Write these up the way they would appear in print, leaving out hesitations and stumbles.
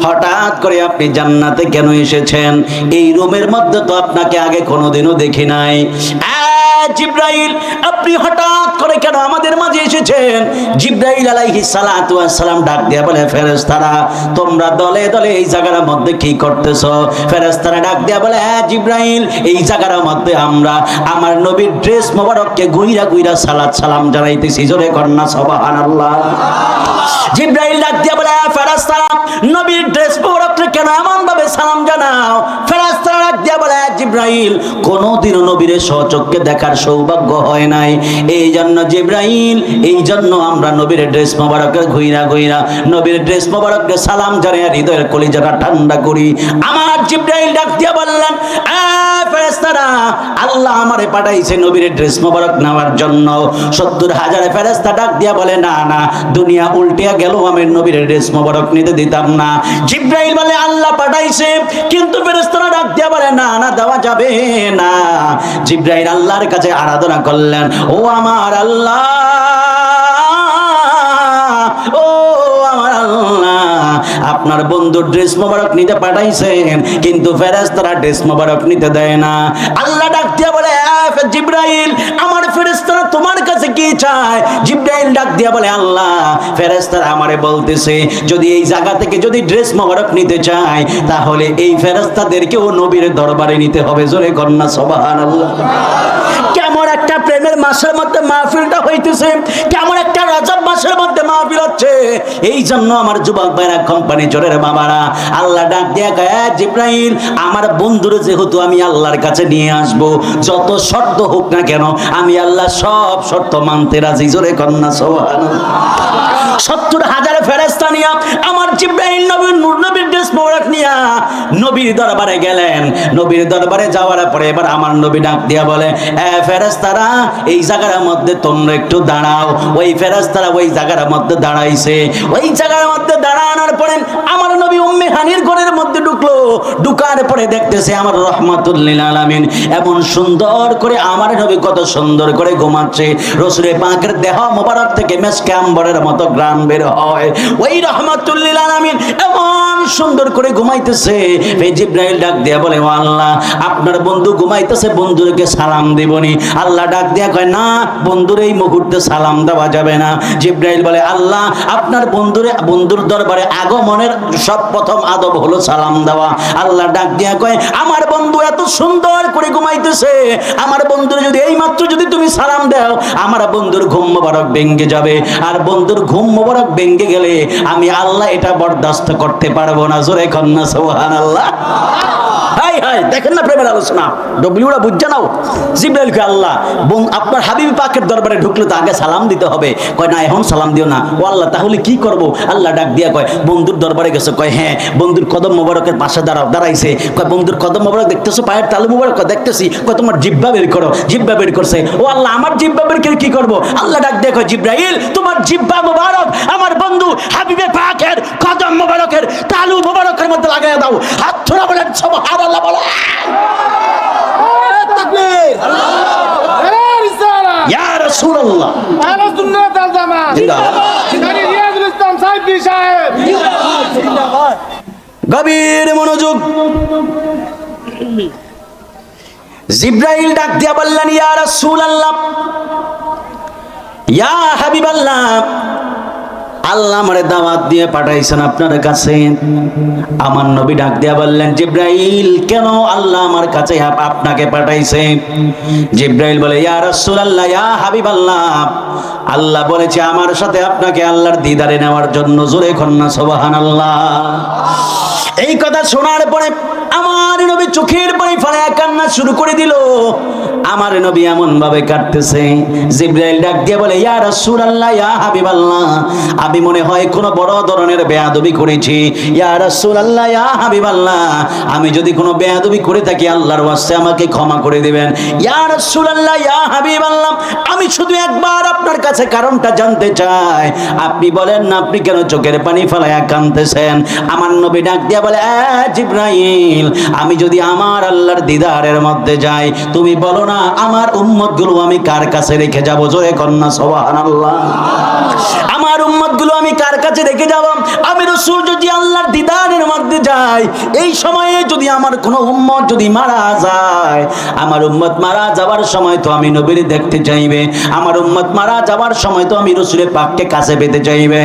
হঠাৎ করে আপনি জান্নাতে কেন এসেছেন? এই রুমের মধ্যে তো আপনাকে আগে কোনোদিনও দেখি নাই। জিব্রাইল, আপনি হঠাৎ করে কেন আমাদের মাঝে এসেছেন? জিব্রাইল আলাইহিস সালাতু ওয়াস সালাম ডাক দিয়া বলে, ফেরেশতারা তোমরা দলে দলে এই জায়গার মধ্যে কি করতেছো? ফেরেশতারা ডাক দিয়া বলে, জিব্রাইল, এই জায়গার মধ্যে আমরা আমার নবীর ড্রেস মোবারককে গুইরা গুইরা সালাত সালাম জানাইতেছি। জোরে কন্না সুবহানাল্লাহ। জিব্রাইল ডাক দিয়া বলে, ফেরেশতারা নবীর ড্রেস মোবারককে কেন এমন ভাবে সালাম জানাও? ফেরেশতারা ডাক দিয়া বলে, জিব্রাইল, কোনদিনও নবীর স্বচক্ষে দেখার সৌভাগ্য হয় নাই, এই জন্য জিব্রাইল, এই জন্য আমরা নবীর ড্রেস মোবারককে ঘুইরা ঘুইরা নবীর ড্রেস মোবারককে সালাম জানিয়ে হৃদয়ের কলিজাটা ঠান্ডা করি। আমার জিব্রাইল ডাক দিয়া বললেন, ফেরেশতারা, আল্লাহ আমারে পাঠাইছে নবীর ড্রেস মোবারক নেওয়ার জন্য। 70,000 ফেরেশতা ডাক দিয়া বলে, না না, দুনিয়া উল্টিয়া গেল, আমি নবীর ড্রেস মোবারক নিতে দিতাম না। জিব্রাইল বলে, আল্লাহ পাঠাইছে, কিন্তু ফেরেশতারা ডাক দিয়া বলে, না না, দেওয়া যাবে না। জিব্রাইল আল্লাহর কাছে আরাধনা করলেন, ও আমার আল্লাহ, ও আমার আল্লাহ, আপনার বন্ধুর ড্রেস মোবারক নিতে পাঠাইছেন, কিন্তু ফেরেশতারা ড্রেস মোবারক নিতে দেয় না। আল্লাহ ডাক দিয়া বলে, জিব্রাইল, আমার ফেরেশতারা তোমার কাছে কি চায়? জিব্রাইল ডাক দিয়া বলে, আল্লাহ, ফেরেশতারা আমারে বলতেছে যদি এই জায়গা থেকে যদি ড্রেস মোবারক নিতে চায়, তাহলে এই ফেরেশতাদেরকেও নবীর দরবারে নিতে হবে। জোরে কন্না সুবহানাল্লাহ। কেমন একটা প্রেমের মাসের মধ্যে মাহফিলটা হইতেছে, কেমন একটা রজব মাসের মধ্যে মাহফিল হচ্ছে। এই জন্য আমার যুবক ভাইরা, কোম্পানি জোরের বাবারা, আল্লাহ ডাক দিয়া কয়, জিব্রাইল, আমার বন্ধুরে যেহেতু আমি আল্লাহর কাছে নিয়ে আসব, যত শর্ত হোক না কেন, আমি আল্লাহ সব শর্ত মানতে রাজি। জোরে কন্না সুবহানাল্লাহ। 70,000 ফেরেশতা নিয়া আমার জিব্রাইল নবীর নূর নবীর ড্রেস মোবারক নিয়া নবীর দরবারে গেলেন। নবীর দরবারে যাওয়ার পরে এবার আমার নবী ডাক দিয়া বলে, ফেরেশতারা, এই জায়গার মধ্যে তোমরা একটু দাঁড়াও। ওই ফেরেশতারা ওই জায়গার মধ্যে দাঁড়াইছে। ওই জায়গার মধ্যে দাঁড়ানোর পরে আমার নবী উম্মে হানির ঘরের মধ্যে ঢুকলো। ঢুকার পরে দেখতেছে আমার রাহমাতুল লিল আলামিন এমন সুন্দর করে, আমার নবী কত সুন্দর করে ঘুমাচ্ছে। রাসূল পাকের দেহ মোবারক থেকে মেশকে আম্বরের মতো ঘ্রাণ বের হয়। ওই রাহমাতুল লিল আলামিন এমন সুন্দর করে ঘুমাইতেছে। জিব্রাইল ডাক দিয়া বলে, ও আল্লাহ, আপনার বন্ধু ঘুমাইতেছে, বন্ধুকে সালাম দিবনি। আল্লাহ ডাক দিয়া কয়, না, বন্ধুর এই মুহূর্তে সালাম দেওয়া যাবে না। জিব্রাইল বলে, আল্লাহ, আপনার বন্ধুর দরবারে আগমনের সব প্রথম আদব হলো সালাম দেওয়া। আল্লাহ ডাক দিয়া কয়, আমার বন্ধু এত সুন্দর করে ঘুমাইতেছে, আমার বন্ধুর যদি এই মাত্র যদি তুমি সালাম দাও, আমার বন্ধুর ঘুম মোবারক ভেঙে যাবে। আর বন্ধুর ঘুম মোবারক ভেঙে গেলে আমি আল্লাহ এটা বরদাস্ত করতে পারবো না। জোরে কন্না সুবহানাল্লাহ। হাই হাই, দেখেন না প্রেমের আলোচনা, ডব্লিউরা বুঝছে নাও। জিব্রাইল কয়, আল্লাহ, আপনার হাবিব পাকের দরবারে ঢুকলে তো আগে সালাম দিতে হবে। কয়, না, এখন সালাম দিও না। ও আল্লাহ, তাহলে কি করব? আল্লাহ ডাক দিয়া কয়, বন্ধুর দরবারে গেছো? কয়, হ্যাঁ। বন্ধুর কদম মোবারকের পাশে দাঁড়াইছে। কয়, বন্ধুর কদম মোবারক দেখতেছো? পায়ের তালু মোবারক? দেখতেছি। কয়, তোমার জিহ্বা বের করো। জিহ্বা বের করছে। ও আল্লাহ, আমার জিহ্বা বের করে কি করব? আল্লাহ ডাক দিয়া কয়, জিব্রাইল, তোমার জিহ্বা মোবারক আমার বন্ধু হাবিবে পাকের কদম মোবারকের তালু মোবারকের মধ্যে লাগাইয়া দাও। হাত ধরে বলেন সুবহানাল্লাহ। বলে, তাকবীর, ইয়া রাসূলুল্লাহ, আহলে সুন্নাত ওয়াল জামাত জিন্দাবাদ, রিয়াজুল ইসলাম সাহেব সাহেব জিন্দাবাদ। গভীর মনোযোগ। জিব্রাইল ডাক দিয়া বললেন, ইয়া রাসূলুল্লাহ, ইয়া হাবিবাল্লাহ, আল্লাহ আমারে দাওয়াত দিয়ে পাঠাইছেন আপনার কাছে। আমার নবী ডাক দিয়া বললেন, জিব্রাইল, কেন আল্লাহ আমার কাছে আপনাকে পাঠাইছে? জিব্রাইল বলে, ইয়া রাসূলুল্লাহ, ইয়া হাবিবাল্লাহ, আল্লাহ বলেছে আমার সাথে আপনাকে আল্লাহর দিদারে নেওয়ার জন্য। জোরে কন্না সুবহানাল্লাহ। এই কথা শোনার পরে আমার নবী চোখের পানি ফেলে কান্না শুরু করে দিল। আমার নবী এমন ভাবে কাঁদতেছে। জিব্রাইল ডাক দিয়ে বলে, ইয়া রাসূলুল্লাহ, ইয়া হাবিবাল্লাহ, আমি মনে হয় কোনো বড় ধরনের বেয়াদবি করেছি। ইয়া রাসূলুল্লাহ, ইয়া হাবিবাল্লাহ, আমি যদি কোনো বেয়াদবি করে থাকি আল্লাহর ওয়াস্তে আমাকে ক্ষমা করে দিবেন। ইয়া রাসূলুল্লাহ, ইয়া হাবিবাল্লাহ, আমি শুধু একবার আপনার কাছে কারণটা জানতে চাই। আপনি বলেন না, আপনি কেন চোখের পানি ফেলায়া কাঁদতেছেন? আমার নবী ডাক দিয়ে বলে, জিব্রাইল, আমি যদি আমার আল্লাহর দিদারের মধ্যে যাই, তুমি বলো না আমার উম্মতগুলো আমি কার কাছে রেখে যাব? জোরে কন্না সুবহানাল্লাহ। আমার উম্মতগুলো আমি কার কাছে রেখে যাব? আমি রাসূল যদি আল্লাহর দিদারের মধ্যে নাই। এই সময়ে যদি আমার কোনো উম্মত যদি মারা যায়, আমার উম্মত মারা যাবার সময় তো আমি নবীর দেখতে চাইবে, আমার উম্মত মারা যাবার সময় তো আমি রাসূলের পাককে কাছে পেতে চাইবে।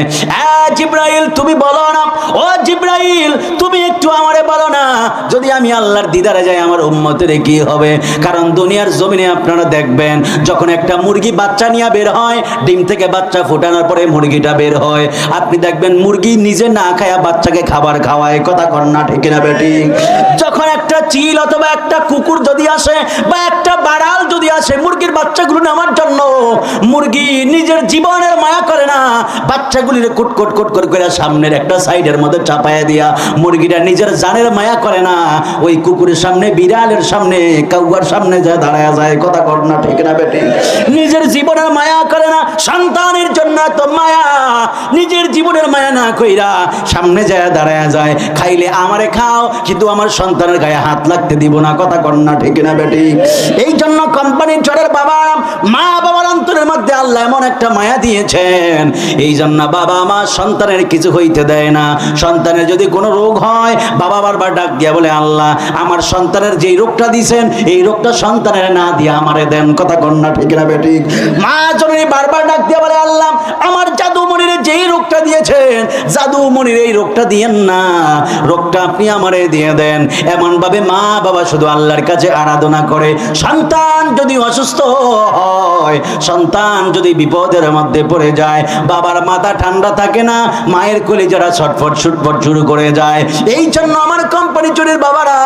জিবরাইল তুমি বলো না, ও জিবরাইল তুমি একটু আমারে বলো না, যদি আমি আল্লাহর দিদারে যাই আমার উম্মতের কি হবে? কারণ দুনিয়ার জমিনে আপনারা দেখবেন যখন একটা মুরগি বাচ্চা নিয়ে বের হয়, ডিম থেকে বাচ্চা ফোটানোর পরে মুরগিটা বের হয়, আপনি দেখবেন মুরগি নিজে না খায়া বাচ্চাকে খাবার খাওয়ায়। কথা কর না ঠিক না বেটি? যখন একটা চিল অথবা একটা কুকুর যদি আসে বা একটা বাড়াল যদি আসে মুরগির বাচ্চাগুলো নেওয়ার জন্য, মুরগি নিজের জীবনের মায়া করে না, বাচ্চাগুলির কুটকুট কুট করে সামনের একটা সাইডের মধ্যে চাপায়া দিয়া মুরগিটা নিজের জানের মায়া করে না, ওই কুকুরের সামনে, বিড়ালের সামনে, কাউয়ার সামনে যা দাঁড়ায় যায়। কথা কর না ঠিক না বেটি? নিজের জীবনের মায়া করে না, সন্তানের জন্য তো মায়া, নিজের জীবনের মায়া না কইরা সামনে যায় দাঁড়ায় যায়, খাইলে আমারে খাও কিন্তু আমার সন্তানের গায়ে হাত লাগতে দিব না। কথা কর না ঠিক না বেটি? এই জন্য কোম্পানির চরের বাবা মা বাবার অন্তরের মধ্যে আল্লাহ এমন একটা মায়া দিয়েছেন, এই জন্য বাবা মা সন্তানের কিছু হইতে দেয় না। সন্তানের যদি কোনো রোগ হয়, বাবা বারবার ডাক দিয়া বলে আল্লাহ আমার সন্তানের যেই রোগটা দিয়েছেন এই রোগটা সন্তানের না দিয়ে আমারে দেন। কথা কর না ঠিক না বেটি? মা জননী বারবার ডাক দিয়া বলে আল্লাহ আমার জাদুমণির যেই রোগটা দিয়েছেন জাদুমণির এই রোগটা দিয়েন না, রোগটা আপনি আমারে দিয়ে দেন। এমন ভাবে মা বাবা শুধু আল্লাহর কাছে আরাধনা করে। সন্তান যদি অসুস্থ হয়, সন্তান যদি বিপদের মধ্যে পড়ে যায়, বাবার মাথা ঠান্ডা থাকে না, মায়ের কলিজারা ছটফট ছুটফট শুরু করে যায়। এই জন্য আমার কোম্পানি চুরির বাবারা,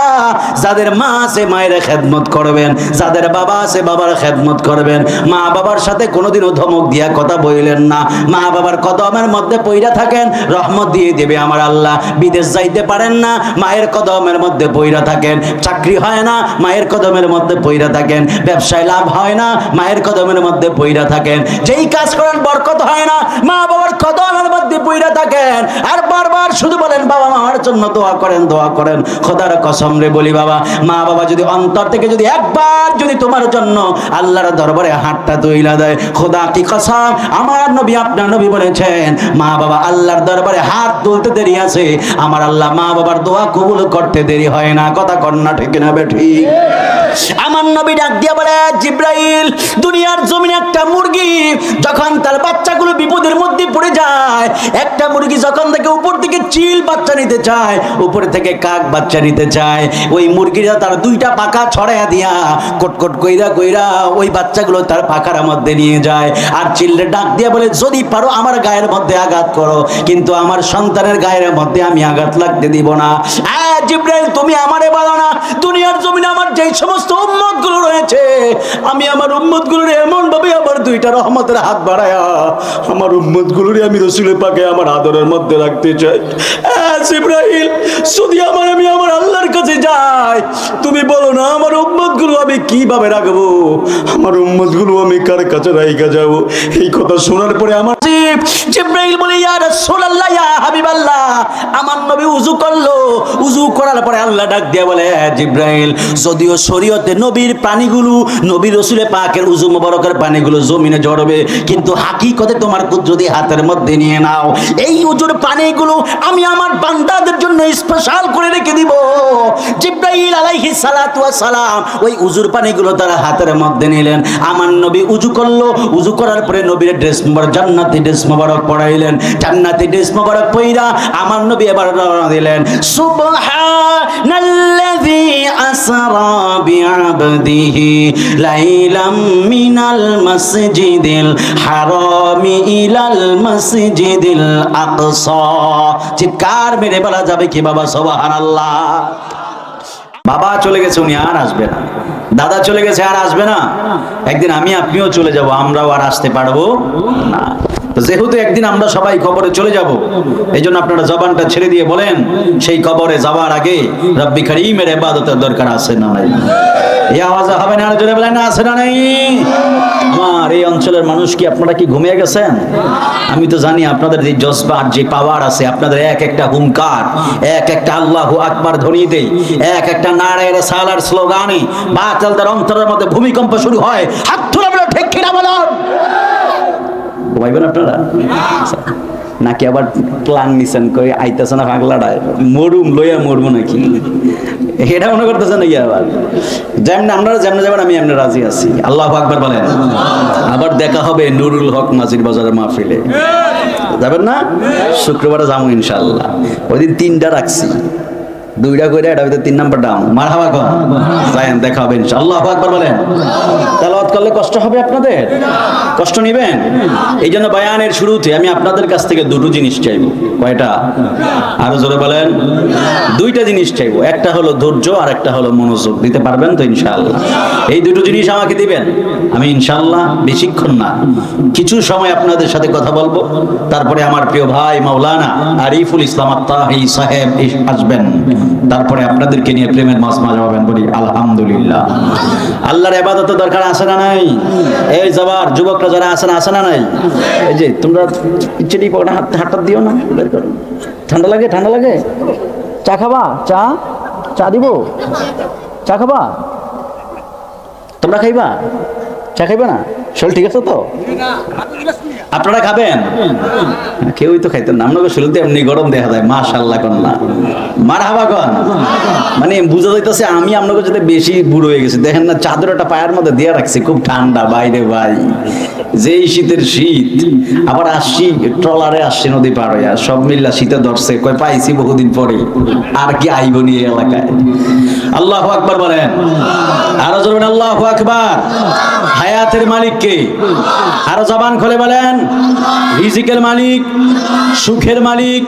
যাদের মা আছে মায়ের খেদমত করবেন, যাদের বাবা আছে বাবার খেদমত করবেন। মা বাবার সাথে কোনোদিনও ধমক দিয়া কথা বললেন না, মা বাবার কদমের মধ্যে পইরা থাকেন, রহমত দিয়ে দেবে আমার আল্লাহ। বিদেশ যাইতে পারেন না, মায়ের কদমের মধ্যে পইরা থাকেন। চাকরি হয় না, মায়ের কদমের মধ্যে পইরা থাকেন। ব্যবসায় লাভ হয় না, মায়ের কদমের মধ্যে পইরা থাকেন। যেই কাজ করেন বরকত হয় না, মা বাবার কদমের মধ্যে পইরা থাকেন। আর বারবার শুধু বলেন বাবা মার জন্য দোয়া করেন, দোয়া করেন। খোদার কসম রে বলি বাবা, মা বাবা যদি অন্তর থেকে যদি একবার যদি তোমার জন্য আল্লাহর দরবারে হাতটা তুইলা দেয়, খোদা কি কসম, আমার নবী আপনার নবী বলেছেন মা বাবা আল্লাহর দরবারে হাত তুলতে দেরি আছে, আমার আল্লাহ মা বাবার দোয়া কবুল করতে দেরি হয় না। কথা কর না ঠিক না বেঠি? আমার নবী ডাক দিয়া বলে জিবরাইল দুনিয়ার জমিনে একটা মুরগি যখন তার বাচ্চাগুলো বিপদের মধ্যে পড়ে যায়, একটা মুরগি যখন থেকে উপর থেকে চিল বাচ্চা নিতে চায়, উপর থেকে কাক বাচ্চা নিতে চায়, ওই মুরগিটা তার দুইটা পাখা ছড়াইয়া দিয়া কটকট কইরা কইরা ওই বাচ্চাগুলো তার পাখার মধ্যে নিয়ে যায়। আর চিল্লে ডাক দিয়া বলে যদি পারো আমার গায়ের মধ্যে আঘাত করো, কিন্তু আমার সন্তানের গায়ের মধ্যে আমি আঘাত লাগতে দিব না। জিবরাইল তুমি আমারে বলো না, দুনিয়ার জমিনে আমার যেই সমস্ত উম্মত গুলো রয়েছে, আমি আমার উম্মত গুলোর এমন ভাবে আমার দুইটা রহমতের হাত বাড়ায়া আমার উম্মত গুলোর আমি রাসূলের পাকে আমার আদরের মধ্যে রাখতে চাই। জিবরাইল যদি আমি আমার আল্লাহর কাছে যাই, তুমি বলো না আমার উম্মত গুলো আমি কিভাবে রাখবো, আমার উম্মত গুলো আমি কার কাছে রাইখা যাব? এই কথা শোনার পরে আমার জিবরাইল বলে ইয়া রাসূলুল্লাহ ইয়া হাবিবাল্লাহ, আমার নবী উযু করলো, উযু করার পরে আল্লাহ ডাক দিয়া বলে জিবরাইল যদিও শরীয়তে নবীর পানিগুলো নবী রাসূলের পাকের উযু মোবারকের পানিগুলো জমিনে ঝরবে, কিন্তু হাকিকতে তোমার কুদরতি হাতের মধ্যে নিয়ে নাও, এই উযুর পানিগুলো আমি আমার বান্দাদের জন্য স্পেশাল করে রেখে দিব। জিবরাইল আলাইহিস সালাতু ওয়াস সালাম ওই উযুর পানিগুলো তার হাতের মধ্যে নিলেন। আমার নবী উযু করলো, উযু করার পরে নবীর ড্রেস মোবারক জান্নাতি ড্রেস মোবারক পরাইলেন। জান্নাতি ড্রেস মোবারক পইরা আমার নবী এবার রওনা দিলেন। সুবহানাল্লাযী আসরা বিআবদিহি লাইলাম মিনাল মাসজিদিল হারামি ইলাল মাসজিদিল আকসা। চিৎকার মেরে বলা যাবে কি বাবা সুবহানাল্লাহ? বাবা চলে গেছে, উনি আর আসবে না। দাদা চলে গেছে, আর আসবে না। একদিন আমি আপনিও চলে যাব, আমরাও আর আসতে পারবো না। যেহেতু একদিন আমরা সবাই কবরে চলে যাব, এই জন্য আপনারা জবানটা ছেড়ে দিয়ে বলেন সেই কবরে যাওয়ার আগে রব্বি কারীমের ইবাদতের দরকার আছে না নাই? এই আওয়াজ হবে না? আর জোরে বলেন আছে না নাই? আমার এই অঞ্চলের মানুষ কি আপনারা কি ঘুমিয়ে গেছেন? আমি তো জানি আপনাদের যে জজবা যে পাওয়ার আছে, আপনাদের এক একটা হুঙ্কার, এক একটা আল্লাহু আকবার ধ্বনিতে, এক একটা নারায়ে রিসালার স্লোগানে বাতিলদের অন্তরের মধ্যে ভূমিকম্প শুরু হয়। হাত তুলে বলে ঠিক কিনা বলেন? ঘুমাইবেন আপনারা? নাকি আবার প্ল্যান নিছেন কই আইতাছে না পাগলাটায় মরুম লইয়া মরবো নাকি এটা মনে করতেছে নাকি আবার যেমন আপনারা যেমন যাবেন আমি এমনি রাজি আছি আল্লাহু আকবার বলেন আবার দেখা হবে নুরুল হক মাঝির বাজারের মাহফিলে যাবেন না শুক্রবারে যাবো ইনশাআল্লাহ ওই দিন 3টা রাখছি 2টা করে এটা ভিতরে 3 নাম্বার দাম মারহাবা কোন যায়েন দেখা হবে ইনশাআল্লাহ আল্লাহু আকবার বলেন তেলাওয়াত করলে কষ্ট হবে আপনাদের কষ্ট নেবেন এইজন্য বয়ানের শুরুতে আমি আপনাদের কাছ থেকে দুটো জিনিস চাইবো কয়টা আরো জোরে বলেন 2টা জিনিস চাইবো একটা হলো ধৈর্য আর একটা হলো মনোযোগ দিতে পারবেন তো ইনশাআল্লাহ এই দুটো জিনিস আমাকে দিবেন আমি ইনশাআল্লাহ বেশিক্ষণ না কিছু সময় আপনাদের সাথে কথা বলবো তারপরে আমার প্রিয় ভাই মাওলানা আরিফুল ইসলাম আত্তাহি সাহেব আসবেন তারপরে আপনাদেরকে নিয়ে প্রেমের মাস মাজাবেন বলি আলহামদুলিল্লাহ আল্লাহর ইবাদতের দরকার আছে না নাই এই জবার যুবকরা যারা আছেন আছে না নাই এই যে তোমরা পিছড়ি পড়া হাতটা দিও না বের করো ঠান্ডা লাগে চা খাবা চা দিব চা খাবা তোমরা খাইবা চা খাইবা না শরীর ঠিক আছে তো আপনারা খাবেন কেউই তো খাইতেন না আপনাকে শরীর এমনি গরম দেখা যায় মাশাআল্লাহ কোন না মারহাবা কোন মানে বুঝা যাইতেছে আমি আপনাকে যদি বেশি বুড়ো হয়ে গেছি দেখেন না চাদরটা পায়ের মধ্যে দিয়ে রাখছি খুব ঠান্ডা বাইরে ভাই যেই শীতের শীত আবার আসছি ট্রলারে আসছি নদী পার হইয়া সব মিল্লা শীতে ধরছে কই পাইছি বহুদিন পরে আর কি আইব নি এলাকায় আল্লাহু আকবার বলেন আরো জোরে আল্লাহু আকবার হায়াতের মালিক কে আরো জবান খুলে বলেন রিজিকের মালিক সুখের মালিক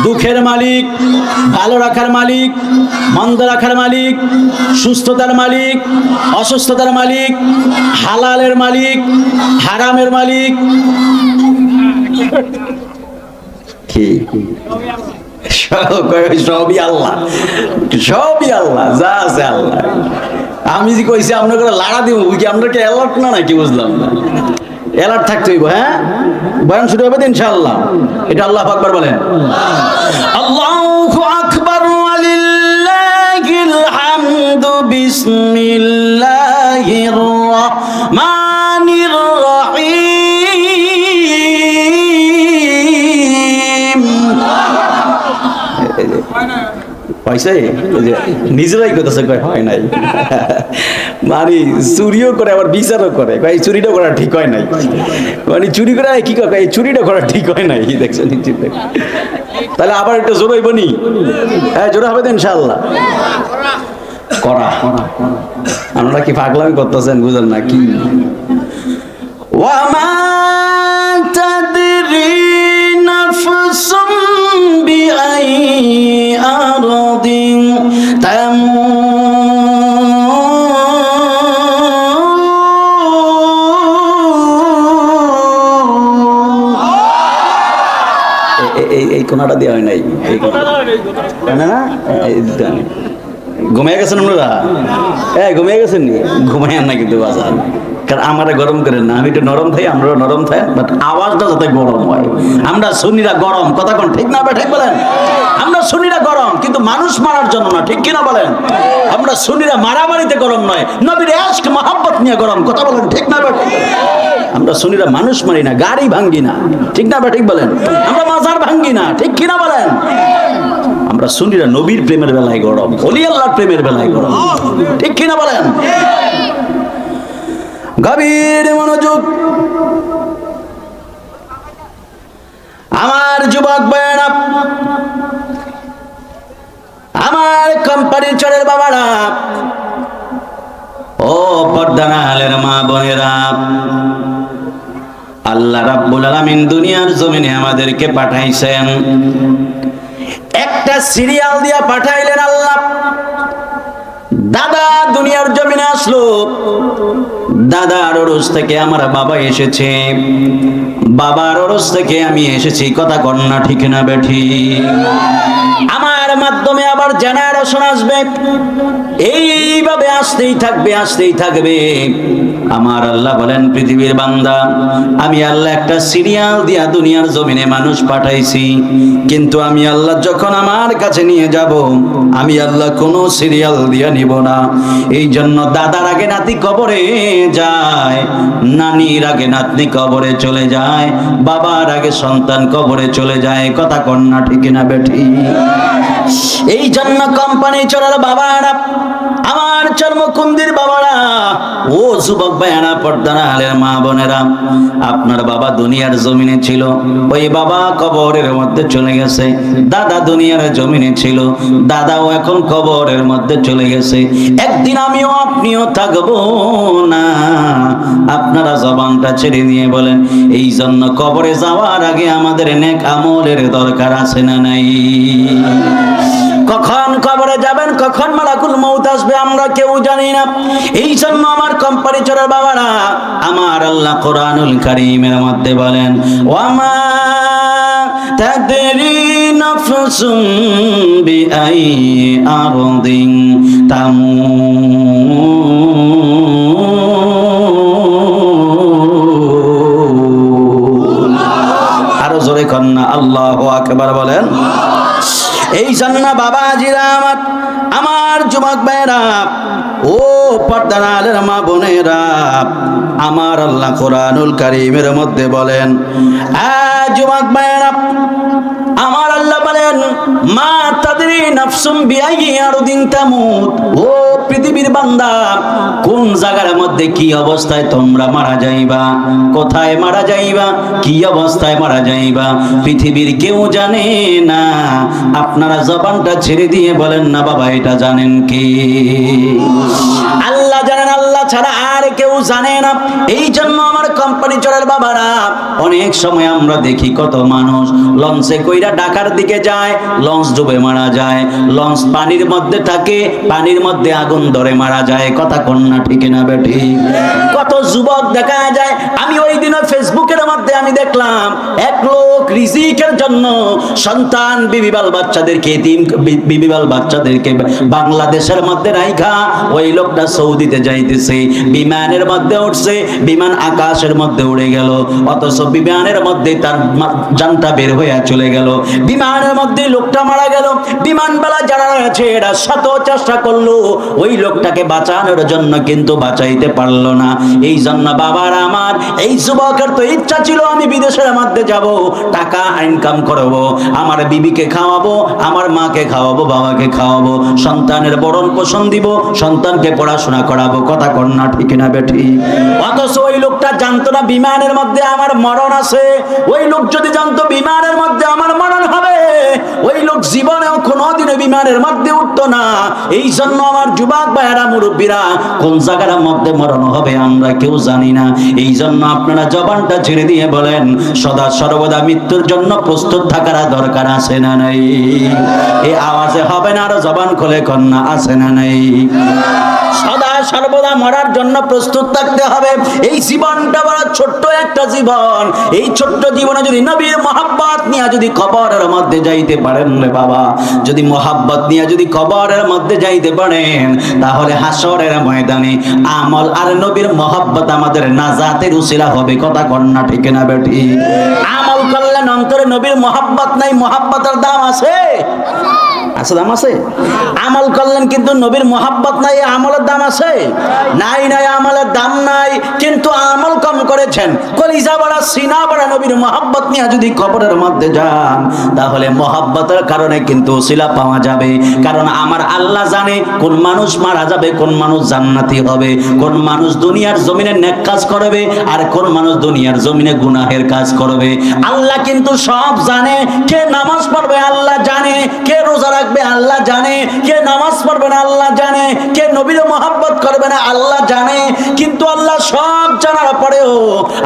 দুঃখের মালিক ভালো রাখার মালিক মন্দ রাখার মালিক সুস্থতার মালিক অসুস্থতার মালিক হালালের মালিক হারামের মালিক কি সবই আল্লাহ যা আছে আল্লাহ আমি যে কইছি আপনাকে লাড়া দিব কি আপনাকে অ্যালার্ট না নাকি বুঝলাম না অ্যালার্ট থাকতে হইব হ্যাঁ বয়ান শুরু হবে ইনশাআল্লাহ এটা আল্লাহু আকবার বলেন আল্লাহু আকবার ওয়ালিল্লাহিল হামদু বিসমিল্লাহির রহমানির রহিম পয়সা নিজেরাই কথাছে কয় হয় নাই মানে চুরিও করে আবার বিচারও করে এই চুরিটা করা ঠিক হয় নাই মানে চুরি করে কি কয় এই চুরিটা করা ঠিক হয় নাই দেখছেন তাহলে আবার একটা জোর হইব নি হ্যাঁ জোর হবে তো ইনশাআল্লাহ করা আমরা কি পাগলামি করতেছেন বুঝেন না কি ওয়ামা তাদরি নাফসুম বিআই আরদিন এই কোনাটা দেওয়া হয় নাই না ঘুমিয়ে গেছেন আপনারা ঘুমিয়ে গেছেন নি ঘুমাইয়েন না কিন্তু বাজার কারণ আমারে গরম করেন না আমি একটু নরম থাই আমরা নরম থাই বাট আওয়াজটা যাতে গরম হয় আমরা সুন্নিরা গরম কথা কোন ঠিক না ঠিক বলেন আমরা সুন্নিরা গরম কিন্তু মানুষ মারার জন্য না ঠিক কিনা বলেন আমরা সুন্নিরা মারামারিতে গরম নয় নবীর ইশক মহব্বত নিয়ে গরম কথা বলেন ঠিক না আমরা সুন্নিরা মানুষ মারি না গাড়ি ভাঙ্গি না ঠিক না ঠিক বলেন আমরা মাজার ভাঙ্গি না ঠিক কিনা বলেন আমরা সুন্নিরা নবীর প্রেমের বেলায় গরম ওলি আল্লাহর প্রেমের বেলায় গরম ঠিক কিনা বলেন গভীর মনোযোগ আমার যুবক ভাইয়েরা আমার কোম্পানির চরের বাবারা ও পর্দার আলের মা বোনেরা আল্লাহ রাব্বুল আলামিন দুনিয়ার জমিনে আমাদেরকে পাঠাইছেন একটা সিরিয়াল দিয়া পাঠাইলেন আল্লাহ দাদা দুনিয়ার জমিনে আসলো দাদার ওরস থেকে আমার বাবা এসেছে বাবার ওরস থেকে আমি এসেছি কথা কন্যা ঠিক না বেঠি আমার মা মাধ্যমে আবার জেনারেশন আসবে, এইভাবে আসতেই থাকবে আসতেই থাকবে। আমার আল্লাহ বলেন, পৃথিবীর বান্দা, আমি আল্লাহ একটা সিরিয়াল দিয়া দুনিয়ার জমিনে মানুষ পাঠাইছি, কিন্তু আমি আল্লাহ যখন আমার কাছে নিয়ে যাব, আমি আল্লাহ কোনো সিরিয়াল দিয়া নিব না। এই জন্য দাদার আগে নাতি কবরে যায়, নানির আগে নাতনি কবরে চলে যায়, বাবার আগে সন্তান কবরে চলে যায়। কথা কন্যা ঠিক না বেঠি? এই জন্য কোম্পানি চলার বাবারা, আমার চর্মকুন্দির বাবারা, ও যুবক ভাইয়ারা, পর্দার আলের মা বোনেরা, আপনার বাবা দুনিয়ার জমিনে ছিল, ওই বাবা কবরের মধ্যে চলে গেছে। দাদা দুনিয়ার জমিনে ছিল, দাদাও এখন কবরের মধ্যে চলে গেছে। একদিন আমিও আপনিও থাকবো না। আপনারা জবানটা ছেড়ে নিয়ে বলেন, এই জন্য কবরে যাওয়ার আগে আমাদের নেক আমলের দরকার আছে না নাই? কখন কবরে যাবেন, কখন মালাকুল মউত আসবে আমরা কেউ জানি না। এই জন্য আমার কোম্পানি চোরের বাবারা, আমার আল্লাহ কোরআনুল কারীমের মধ্যে বলেন, ওয়ামা তাদরি নাফসুম বিআই আরদিন তামুত। আরো জোরে কন্যা আল্লাহু আকবার বলেন। এই জন্য বাবাজিরা, আমার যুবক ভাইরা, ও পর্দার আলের মা বোনেরা, আমার আল্লাহ কোরআনুল কারীমের মধ্যে বলেন, যুবক ভাইরা, আমার আল্লাহ বলেন, মা তাদরি নাফসুম বিআইয়ি আরদিন তামুত। ও পৃথিবীর বান্দা, কোন জায়গার মধ্যে কি অবস্থায় তোমরা মারা যাইবা, কোথায় মারা যাইবা, কি অবস্থায় মারা যাইবা, পৃথিবীর কেউ জানে না। আপনারা জবানটা ছেড়ে দিয়ে বলেন না, বাবা এটা জানেন কি? আল্লাহ জানেন, আল্লাহ ছাড়া আর কেউ জানে না। এই জন্য আমার কোম্পানি চোরের বাবারা, অনেক সময় আমরা দেখি কত মানুষ লঞ্চে কইরা ঢাকার দিকে যায়, লঞ্চ ডুবে মারা যায়। লঞ্চ পানির মধ্যে থাকে, পানির মধ্যে আগুন ধরে মারা যায়। কথা কন্যা ঠিক না বেঠি? কত যুবক দেখা যায়, আমি ওই দিন ফেসবুকের মধ্যে আমি দেখলাম, এক লোক রিজিকের জন্য সন্তান বিবিবাল বাচ্চাদেরকে, বিবিবাল বাচ্চাদেরকে বাংলাদেশের মধ্যে রাইখা ওই লোকটা সৌদিতে যাইতেছে। বিমানের মধ্যে উঠছে, বিমান আকাশের মধ্যে উড়ে গেল, অথচ বিমানের মধ্যে তার জানটা বের হয়ে চলে গেল। বিমানের মধ্যে লোকটা মারা গেল। বিমানবালা যারা রয়েছে এরা শত চেষ্টা করলো ওই লোকটাকে বাঁচানোর জন্য, কিন্তু বাঁচাইতে পারলো না। এই জন্য বাবার, আমার এই যুবকের তো ইচ্ছা ছিল, আমি বিদেশের মধ্যে যাব, টাকা ইনকাম করব, আমার বিবিকে খাওয়াবো, আমার মাকে খাওয়াবো, বাবাকে খাওয়াবো, সন্তানের বরণ পোষণ দিব, সন্তানকে পড়াশোনা করাবো। কথা কন্যা ঠিক না বেঠি? অথচ ওই লোকটা জানতো না বিমানের মধ্যে আমার মরণ আছে। ওই লোক যদি জানতো বিমানের মধ্যে আমার মরণ হবে, ওই লোক জীবনেও কোনোদিনও বিমানের মধ্যে উঠতো না। এই জন্য আমার যুবক ভাইয়েরা, মুরব্বীরা, কোন জায়গার মধ্যে মরণ হবে আমরা কেউ জানি না। এই জন্য আপনারা জবানটা ছেড়ে দিয়ে বলেন, সদা সর্বদা মৃত্যুর জন্য প্রস্তুত থাকার দরকার আছে না নাই? এই আওয়াজে হবে না, আরো জবান খুলে কন্যা আছে না নাই? সদা সর্বদা মরার জন্য প্রস্তুত থাকতে হবে। এই জীবনটা বড় ছোট্ট একটা জীবন। এই ছোট্ট জীবনে যদি নবীর মহব্বত নিয়ে যদি কবরের মধ্যে যাইতে পারেন রে বাবা, যদি মহব্বত নিয়ে যদি কবরের মধ্যে যাইতে পারেন, তাহলে হাসরের ময়দানে আমল আর নবীর মহব্বত আমাদের নাজাতের উসিলা হবে। কথা কন্যা ঠিক না বেঠি? আমল করলে অন্তরে নবীর মহব্বত নাই, মহব্বতের দাম আছে? আছে, দাম আছে। আমল করলেন কিন্তু নবীর মহব্বত নাই, আমলের দাম আছে? নাই, নাই, আমলের দাম নাই, কিন্তু আমল কম করেছেন। কলিজা বড়া, সিনা বড়া, নবীর মহব্বত নিয়ে যদি কবরের মধ্যে যান, তাহলে মহব্বতের কারণে কিন্তু উসিলা পাওয়া যাবে। কারণ আমার আল্লাহ জানে কোন মানুষ মারা যাবে, কোন মানুষ জান্নাতি হবে, কোন মানুষ দুনিয়ার জমিনে নেক কাজ করবে, আর কোন মানুষ দুনিয়ার জমিনে গুনাহের কাজ করবে। আল্লাহ কিন্তু সব জানে। কে নামাজ পড়বে আল্লাহ জানে, কে রোজা রাখবে আল্লাহ জানে, কে নামাজ পড়বে না আল্লাহ জানে, কে নবীর মহব্বত করবে না আল্লাহ জানে। কিন্তু আল্লাহ সব জানার পরেও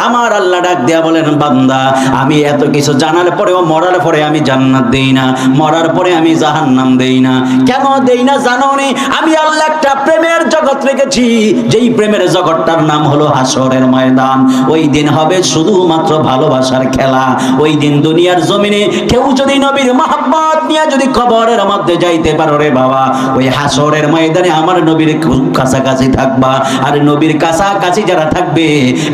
আমার আল্লাহ ডাক দিয়া বলেন, বান্দা আমি এত কিছু জানার পরেও মরার পরে আমি জান্নাত দেই না, মরার পরে আমি জাহান্নাম দেই না। কেন দেই না জানো নি? আমি আল্লাহ একটা প্রেমের জগৎ রেখেছি, যেই প্রেমের জগৎটার নাম হলো হাসরের ময়দান। ওই দিন হবে শুধুমাত্র ভালোবাসার খেলা। ওই দিন দুনিয়ার জমিনে কেউ যদি নবীর মহব্বত নিয়ে যদি কবরের মধ্যে যাইতে পারো রে বাবা, ওই হাসরের ময়দানে আমার নবীর খুব কাছাকাছি থাকবা। আর নবীর কাছাকাছি যারা থাকবে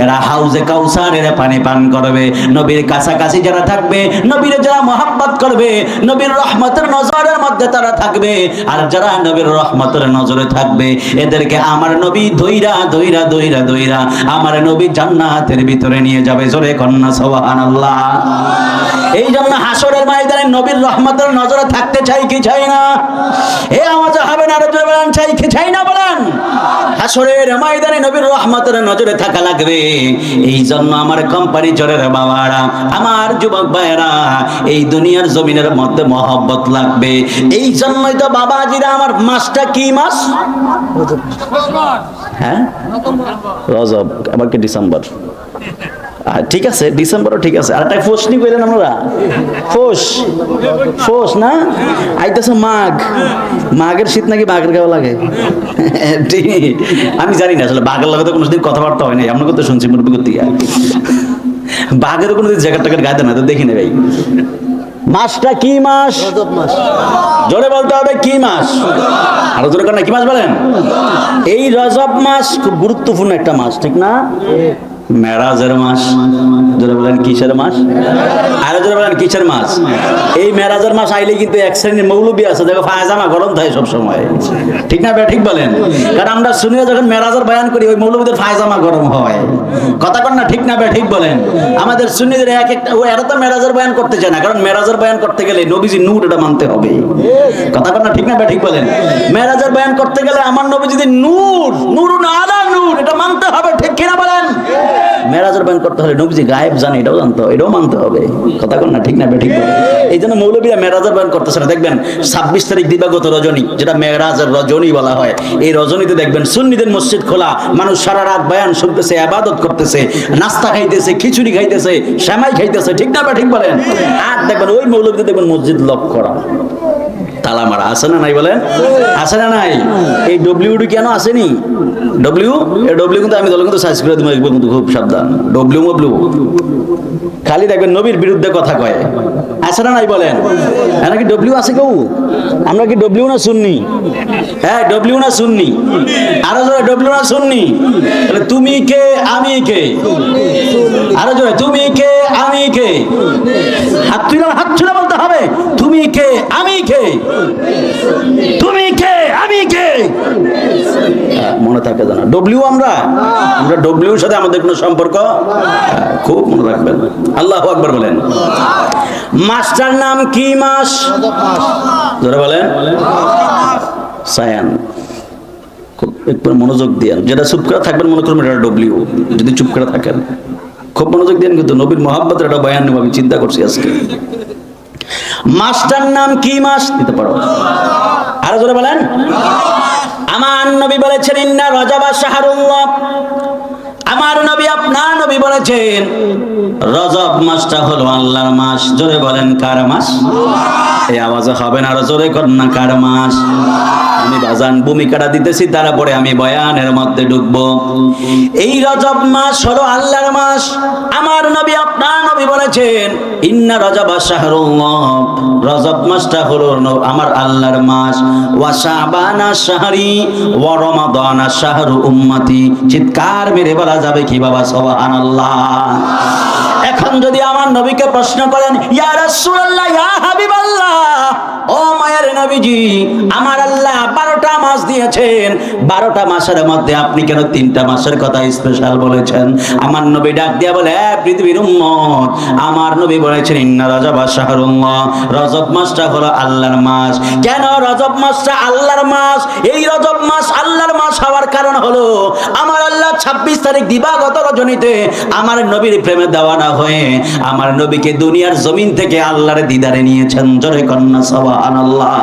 এরা হাউজে কাউসারের পানি পান করবে। নবীর কাছাকাছি যারা থাকবে, নবীর যারা মহব্বত করবে, নবীর রহমতের নজরের মধ্যে তারা থাকবে। আর যারা নবীর রহমতের নজরে থাকবে, এদেরকে আমার নবী ধইরা ধইরা ধইরা ধইরা আমার নবী জান্নাতের ভিতরে নিয়ে যাবে। জোরে কন্যা সুবহানাল্লাহ। এই জন্য হাসরের ময়দানে নবীর রহমতের নজরে থাকতে চাই কি চাই না? এ আওয়াজ হবে না? আরো জোরে বলেন, চাই কি চাই না বলেন? হাসরের ময়দানে নবীর রহমতের নজরে থাকা লাগবে। এই জন্য আমার কোম্পানি জোরের বাবারা, আমার যুবক ভাইয়েরা, এই দুনিয়ার জমিনের মধ্যে মহব্বত লাগবে। এই জন্যই তো বাবাজিরা, আমার মাসটা কি মাস? হ্যাঁ, রজব, আবার কি ডিসেম্বর? ঠিক আছে, ডিসেম্বরও ঠিক আছে। আর একটা ফোস নি কইলেন আমরা, ফোস ফোস না, আইতেছে মাঘ। মাঘের শীত নাকি বাঘের গায়ে লাগে? ঠিক, আমি জানি না আসলে, বাঘের লাগে তো কোনোদিন কথাবার্তা হয় নাই, আপনাকে তো শুনছি মুরব্বী করতে গিয়ে। বাঘেরও কোনোদিন জ্যাকেট ট্যাকেট গায়ে দেয় না, তো দেখি না ভাই। মাসটা কি মাস? জোরে বলতে হবে, কি মাস? আরো জোরে করেন, কি মাস বলেন? এই রজব মাস খুব গুরুত্বপূর্ণ একটা মাস, ঠিক না? মেরাজের মাস। জোরে বলেন, কিসের মাস? আরো জোরে বলেন, কিসের মাস? এই মেরাজের মাস আইলে কিন্তু এক শ্রেণীর মৌলবী আছে, দেখো পায়জামা গরম থাকে সব সময়, ঠিক না? ঠিক বলেন। কারণ আমরা শুনিয়ে যখন মেরাজের বয়ান করি, ওই মৌলবীদের পায়জামা গরম হয়। কথা কন না, ঠিক না? ঠিক বলেন। আমাদের সুন্নিদের এক একটা, ও এরা তো মেরাজের বয়ান করতে চায় না, কারণ মেরাজের বয়ান করতে গেলে নবীজি নূর, এটা মানতে হবে। কথা কন না, ঠিক না? ঠিক বলেন। মেরাজের বয়ান করতে গেলে আমার নবী যদি নূর, নূরুন আলা নূর, এটা মানতে হবে, ঠিক কিনা বলেন? মেরাজের বয়ান করতে হলে নবীজি গায়েব জানে, এটাও জানতে হবে, এটাও মানতে হবে। কথা কন না, ঠিক না? ঠিক বলেন। এই জন্য মৌলবীরা মেরাজের বয়ান করতেছে না। দেখবেন 26 তারিখ দিবাগত রজনী, যেটা মেরাজের রজনী বলা হয়, এই রজনীতে দেখবেন সুন্নিদের মসজিদ খোলা, মানুষ সারা রাত বয়ান শুনতেছে, ইবাদত করতেছে, নাস্তা খাইতেছে, খিচুড়ি খাইতেছে, সেমাই খাইতেছে, ঠিক না? ঠিক বলেন। আর দেখবেন ওই মৌলবীতে দেখবেন মসজিদ লক করা, তালা মারা। আছে না নাই বলেন? আছে না নাই? এই ডব্লিউডি কেন আসেনি? ডব্লিউ কিন্তু আমি দলে কিন্তু সাইজ করে দিব, কিন্তু খুব সাবধান। ডব্লিউ খালি দেখবেন নবীর বিরুদ্ধে কথা কয়। আছে না নাই বলেন? নাকি ডব্লিউ আছে কেউ? আমরা কি ডব্লিউ না সুন্নি? হ্যাঁ, ডব্লিউ না সুন্নি? আরো জোরে, ডব্লিউ না সুন্নি? তাহলে তুমি কে, আমি কে? আরো জোরে, তুমি কে, আমি কে? হাত তুলে বলতে হবে, তুমি কে, আমি কে? তুমি কে, আমি কে? মনে থাকে জানা, ডব্লিউ আমরা ডব্লিউর সাথে আমাদের কোনো সম্পর্ক, খুব মনে রাখবেন। আল্লাহু আকবার বলেন। মাসটার নাম কি মাস? যারা বলেন সায়ান, খুব একটু মনোযোগ দিয়েন। যেটা চুপ করে থাকবেন মনে করবেন এটা ডব্লিউ, যদি চুপ করে থাকেন খুব মনোযোগ দিয়েন। কিন্তু নবীর মহব্বতের একটা বয়ান নেব, আমি চিন্তা করছি আজকে। মাসটার নাম কি মাস? দিতে পারো? আরো জোরে বলেন। আমার নবী বলেছেন, ইন্না রজবা শাহরুল্লাহ। আমার নবী, আপনার নবী বলেছেন রজব মাসটা হলো আল্লাহর মাস। জোরে বলেন, কার মাস? এই আওয়াজে হবে না, আরো জোরে করেন না, কার মাস? আমি বাজান ভূমিকাটা দিতেছি, তারপরে আমি বয়ানের মধ্যে ঢুকবো। এই রজব মাস হলো আল্লাহর মাস। আমার নবী, আপনার নবী বলেছেন ইন্না রজবা শাহরুল্লাহ, রজব মাসটা হলো আমার আল্লাহর মাস। ওয়া শাবানা শাহরি ওয়া রমাদানা শাহরু উম্মতি। চিৎকার মেরে বলা যাবে কি বাবা? সুবহানাল্লাহ। এখন যদি আমার নবীকে প্রশ্ন করেন, ইয়া রাসূলুল্লাহ, ইয়া হাবিবাল্লাহ, ও মায়ের নবীজি, আমার আল্লাহ 12টা মাস দিয়েছেন, 12টা মাসের মধ্যে আপনি কেন 3টা মাসের কথা স্পেশাল বলেছেন? আমার নবী ডাক দিয়া বলে, পৃথিবীর উম্মত, আমার নবী বলেছেন ইন্না রজবা শাহরুল্লাহ, রজব মাসটা হলো আল্লাহর মাস। কেন রজব মাসটা আল্লাহর মাস? এই রজব মাস আল্লাহর মাস হওয়ার কারণ হলো আমার আল্লাহ 26 তারিখ দিবাগত রজনীতে আমার নবীর প্রেমে দেওয়ানা হয়ে আমার নবীকে দুনিয়ার জমিন থেকে আল্লাহর দিদারে নিয়েছেন। জোরে কন্যা সুবহানাল্লাহ।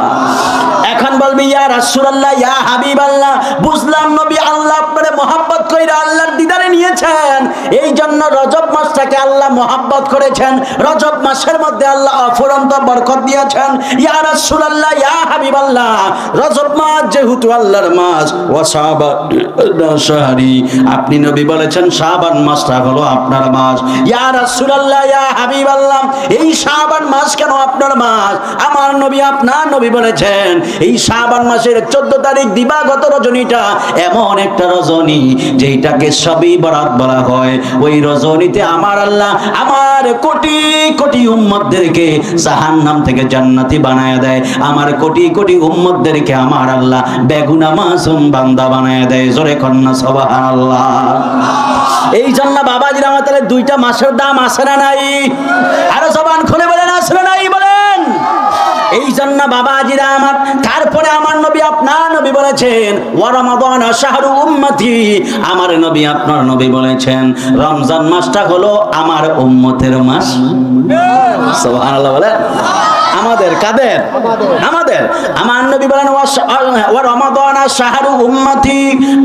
এখন বলবি, ইয়া রাসূলুল্লাহ, ইয়া হাবিবাল্লাহ, বুঝলাম নবী, আল্লাহ আপনারে মহব্বত কইরা আল্লাহর দিদারে নিয়ে দিয়েছেন। এই জন্য রজব মাসটাকে আল্লাহ মহব্বত করেছেন। রজব মাসের মধ্যে আল্লাহ অফুরন্ত বরকত দিয়েছেন। ইয়া রাসূলুল্লাহ, ইয়া হাবিবাল্লাহ, রজব মাস যেহেতু আল্লাহর মাস, ওয়া শাবান শাহরি, আপনি নবী বলেছেন শাবান মাসটা হলো আপনার মাস। ইয়া রাসূলুল্লাহ, ইয়া হাবিবাল্লাহ, এই শাবান মাস কেন আপনার মাস? আমার নবী, আপনার নবী বলেছেন এই শাবান মাসের 14 তারিখ দিবাগত রজনীটা এমন একটা রজনী যেটাকে সবই বরাত বলা হয়। ওই রজনীতে আমার আল্লাহ আমার কোটি কোটি উম্মতদেরকে জাহান্নাম থেকে জান্নাতি বানায় দেয়। আমার কোটি কোটি উম্মতদেরকে আমার আল্লাহ বেগুনা মাসুম বান্দা বানায় দেয়। জোরে কন্না সুবহানাল্লাহ। এই জন্য বাবাজির আমাদের দুইটা মাসের দাম আছে না নাই? আরো জবান খুলে বলেন, আছে না নাই বলেন। এই জন্য বাবাজিরা আমার, তারপরে আমার নবী, আপনার নবী বলেছেন ওয়া রমাদান শাহরু উম্মতি, আমার নবী, আপনার নবী বলেছেন রমজান মাসটা হলো আমার উম্মতের মাস। সুবহানাল্লাহ বলেন। আমাদের কাদের? আমাদের। আমার নবী বলেন ওয়া রমাদান শাহরু উম্মতি,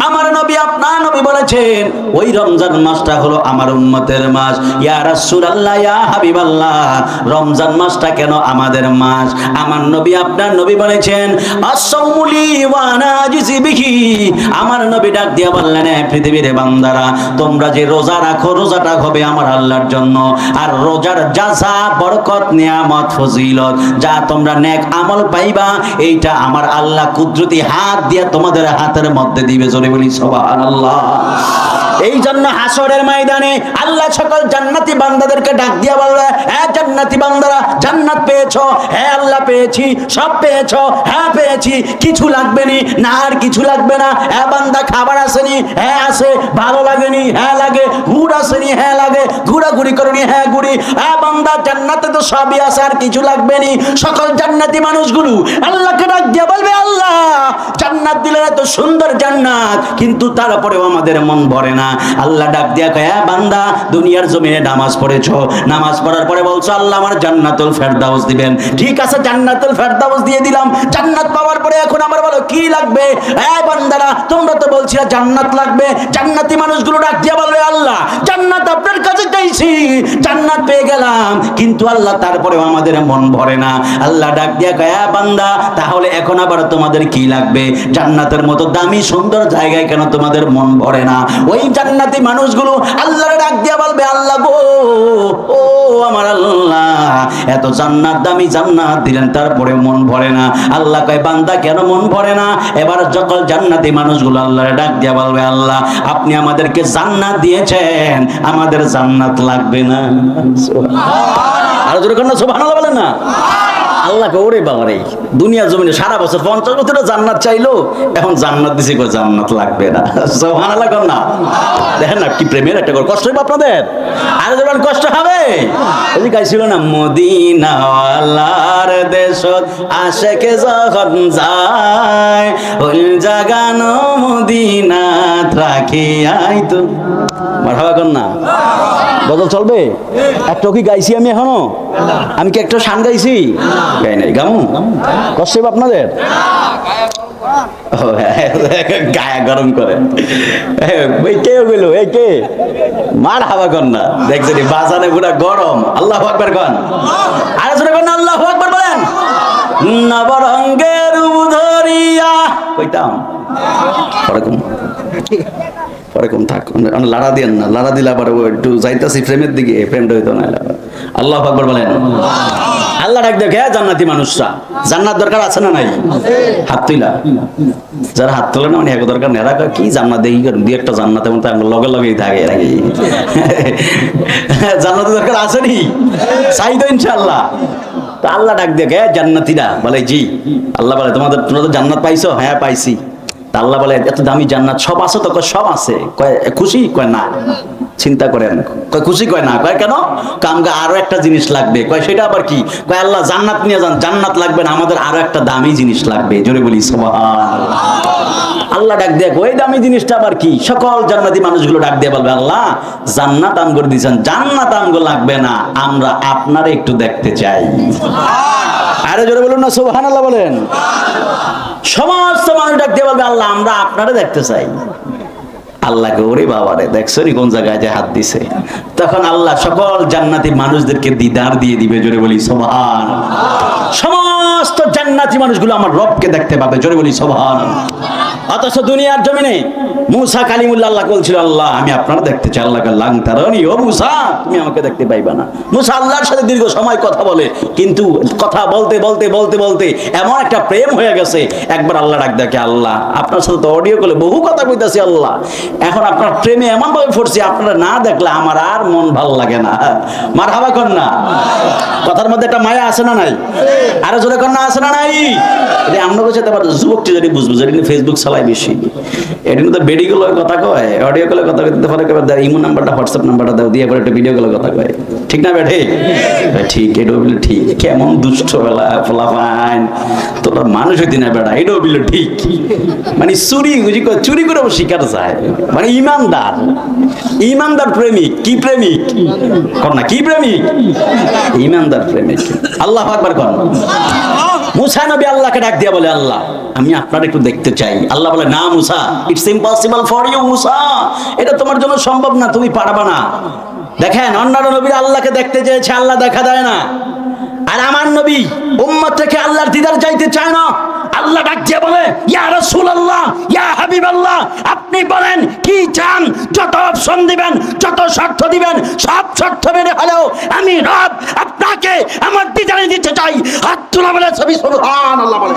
আমার নবী, আপনার নবী বলেছেন ওই রমজান মাসটা হলো আমার উম্মতের মাস। ইয়া রাসূলুল্লাহ, ইয়া হাবিবাল্লাহ, রমজান মাসটা কেন আমাদের মাস? আমার নবী, আপনার নবী বলেছেন আস-সাওমুলি ওয়া আনা আজিজি বিহি, আমার নবী ডাক দিয়া বললেন হে পৃথিবীর বান্দারা, তোমরা যে রোজা রাখো রোজাটা হবে আমার আল্লাহর জন্য। আর রোজার যাজা, বরকত, নিয়ামত, ফজিলত, যা তোমরা নেক আমল পাইবা, এইটা আমার আল্লাহ কুদরতি হাত দিয়া তোমাদের হাতের মধ্যে দিবে। জোরে বলি সুবহানাল্লাহ। এই জন্য হাসরের ময়দানে আল্লাহ সকল জান্নাতি বান্দাদেরকে ডাক দিয়া বলবে, হ্যাঁ জান্নাতি বান্দারা, জান্নাত পেয়েছো? হ্যাঁ আল্লাহ পেয়েছি। সব পেয়েছো? হ্যাঁ পেয়েছি। কিছু লাগবে নি? না আর কিছু লাগবে না। হ্যাঁ বান্দা, খাবার আসেনি? হ্যাঁ আছে। ভালো লাগেনি? হ্যাঁ লাগে। ঘুর আসেনি? হ্যাঁ লাগে। ঘোরাঘুরি করেনি? হ্যাঁ ঘুরি। হ্যাঁ বান্দা, জান্নাতে তো সবই আছে, আর কিছু লাগবে নি। সকল জান্নাতি মানুষগুলো আল্লাহকে ডাক দিয়া বলবে, আল্লাহ জান্নাত দিলেন, এত সুন্দর জান্নাত, কিন্তু তারপরেও আমাদের মন ভরে না। আল্লাহ ডাক দিয়া কয়, হ্যাঁ বান্দা, দুনিয়ার জমিনে নামাজ পড়েছো, নামাজ পড়ার পরে বলছো আল্লাহ আমার জান্নাতুল ফেরদাউস দিবেন। ঠিক আছে, জান্নাতুল ফেরদাউস দিয়ে দিলাম। জান্নাত পাওয়ার পরে এখন আমার বলো কি লাগবে? হ্যাঁ বান্দারা, তোমরা তো বলছিলা জান্নাত লাগবে। জান্নাতি মানুষগুলো ডাক দিয়া বলবে, আল্লাহ জান্নাত আপনার কাছে চাইছি, জান্নাত পেয়ে গেলাম, কিন্তু আল্লাহ তারপরেও আমাদের মন ভরে না। আল্লাহ ডাক দিয়া কয়, হ্যাঁ বান্দা, তাহলে এখন আবার তোমাদের কি লাগবে? জান্নাতের মতো দামি সুন্দর জায়গায় কেন তোমাদের মন ভরে না? ওই জান্নাতি মানুষগুলো আল্লাহর ডাক দিয়া বলবে, আল্লাহ গো, ও আমার আল্লাহ, এত জান্নাত, দামি জান্নাত দিলেন, তারপরে মন ভরে না। আল্লাহ কয়, বান্দা কেন মন ভরে না? এবার যখন জান্নাতি মানুষগুলো আল্লাহর ডাক দিয়া বলবে, আল্লাহ আপনি আমাদেরকে জান্নাত দিয়েছেন, আমাদের জান্নাত লাগবে না। আর যখন না সুবহানাল্লাহ বলেন না। আল্লাহকে ওরে বাবারে, দুনিয়া জমিনে সারা বছর 50 বছরে জান্নাত চাইলো, এখন জান্নাত দিছে, কই জান্নাত লাগবে না। সুবহানাল্লাহ কর না। দেখেন না কি প্রেমের একটা কষ্ট হবে আপনাদের। আর যখন কষ্ট হবে, ওই গাইছিল না, মদিনাওয়ালার দেশত আশেকে যখন যায়, ওই জাগানো মদিনাত রাখিয়াই তো। মারহাবা কর না। বদল চলবে? একটা কি গাইছি আমি এখনো? আমি কি একটা শান গাইছি? গাই নাই। গামু কষ্ট হবে আপনাদের? গায়া গরম করে কে গেল? এই কে? মার হাওয়া কর না। দেখছেন বাজারে পুরা গরম। আল্লাহু আকবার কন। আর জোরে কন আল্লাহু আকবার বলেন। নবরঙ্গের উধরিয়া কইতাম পরে কম থাক, লাড়া দিয়েন না, লাড়া দিলে আবার একটু যাইতাছি ফ্রেমের দিকে, ফ্রেমটা হইতো না। আল্লাহু আকবার বলেন। আল্লাহ ডাক দেখে, জান্নাতি মানুষরা, জান্নাত দরকার আছে না নাই? হাত তুইলা, যারা হাত তোলে না মানে এক দরকার নেই, কি জান্নাত দেখি দুই একটা জান্নাত এমন লগে লগেই থাকে। জান্নাতের দরকার আছে নি? চাই তো ইনশাআল্লাহ। তো আল্লাহ ডাক দেখে, জান্নাতিরা বলে জি। আল্লাহ বলে, তোমরা তো জান্নাত পাইছো? হ্যাঁ পাইছি। আল্লাহ বলে, এত দামি জান্নাত সব আছে তো? সব আছে। কয় খুশি? কয় না। চিন্তা করেন। কয় খুশি? কয় না। কয় কেন? কামগা আরো একটা জিনিস লাগবে। কয় সেটা আবার কি? কয় আল্লাহ জান্নাত নিয়ে যান, জান্নাত লাগবে না, আমাদের আরো একটা দামি জিনিস লাগবে। জোরে বলি সুবহানাল্লাহ। আল্লাহ ডাক দেখ, ওই দামি জিনিসটা আবার কি? সকল জান্নাতি মানুষগুলো ডাক দিয়ে বলবে, আল্লাহ জান্নাত আম করে দিয়েছেন, জান্নাত আমগো লাগবে না, আমরা আপনারে একটু দেখতে চাই। আরে জোরে বলুন না সুবহানাল্লাহ বলেন। সমস্ত মানুষ ডাক দিয়ে বলবে, আল্লাহ আমরা আপনারে দেখতে চাই। আল্লাহকে, ওরে বাবা রে, দেখছো নি কোন জায়গায় যে হাত দিছে। তখন আল্লাহ সকল জান্নাতি মানুষদেরকে দিদার দিয়ে দিবে, জোরে বলি সুবহানাল্লাহ। সমস্ত জান্নাতি মানুষগুলো আমার রবকে দেখতে পাবে, জোরে বলি সুবহানাল্লাহ। অথচ দুনিয়ার জমিনে মুসা কালিমুল্লাহ আল্লাহ বলছিল, আল্লাহ আমি আপনারা দেখতে চাই। আল্লাহ লাং তারানি, ও মুসা তুমি আমাকে দেখতে পাইবা না। মুসা আল্লাহর সাথে দীর্ঘ সময় কথা বলে, কিন্তু কথা বলতে বলতে বলতে বলতে এমন একটা প্রেম হয়ে গেছে, একবার আল্লাহ ডাক দেখে, আল্লাহ আপনার সাথে তো অডিও কলে বহু কথা কইতাছি, আল্লাহ এখন আপনার প্রেমে এমন ভাবে পড়ছি, আপনারা না দেখলে আমার আর মন ভালো লাগে না। মারহাবা কর না, কথার মধ্যে একটা মায়া আছে না নাই? আরো জোরে কর না, আছে না নাই? আমরা কাছে যুবকটি যদি বুঝবো, যদি ফেসবুক চালাই বেশি, এটা তো বেডি গুলো কথা কয়, অডিও গুলো কথা কইতে পারে, ইমো নাম্বারটা হোয়াটসঅ্যাপ নাম্বারটা দাও, দিয়ে পরে একটা ভিডিও গুলো কথা কয়, ঠিক না বেঠে? ঠিক, এটাও বলে ঠিক। কেমন দুষ্ট বেলা ফলাফাইন, তোরা মানুষ হইতে না বেড়া, এটাও বলে ঠিক। মানে চুরি করে শিকার যায়, মানে ইমানদার, ইমানদার প্রেমিক। কি প্রেমিক কর না, কি প্রেমিক? ইমানদার প্রেমিক। আল্লাহু আকবার কর। মুসা নবী আল্লাহকে ডাক দিয়া বলে, আল্লাহ আমি আপনার একটু দেখতে চাই। আল্লাহ বলে, না মুসা, ইটস ইম্পসিবল ফর ইউ মুসা, এটা তোমার জন্য সম্ভব না, তুমি পারবা না। দেখেন অন্যান্য নবীরা আল্লাহকে দেখতে চেয়েছে, আল্লাহ দেখা দেয় না। আর আমার নবী উম্মত থেকে আল্লাহর দিদার চাইতে চায় না। আল্লাহ ডাক দিয়ে বলে, ইয়া রাসূলুল্লাহ, ইয়া হাবিবাল্লাহ, আপনি বলেন কি চান, যত অপশন দিবেন, যত শর্ত দিবেন, সব শর্ত মেনে হলেও আমি রব আপনাকে আমার দিদারে দিতে চাই। হাত তুলে বলে সবই সুবহানাল্লাহ বলে।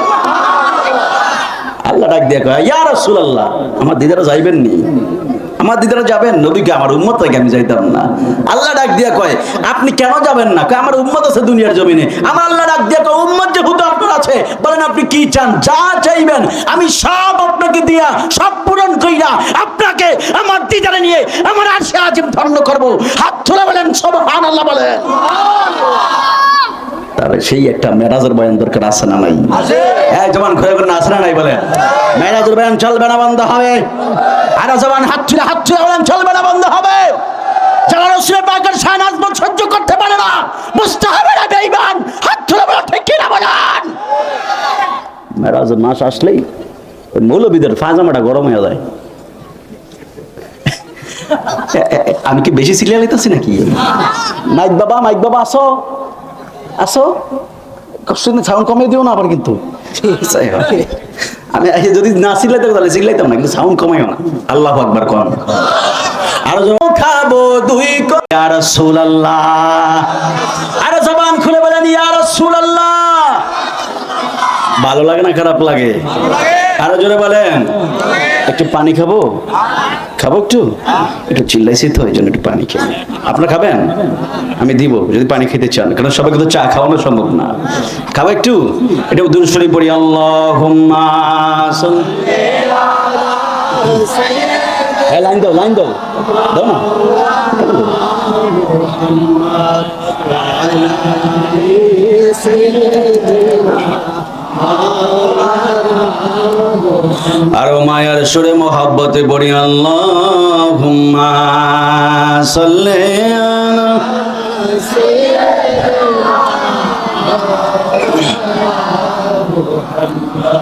আল্লাহ ডাক দিয়ে কয়, ইয়া রাসূলুল্লাহ, আমার দিদারে যাইবেন নি? আমার দিদারা যাবেন, নবীকে আমার উম্মত থেকে আমি যাইতাম না। আল্লাহ ডাক দিয়া কয়, আপনি কেন যাবেন না? কয় আমার উম্মত আছে দুনিয়ার জমিনে। আমার আল্লাহ ডাক দিয়া কয়, উম্মত যেহেতু আপনার আছে, বলেন আপনি কি চান, যা চাইবেন আমি সব আপনাকে দিয়া, সব পূরণ কইরা আপনাকে আমার দিদারে নিয়ে আমার আরশে আজিম ধন্য করব। হাত তুলে বলেন সুবহানাল্লাহ বলেন। তাহলে সেই একটা মেরাজের বয়ান দরকার আছে না নাই? এই জবান খুলে করে আছে না নাই বলেন? মেরাজের বয়ান চলবে না, বন্ধ হবে। আর জবান হাত তুলে বলেন, চলবে না, বন্ধ হবে। যারা রাসূলের পাকের শান আজমত সহ্য করতে পারে না, বুঝতে হবে না বেঈমান। হাত তুলে বলেন, ঠিক কি না বলেন? মেরাজের মাস আসলেই ওই মৌলবীদের পাজামাটা গরম হয়ে যায়। আমি কি বেশি সিরিয়াল লিখতেছি নাকি? মাইক বাবা আসো আসো, কষ্ট সাউন্ড কমিয়ে দিও না আবার কিন্তু। আমি যদি না সিলাইতে তাহলে সিলাইতাম না, কিন্তু সাউন্ড কমাইও না। আল্লাহু আকবার কোন। আর খাবো দুই ইয়া রাসূলুল্লাহ, আর জবান খুলে বলেন ইয়া রাসূলুল্লাহ। ভালো লাগে না খারাপ লাগে? আরো জোরে বলেন। একটু পানি খাবো, খাবো একটু চিল্লাইছি তো এই জন্য একটু পানি খাই। আপনারা খাবেন? আমি দিব যদি পানি খেতে চান, কারণ সবাইকে তো চা খাওয়ানো সম্ভব না। খাবো একটু? এটা দুরূদ শরীফ পড়ি, আল্লাহুম্মা সাল্লি আলা লাইন দাও দাও না। আরো মায়ার সুরে মোহাব্বতে পড়ি, আল্লাহুম্মা সাল্লি আলা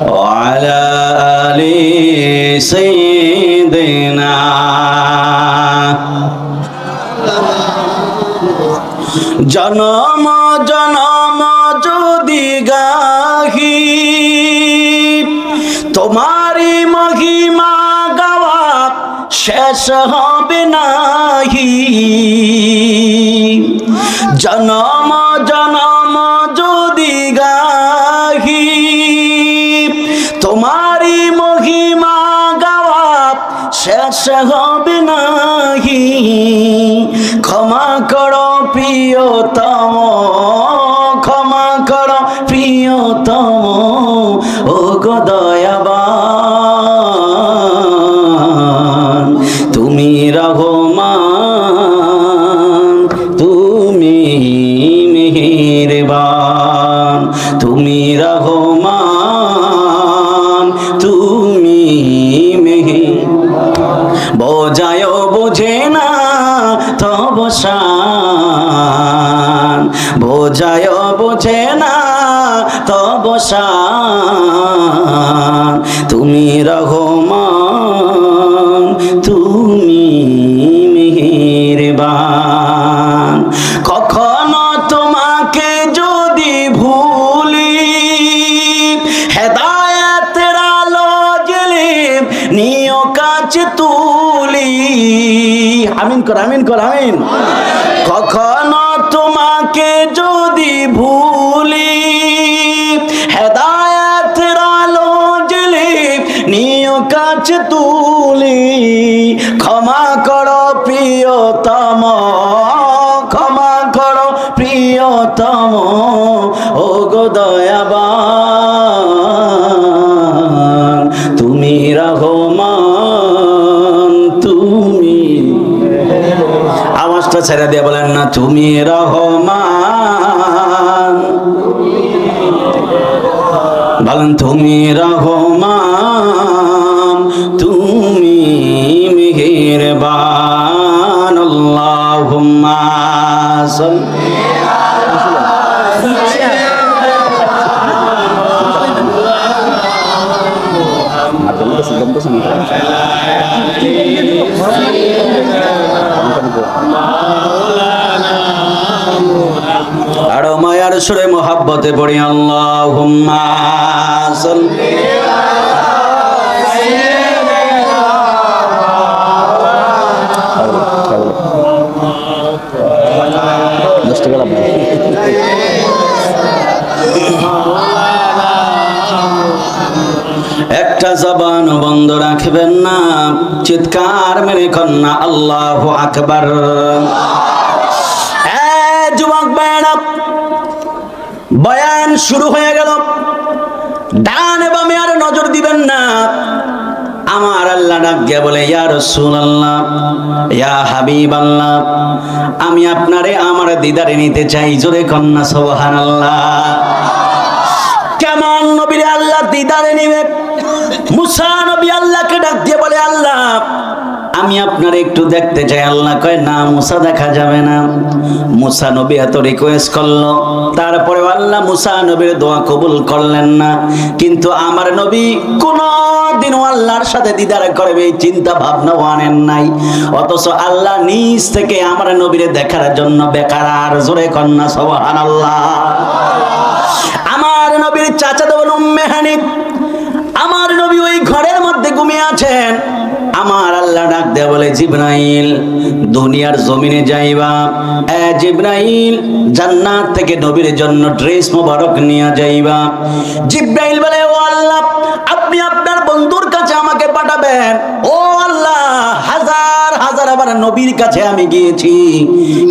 ওয়া আলা আলি সাইয়্যিদিনা। জনম জনম যদি গাহি তোমারি মহিমা, গাওয়া শেষ হবে নাহি। জনম জনম যদি গাহি তোমারি মহিমা, গাওয়া শেষ হবে নাহি। ক্ষমা করো প্রিয়তম, ক্ষমা করো প্রিয়তম, ও গো দয়াবান, তুমি রহমান, তুমি মেহেরবান, তুমি রহমান, তুমি মেহেরবান। বোঝায় বোঝে না তব শান, বোঝায় বোঝে না তব শান, তুমি রহমান, তুমি নিও কাছে তুলি। আমিন কর, আমিন কর, আমিন। কখনো তোমাকে যদি ভুলি, হেদায়েতের আলো জ্বেলে নিও কাছে তুলি। ক্ষমা করো প্রিয়তম, ক্ষমা করো প্রিয়তম, ও গো দয়াবান তুমি রহমান, তুমি। আওয়াজটা ছেড়ে দিয়ে বলেন না, তুমি রহমান, বলেন তুমি রহমান, তুমি মেহেরবান। আল্লাহুম্মা সাল্লি আরো মায়ার সুরে মোহাব্বতে পড়ি আল্লাহুম্মা সাল্লি একটা জবান বন্ধ রাখবেন না, চিৎকার মেরে কন্যা আল্লাহু আকবার। যুবক ভাইরা, বয়ান শুরু হয়ে গেল, ডানে বামে আর নজর দিবেন না। আমার আল্লাহ ডাক দিয়ে বলে, ইয়া রাসূলুল্লাহ, ইয়া হাবিবাল্লাহ, আমি আপনারে আমার দিদারে নিতে চাই। জোরে কন্যা সুবহানাল্লাহ। কেমন নবীরে আল্লাহ দিদারে নিবে? মুসা নবী আল্লাহকে ডাক দিয়ে বলে, আল্লাহ আমি আপনার একটু দেখতে চাই। আল্লাহ কয়, না মুসা দেখা যাবে না। মুসা নবী এত রিকোয়েস্ট করলো, তারপরে আল্লাহ মুসা নবীর দোয়া কবুল করলেন না। কিন্তু আমার নবী কোনদিনও আল্লাহর সাথে দিদার করবে এই চিন্তা ভাবনাও আনেন নাই, অথচ আল্লাহ নিজ থেকে আমার নবীরে দেখার জন্য বেকার। জোরে কন্যা সুবহানাল্লাহ। আমার নবীর চাচাতো বোন উম্মে হানি, আমার নবী ওই ঘরের মধ্যে ঘুমিয়ে আছেন। আমার আল্লাহ ডাক দেয়া বলে, জিবরাইল দুনিয়ার জমিনে যাইবা। জিবরাইল জান্নাত থেকে নবীর জন্য ড্রেস মোবারক নিয়ে যাইবা। জিবরাইল বলে, ও আল্লাহ, আপনি আপনার বন্ধুর কাছে আমাকে পাঠাবেন। ও আল্লাহ, হাজার হাজার আবার নবীর কাছে আমি গিয়েছি,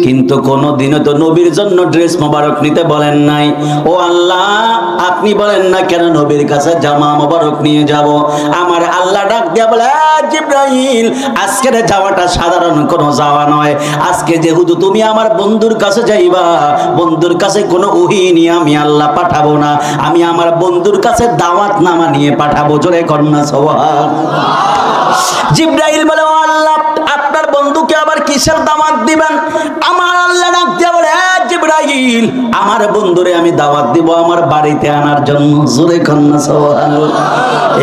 কিন্তু কোনদিনও তো নবীর জন্য ড্রেস মোবারক নিতে বলেন নাই। ও আল্লাহ, আপনি বলেন না কেন নবীর কাছে জামা মোবারক নিয়ে যাব? আমার আল্লাহ ডাক দিয়া বলে, জিবরাইল আজকের যাওয়াটা সাধারণ কোনো যাওয়া নয়। আজকে যেহেতু তুমি আমার বন্ধুর কাছে যাইবা, বন্ধুর কাছে কোনো ওহী নিয়ে আমি আল্লাহ পাঠাবো না, আমি আমার বন্ধুর কাছে দাওয়াত নামা নিয়ে পাঠাবো। জোরে কন্যা সুবহানাল্লাহ। জিবরাইল বলে, ও আল্লাহ, আপনার বন্ধুকে আবার কিসের দাওয়াত দিবেন? আমার আল্লাহ ডাক দিয়া বলে, জিবরাইল আমার বন্ধুরে আমি দাওয়াত দিব আমার বাড়িতে আনার জন্য। জোরে কন্যা সুবহানাল্লাহ।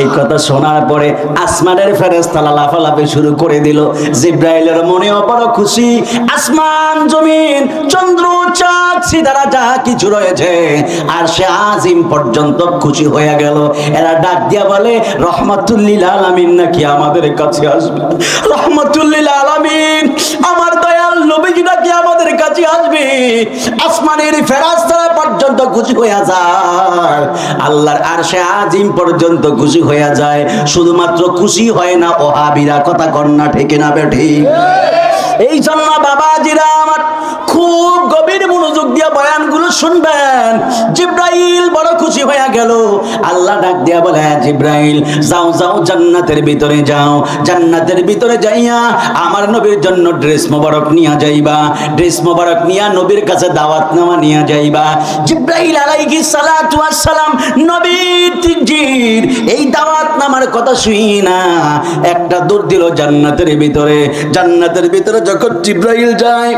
এই কথা শোনার পরে আসমানের ফেরেশতারা লাফালাফি শুরু করে দিল। জিবরাইলের মনেও বড় খুশি। আসমান জমিন চন্দ্র চাঁদ সিতারা যা কিছু রয়েছে আর সে আজিম পর্যন্ত খুশি হয়ে গেল। এরা ডাক দিয়া বলে, রহমাতুল লিল আলামিন নাকি আমাদের কাছে আসবে? রহমাতুল লিল আলামিন আমার দয়াল নবীজি নাকি আমাদের কাছে আসবে? আসমানের ফেরেশতারা পর্যন্ত খুশি হয়ে যায়, আল্লাহর আরশে আজিম পর্যন্ত খুশি হয়ে যায়। শুধুমাত্র খুশি হয় না ওহাবিরা, কথা কন্যা ঠিক না বেঠি? এই জন্য বাবাজিরা আমার খুব গভীর মনোযোগ দিয়ে বয়ানগুলো শুনবেন। জিবরাইল বড় খুশি হয়ে গেল। আল্লাহ ডাক দিয়া বলে, জিবরাইল যাও যাও জান্নাতের ভিতরে যাও, জান্নাতের ভিতরে যাইয়া আমার নবীর জন্য ড্রেস মোবারক নিয়ে যাইবা, ড্রেস মোবারক নিয়া নবীর কাছে দাওয়াতনামা নিয়ে যাইবা। জিবরাইল আলাইহিস সালাতু ওয়াস সালাম নবীর জির এই দাওয়াতনামার কথা শুই না একটা দৌড় দিল জান্নাতের ভিতরে। জান্নাতের ভিতরে যখন জিবরাইল যায়,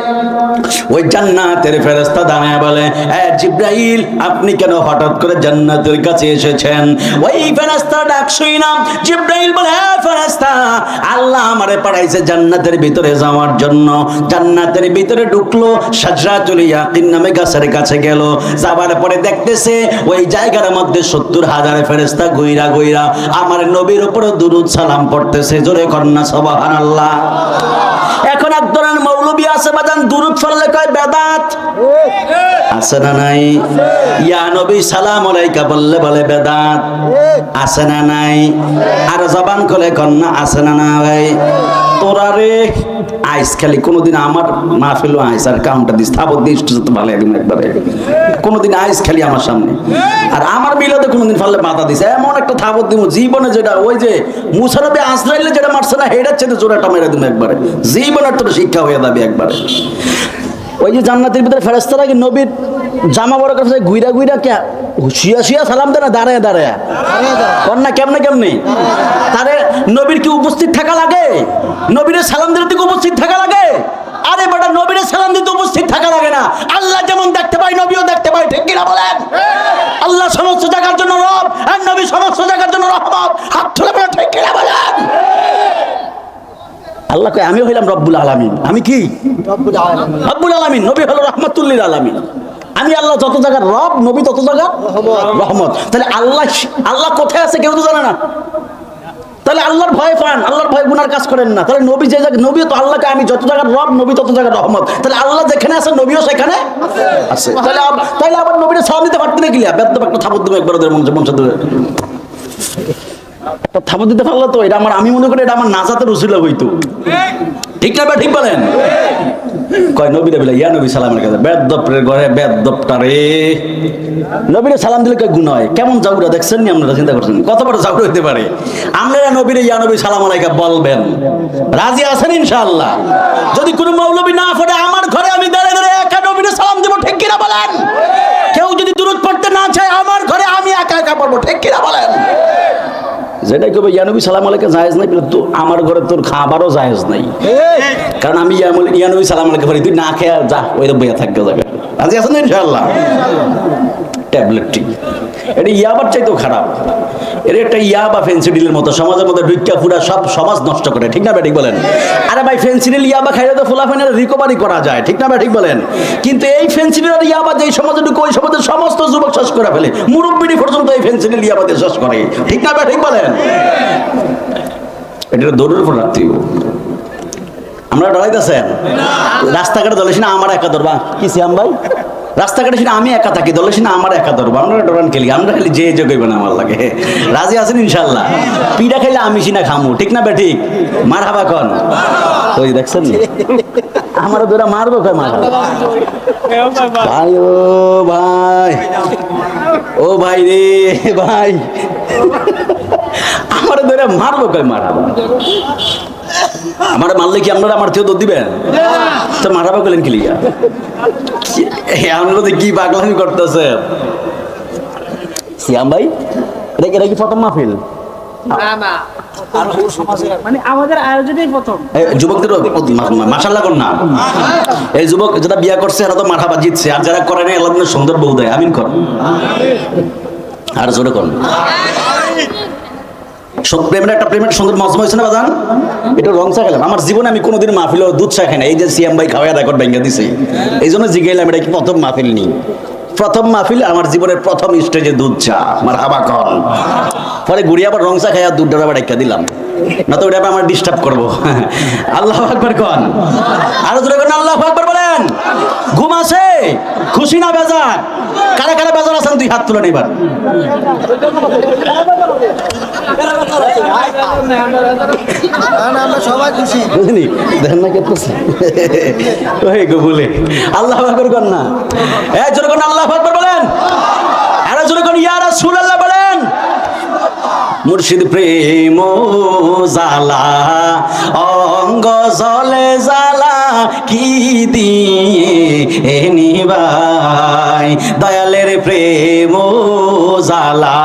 ওই জান্নাতের ফেরেশতা দাঁড়ায় বলে, এ জিবরাইল, আপনি কেন হঠাৎ করে জান্নাতের কাছে এসেছেন? ওই ফেরেশতা ডাক শুই না। জিবরাইল বলে, এ ফেরেশতা, আল্লাহ আমারে পাঠাইছে জান্নাতের ভিতরে যাওয়ার জন্য। জান্নাতের ভিতরে ঢুকলো, শাজরাতুল ইয়াকিন নামে গাছের কাছে গেল। যাবার পরে দেখতেছে ওই জায়গার মধ্যে 70,000 ফেরেশতা গইরা গইরা আমার নবীর উপর দুরূদ সালাম পড়তেছে। জোরে কন্না সুবহানাল্লাহ। এখন এক ধরনের মৌলবী আছে বাজান, দুরূদ পড়লে কয় বেদাত। আছে না নাই? ইয়া নবী সালাম আলাইকা বললে বলে বেদাত। আছে না নাই? আর জবান খুলে কন্না আছে না নাই? তোরা রে আইস খালি কোনদিন আমার মাহফিল আইস আর কাউন্টার দিস থাবত দিস তো ভালো একদিন একবারে কোনদিন আইস খালি আমার সামনে। আর আমার মিলাদে কোনদিন ফাললে বাধা দিস, এমন একটা থাবত দিব জীবনে, যেটা ওই যে মুসা নবী আজরাইলে যেটা মারছে না, হেডার চেয়ে জোরেটা মেরে দিন একবারে, জীবনের তোর শিক্ষা হয়ে যাবে একবারে। ওই যে জান্নাতের ভিতরে ফেরেশতারা কি নবীর জামা বড় কাছে গুইরা গুইরা কে শুয়া শুয়া সালাম দেয় না দাঁড়ায় দাঁড়ায়? কন্যা কেমনে কেমনে? তারে নবীর কি উপস্থিত থাকা লাগে? নবীর সালাম দিতে কি উপস্থিত থাকা লাগে? আরে বেটা, নবীর সালাম দিতে উপস্থিত থাকা লাগে না। আল্লাহ যেমন দেখতে পায় নবীও দেখতে পায়, ঠিক কিনা বলেন? আল্লাহ সমস্ত জায়গার জন্য রব আর নবী সমস্ত জায়গার জন্য রহমত। হাত তুলে বলেন, ঠিক কিনা বলেন? আল্লাহ কয় আমি হইলাম রব্বুল আলামিন। আমি কি রব্বুল আলামিন? নবী হলো রাহমাতুল লিল আলামিন। আমি আল্লাহ যত জায়গার রব, নবী তত জায়গা রহমত। তাহলে আল্লাহ কোথায় আছে কেউ তো জানে না। তাহলে আল্লাহর ভয় পান, আল্লাহর ভয় গুনার কাজ করেন না। তাহলে নবী যে জায়গায়, নবী তো আল্লাহকে আমি যত জায়গার রব, নবী তত জায়গার রহমত। তাহলে আল্লাহ যেখানে আছে নবীও সেখানে আছে। তাহলে আবার নবীরে সালাম দিতে পারতেন না, কিলা বেদ একটা থাপড় দেবো একবার ওদের মঞ্চে ধরে একটা থাপড় দিতে পারলো তো এটা আমার, আমি মনে করি এটা আমার নাজাতের উসিলা হইতো। ঠিক না? ঠিক বলেন? কয় নবীরে বলে ইয়া নবী সালামের কাছে বেদপের ঘরে বেদপটা রে নবীরে সালাম দিলে কয় গুণ হয়। কেমন জাউরা দেখছেন নি আপনারা? চিন্তা করছেন কত বড় জাউরা হইতে পারে? আপনারা নবীরে ইয়া নবী সালাম আলাইকা বলবেন, রাজি আছেন ইনশাআল্লাহ? যদি কোনো মৌলবী না পড়ে আমার ঘরে আমি দাঁড়িয়ে দাঁড়িয়ে একা নবীরে সালাম দেব, ঠিক কিনা বলেন? কেউ যদি দুরূদ পড়তে না চায় আমার ঘরে আমি একা একা পড়বো, ঠিক কিনা বলেন? যেটাই কবে ইয়া নবী সালাম আলাইকা জায়েজ নাই, তো আমার ঘরে তোর খাবারও জায়েজ নাই। কারণ আমি ইয়া নবী সালাম আলাইকা পড়ি, তুই না খেয়ে যা ওই বইয়া থাকবে জায়গা। রাজি আছেন ইনশাআল্লাহ? ট্যাবলেটটি এটা ইয়াবার চাইতেও খারাপ। এর একটা ইয়াবা ফেন্সিডিলের মতো সমাজের মধ্যে ঢুকিয়া পুরা সব সমাজ নষ্ট করে, ঠিক না? ঠিক বলেন? আরে ভাই, ফেন্সিডিল ইয়াবা খাইলে তো ফুলাফানের রিকভারি করা যায়, ঠিক না? ঠিক বলেন? কিন্তু এই ফেন্সিডিল আর ইয়াবা যেই সমাজে ঢুকে ওই সমাজের সমস্ত যুবক শেষ করে ফেলে, মুরব্বিনী পর্যন্ত এই ফেন্সিডিল ইয়াবা দিয়ে শেষ করে, ঠিক না? ঠিক বলেন? এটা দৌড়ের উপর রাখতে হবে। আমরা ডরাইতেছেন রাস্তাঘাটে দলেছি না আমার একা ধরবা কি সিয়াম ভাই? রাস্তাঘাটে সিনা আমি একা থাকি, দলে সিনা আমার একা ধরবো। আমরা ডরান খেলি, আমরা খালি যে কইব না আমার লাগে। রাজি আছেন ইনশাল্লাহ? পিঠা খাইলে আমি সিনা খামু, ঠিক না? ঠিক মার হাবা কন ওই দেখছেন আমার দুরা মারবো কয় মার ভাই। ও ভাই, ও ভাই রে ভাই, আমার দুরা মারবো কয় মার হাবা। আমার মারলে কি আপনারা আমার থেকে দৌড় দিবেন? তো মারাবা করলেন কি লিগা? আমরা কি পাগলামি করতেছে? সিয়াম ভাই, এটা কি প্রথম মাহফিল? মানে আমাদের আয়োজনেই প্রথম। যুবকদের মাশাআল্লাহ কর না। এই যুবক যারা বিয়া করছে এরা তো মারহাবা জিতছে, আর যারা করে না আল্লাহ সুন্দর বউ দেয়। আমিন কর, আর জোরে কর। সব প্রেমের একটা প্রেমের সুন্দর মজমা হয়েছে না বাজান? এটা রং চা খেলাম। আমার জীবনে আমি কোনোদিন মাহফিল দুধ চা খাই না। এই যে সিয়াম ভাই খাওয়া রেকর্ড ভেঙে দিছে, এই জন্য জিগাইলাম এটা কি প্রথম মাহফিল নি? প্রথম মাহফিল, আমার জীবনের প্রথম স্টেজে দুধ চা। আমার হাবা কন পরে ঘুরিয়ে আবার রং চা খাই আর দুধ ডাবা ডাইকা দিলাম, না তো ওটা আমার ডিস্টার্ব করবো। আল্লাহ আকবার কন, আরো জোরে কন আল্লাহ আকবার বলেন। ঘুম আছে? খুশি না বেজার? কারা কারা বেজার আছেন তুই হাত তুলে এবার। সবাই খুশি বুঝলি? দেখেন না কেটে বলে আল্লাহ আকবার কর না। জোরে কন আল্লাহ আকবার বলেন। আরো জোরে কন ইয়া রাসূলুল্লাহ বলেন। মুর্শিদ প্রেম জালা অঙ্গ জলে জালা কি দিয়ে নিবাই, দয়ালের প্রেম জালা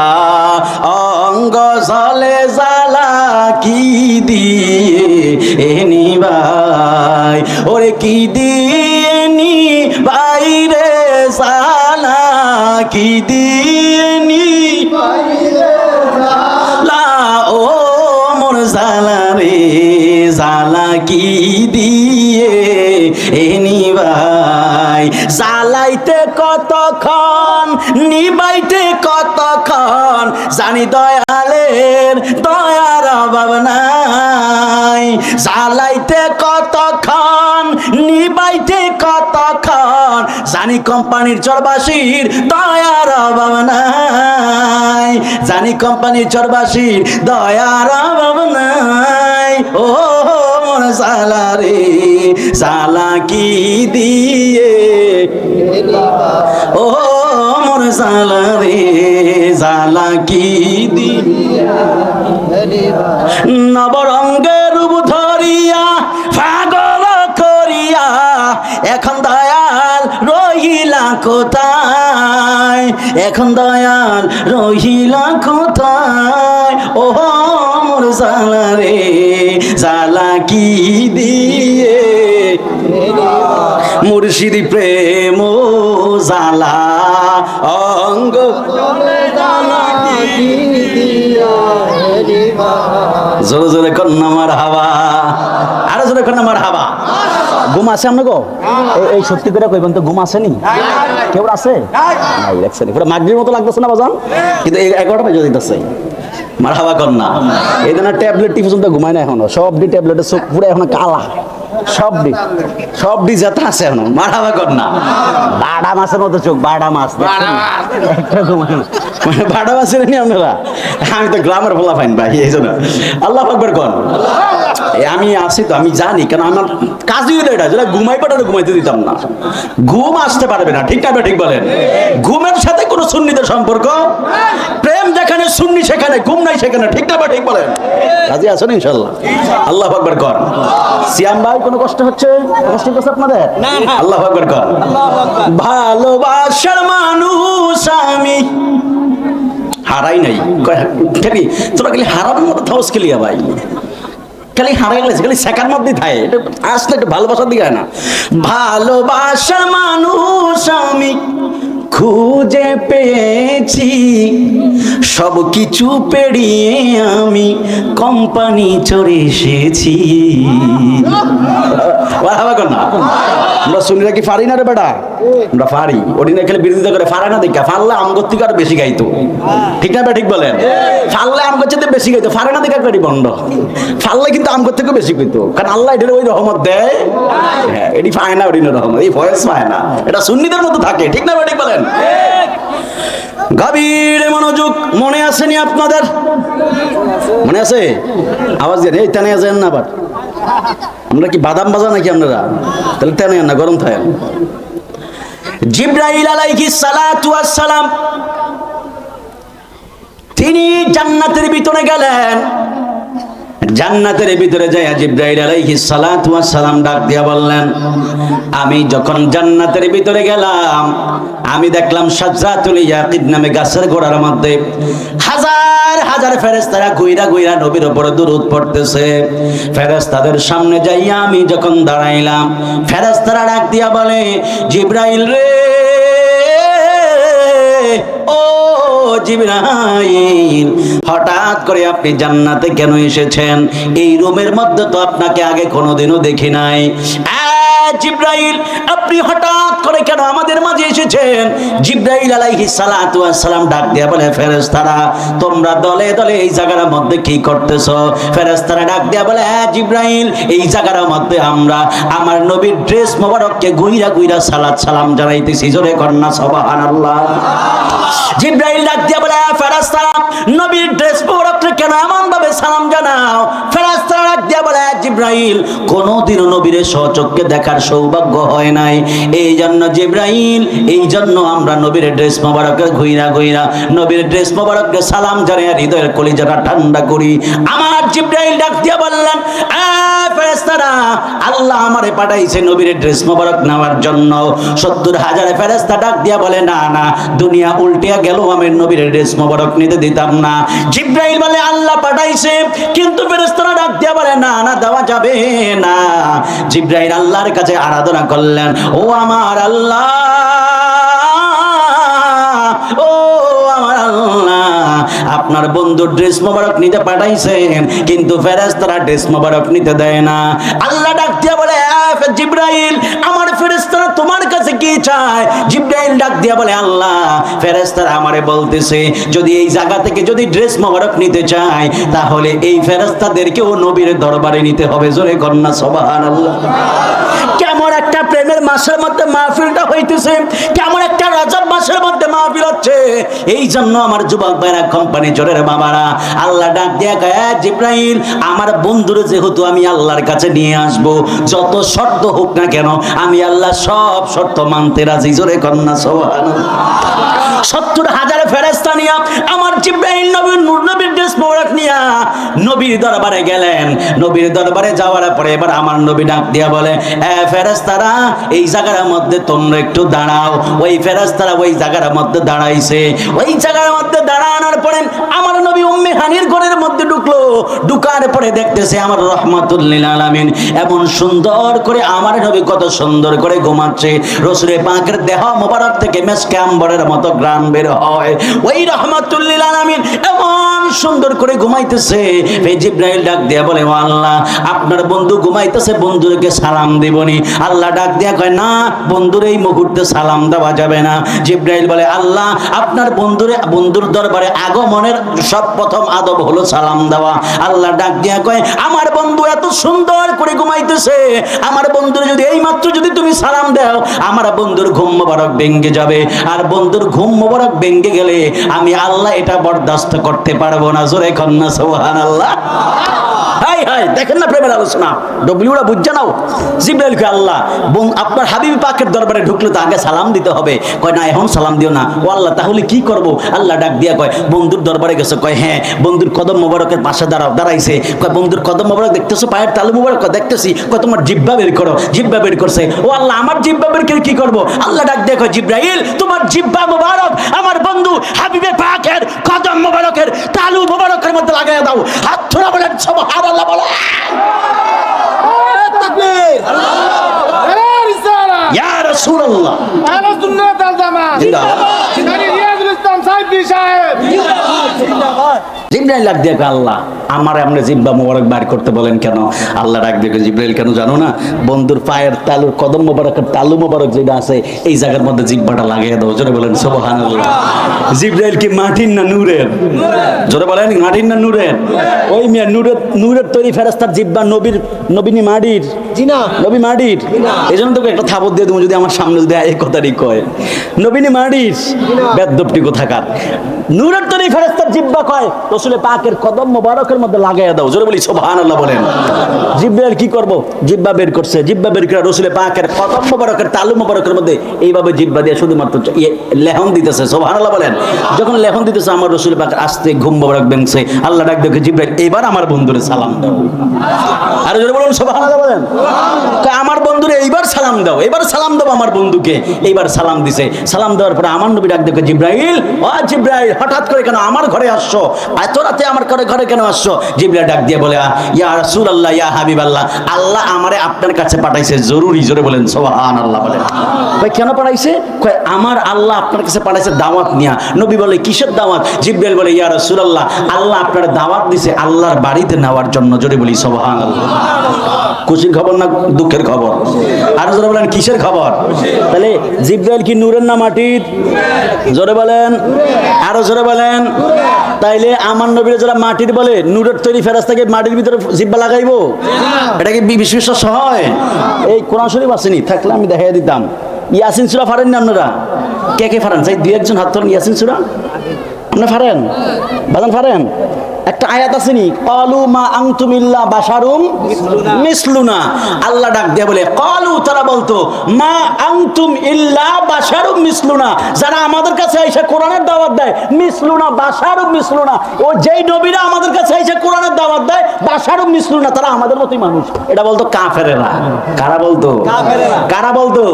অঙ্গ জলে জালা কি দিয়ে নিবাই, ওরে কি দিয়ে নি বাইরে সালা কি দিয়ে নি লা ও মোর জালা রে জালা কি দিয়ে এনি ভাই জ্বালাইতে কতক্ষণ নিবাইতে কতক্ষণ জানি দয়ালের দয়ার অভাব নাই জ্বালাইতে কতক্ষণ নিবাইতে কতক্ষণ জানি কোম্পানির চরবাসীর দয়ার অভাব নাই জানি কোম্পানির চরবাসীর দয়ার অভাব নাই ও মোর জালা রে জালা কি দিয়ে ও মোর জালা রে জালা কি দিয়ে নবরঙ্গের রূপ ধরিয়া পাগল করিয়া এখন দয়াল রহিলা কোথায় এখন দয়াল রহিলা কোথায় ও মোর জালা রে জালা কি দিয়ে মুর্শিদি প্রেম জালা অঙ্গ জোরে জোরে কন্যা মার হাওয়া আরো জোরে কন্যা মার হাওয়া ঘুম আছে আপনাকে এই সত্যি করে কইবেন তো ঘুম আসেনি কেউ আছে নাই দেখছেন পুরো মাগরির মতো লাগতেছে না বাজান কিন্তু 11টা বাজে দিতেছে মার হাওয়া কন্যা এই দিন ট্যাবলেট টিফিন তো ঘুমায় না এখনো সবডি ট্যাবলেটের চোখ পুরো এখন কালা সবডি যেটা আছে এখন মার হাওয়া কন্যা বাড়া মাছের মতো চোখ বাড়া মাছ একটা ঘুমায় মানে বাড়া মাছের নি আপনারা আমি তো গ্রামের বলা ফাইন ভাই এই জন্য আল্লাহ আকবার কোন আমি আছি তো আমি জানি কেন আমার কাজই হলো এটা যেটা ঘুমাই পাঠালে ঘুমাইতে দিতাম না ঘুম আসতে পারবে না ঠিক না ঠিক বলেন ঘুমের সাথে কোনো সুন্নিদের সম্পর্ক প্রেম যেখানে সুন্নি সেখানে ঘুম নাই সেখানে ঠিক না ঠিক বলেন রাজি আছেন ইনশাআল্লাহ আল্লাহ আকবার কর সিয়াম ভাই কোনো কষ্ট হচ্ছে কষ্ট হচ্ছে আপনাদের আল্লাহ আকবার কর ভালোবাসার মানুষ আমি হারাই নাই খালি তোরা খালি হারানোর মতো থাউস খেলিয়া ভাই খালি হারাই গেছে খালি শেখার মধ্যেই থাকে এটা আসলে একটু ভালোবাসার দিকে হয় না ভালোবাসার মানুষ আমি খুঁজে পেয়েছি সব কিছু পেরিয়ে আমি কোম্পানি চড়ে এসেছি আমরা শুনিরা কি পারি না রে বেটা আমরা পারি ওদিনে খেলে বিরোধিতা করে পারে না দেখা পারলে আমগর থেকে আরো বেশি গাইতো ঠিক না ঠিক বলেন পারলে আমগর চেয়ে বেশি গাইতো পারে না দেখা করি বন্ধ পারলে কিন্তু আমগর থেকে বেশি কইতো কারণ আল্লাহ এটার ওই রহমত দেয় হ্যাঁ এটি পায় না ওদিনের রহমত এই ভয়েস পায় না এটা সুন্নিদের মতো থাকে ঠিক না ঠিক বলেন গভীর মনোযোগ মনে আসেনি আপনাদের মনে আছে আওয়াজ দিয়ে এই টানে আসেন না আবার আমরা কি বাদাম বাজা নাকি আপনারা তাহলে টানে না গরম থাকেন জিবরাইল আলাইহিস সালাতু ওয়াস সালাম তিনি জান্নাতের ভিতরে গেলেন জান্নাতের ভিতরে যায় জিবরাইল আলাইহিস সালাতু ওয়াস সালাম ডাক দিয়া বললেন আমি যখন জান্নাতের ভিতরে গেলাম আমি দেখলাম সাজরাতুল ইয়াকিদ নামে গাছের গোড়ার মধ্যে হাজার হাজার ফেরেশতারা ঘুইরা ঘুইরা নবীর উপর দরুদ পড়তেছে ফেরেশতাদের সামনে যাইয়া আমি যখন দাঁড়াইলাম ফেরেশতারা ডাক দিয়া বলে জিবরাইল রে ও জিবরাইল হঠাৎ করে আপনি জান্নাতে কেন এসেছেন এই রুমের মধ্যে তো আপনাকে আগে কোনোদিনও দেখি নাই জিবরাইল আপনি হঠাৎ করে কেন আমাদের মাঝে এসেছেন জিবরাইল আলাইহিস সালাতু ওয়াস সালাম ডাক দিয়া বলে ফেরেশতারা তোমরা দলে দলে এই জায়গার মধ্যে কি করতেছো ফেরেশতারা ডাক দিয়া বলে জিবরাইল এই জায়গার মধ্যে আমরা আমার নবীর ড্রেস মোবারককে গুইরা গুইরা সালাত সালাম জানাইতেছি জোরে কন্না সুবহানাল্লাহ জিবরাইল ডাক দিয়া বলে ফেরেশতারা নবীর ড্রেস মোবারককে কেন এমন ভাবে সালাম জানাও ফেরেশতারা ডাক দিয়া বলে জিবরাইল কোনোদিনও নবীর সচক্ষে দেখার সৌভাগ্য হয় নাই এই জন্য জিবরাইল এই জন্য আমরা নবীর ড্রেস মোবারককে ঘুইরা ঘুইরা নবীর ড্রেস মোবারককে সালাম জানিয়ে হৃদয়ের কলিজাটা ঠান্ডা করি আমার জিবরাইল ডাক দিয়া বললেন ফেরেশতারা আল্লাহ আমারে পাঠাইছে নবীর ড্রেস মোবারক নেওয়ার জন্য ৭০,০০০ ফেরেশতা ডাক দিয়া বলে না না দুনিয়া উল্টিয়া গেল আমি নবীর ড্রেস মোবারক নিতে দিতাম না জিবরাইল বলে আল্লাহ পাঠাইছে কিন্তু ফেরেশতারা ডাক দিয়া বলে না না দেওয়া যাবে না জিবরাইল আল্লাহর কাছে আরাধনা করলেন, ও আমার আল্লাহ, ও আমার আল্লাহ, আপনার বন্ধু ড্রেস মোবারক নিতে পাঠাইছেন, কিন্তু ফেরেশতারা ড্রেস মোবারক নিতে দেয় না। আল্লাহ ডাক দিয়া বলে, জিবরাইল, আমার ফেরেশতারা তোমার কাছে কি চায়? জিবরাইল ডাক দিয়া বলে, আল্লাহ, ফেরেশতারা আমারে বলতেছে যদি এই জায়গা থেকে যদি ড্রেস মোবারক নিতে চায়, তাহলে এই ফেরেশতাদেরকেও নবীর দরবারে নিতে হবে। জোরে কন্যা সুবহানাল্লাহ। কেমন একটা প্রেমের মাসের মধ্যে মাহফিলটা হইতেছে, কেমন একটা রজব মাসের মধ্যে মাহফিল হচ্ছে। এই জন্য আমার যুবক ভাইরা, কোম্পানি জোরের বাবারা, আল্লাহ ডাক দিয়া কয়, জিবরাইল, আমার বন্ধুর যেহেতু আমি আল্লাহর কাছে নিয়ে আসব, যত শর্ত হোক না কেন আমি আল্লাহ সব শর্ত মানতে রাজি। জোরে কন্যা সুবহানাল্লাহ। 70,000 ফেরেশতা নিয়া আমার জিবরাইল নবীর নূর নবীর ড্রেস মোবারক নিয়া নবীর দরবারে গেলেন। নবীর দরবারে যাওয়ার পরে এবার আমার নবী ডাক দিয়া বলে, ফেরেশতারা এই জায়গার মধ্যে তোমরা একটু দাঁড়াও। ওই ফেরেশতারা ওই জায়গার মধ্যে দাঁড়াইছে। ওই জায়গার মধ্যে দাঁড়ানোর পরে আমার নবী উম্মে হানির ঘরের মধ্যে ঢুকলো। ঢুকার পরে দেখতেছে আমার রহমাতুল লিল আলামিন এমন সুন্দর করে আমার নবী কত সুন্দর করে ঘুমাচ্ছে। রাসূলের পাকের দেহ মোবারক থেকে মেশকে আম্বরের মতো ঘ্রাণ বের হয়। ওই রহমাতুল লিল আলামিন এমন সুন্দর করে ঘুমাইতেছে। জিবরাইল ডাক দিয়া বলে, ও আল্লাহ, আপনার বন্ধু ঘুমাইতেছে, বন্ধুকে সালাম দেবনি। আল্লাহ ডাক দিয়া কয়, না, বন্ধুর এই মুহূর্তে সালাম দেওয়া যাবে না। জিবরাইল বলে, আল্লাহ, আপনার বন্ধুর দরবারে আগমনের সব প্রথম আদব হলো সালাম দেওয়া। আল্লাহ ডাক দিয়া কয়, আমার বন্ধু এত সুন্দর করে ঘুমাইতেছে, আমার বন্ধুর যদি এই মাত্র যদি তুমি সালাম দাও, আমার বন্ধুর ঘুম মোবারক ভেঙে যাবে। আর বন্ধুর ঘুম মোবারক ভেঙে গেলে আমি আল্লাহ এটা বরদাস্ত করতে পারবো না। জোরে কন্যা সুবহানাল্লাহ। হাই হাই, দেখেন না প্রেমের আলোচনা, ডব্লিউরা বুঝছে নাও। জিবরাইল কে আল্লাহ, আপনার হাবিব পাকের দরবারে ঢুকলে তো আগে সালাম দিতে হবে। কয়, না, এখন সালাম দিও না। ও আল্লাহ, তাহলে কি করব? আল্লাহ ডাক দিয়া কয়, বন্ধুর দরবারে গেছো? কয়, হ্যাঁ। বন্ধুর কদম মোবারকের পাশে দাঁড়াইছে। কয়, বন্ধুর কদম মোবারক দেখতেছো? পায়ের তালু মোবারক? দেখতেছি। কয়, তোমার জিহ্বা বের করো। জিহ্বা বের করছে। ও আল্লাহ, আমার জিহ্বা বের করে কি করব? আল্লাহ ডাক দিয়া কয়, জিবরাইল, তোমার জিহ্বা মোবারক আমার বন্ধু হাবিবে পাকের কদম মোবারকের তালু মোবারকের মধ্যে লাগাইয়া দাও। হাত ধরে বলেন সুবহানাল্লাহ। বলে, তাকবীর, ইয়া রাসূলুল্লাহ, আহলে সুন্নাত ওয়াল জামাত জিন্দাবাদ, রিয়াজুল ইসলাম সাইদি সাহেব জিন্দাবাদ। জিবরাইল ডাক দিয়ে, আল্লাহ, আমার আপনি জিহ্বা মোবারক বাইর করতে বলেন কেন? আল্লাহ ডাক দিয়ে, জিবরাইল, কেন জানো না? বন্ধুর পায়ের তালুর কদম মোবারকের তালু মোবারক যেটা আছে, এই জায়গার মধ্যে জিহ্বাটা লাগিয়ে দাও। জোরে বলেন সুবহানাল্লাহ। জিবরাইল কি মাটির না নূরের? জোরে বলেন, মাটির না নূরের? ওই মিয়া নূরের তৈরি ফেরেশতার জিহ্বা নবীনি মাটির? জি না, নবী মাটির। এই জন্য তোকে একটা থাবত দিয়ে দেবো যদি আমার সামনে যদি এই কথাটি কয়, নবীনি মাটির, বেদ্যপটি কোথাকার। নূরের তৈরি ফেরেশতার জিহ্বা কয় রাসূলের পাকের কদম মোবারকের মধ্যে লাগাইয়া দাও। জোরে বলি সুবহানাল্লাহ বলেন। জিবরাইল কি করব? জিহ্বা বের করছে। জিহ্বা বের করে রাসূলের পাকের কদম মোবারকের তালু মোবারকের মধ্যে এইভাবে জিহ্বা দিয়ে শুধুমাত্র লেহন দিতেছে। সুবহানাল্লাহ বলেন। যখন লেহন দিতেছে, আমার রাসূলের পাক আস্তে ঘুম মোবারক ভেঙছে। আল্লাহ ডাক দেখে, জিবরাইল, এবার আমার বন্ধুরে সালাম দাও। আর জোরে বলুন সুবহানাল্লাহ বলেন। আমার বন্ধুরে এইবার সালাম দাও, এবার সালাম দাও আমার বন্ধুকে। এইবার সালাম দিছে। সালাম দেওয়ার পরে আমার নবী ডাক দেখে, জিবরাইল, ও জিবরাইল, হঠাৎ করে কেন আমার ঘরে আসছো? এত রাতে আমার ঘরে কেন আসছো? জিবরাইল ডাক দিয়ে বলে, ইয়া রাসূলুল্লাহ, ইয়া হাবিবাল্লাহ, আল্লাহ আমারে আপনার কাছে পাঠাইছে জরুরি। জোরে বলেন সুবহানাল্লাহ বলেন। কই, কেন পাঠাইছে? কই, আমার আল্লাহ আপনার কাছে পাঠাইছে দাওয়াত নিয়া। নবী বলে, কিসের দাওয়াত? জিবরাইল বলে, ইয়া রাসূলুল্লাহ, আল্লাহ আপনার দাওয়াত দিছে আল্লাহর বাড়িতে নেওয়ার জন্য। জোরে বলি সুবহানাল্লাহ। খুশির খবর না দুঃখের খবর? আর জোরে বলেন, কিসের খবর? তাহলে জিবরাইল কি নূরের না মাটির? জোরে বলেন, আরো জোরে বলেন। তাইলে আমার নবীর যারা মাটির বলে, নূরের তৈরি ফেরেশতাকে মাটির ভিতরে জিহ্বা লাগাইবো? এটা কি বিশ্বাস হয়? এই কোরআন শরীফ আসেনি, থাকলে আমি দেখাই দিতাম। ইয়াসিন সূরা পারেন না আপনারা? কে কে পারেন? চাই দুই একজন হাত তোলেন। ইয়াসিন সূরা আপনারা পারেন? বাজান পারেন? একটা আয়াত আসেনি, ক্বালু মা আনতুম ইল্লা বাশারুম মিসলুনা। আল্লাহ ডাক দিয়ে বলে, ক্বালু, তারা বলতো, মা আনতুম ইল্লা বাশারুম মিসলুনা, যারা আমাদের কাছে এসে কোরআনের দাওয়াত দেয়, মিসলুনা, বাশারুম মিসলুনা, ও যেই নবীরা আমাদের কাছে এসে কোরআনের দাওয়াত দেয় বাশারুম মিসলুনা, তারা আমাদের মতোই মানুষ। এটা বলতো কাফেরেরা। কারা বলতো? কারা বলতো?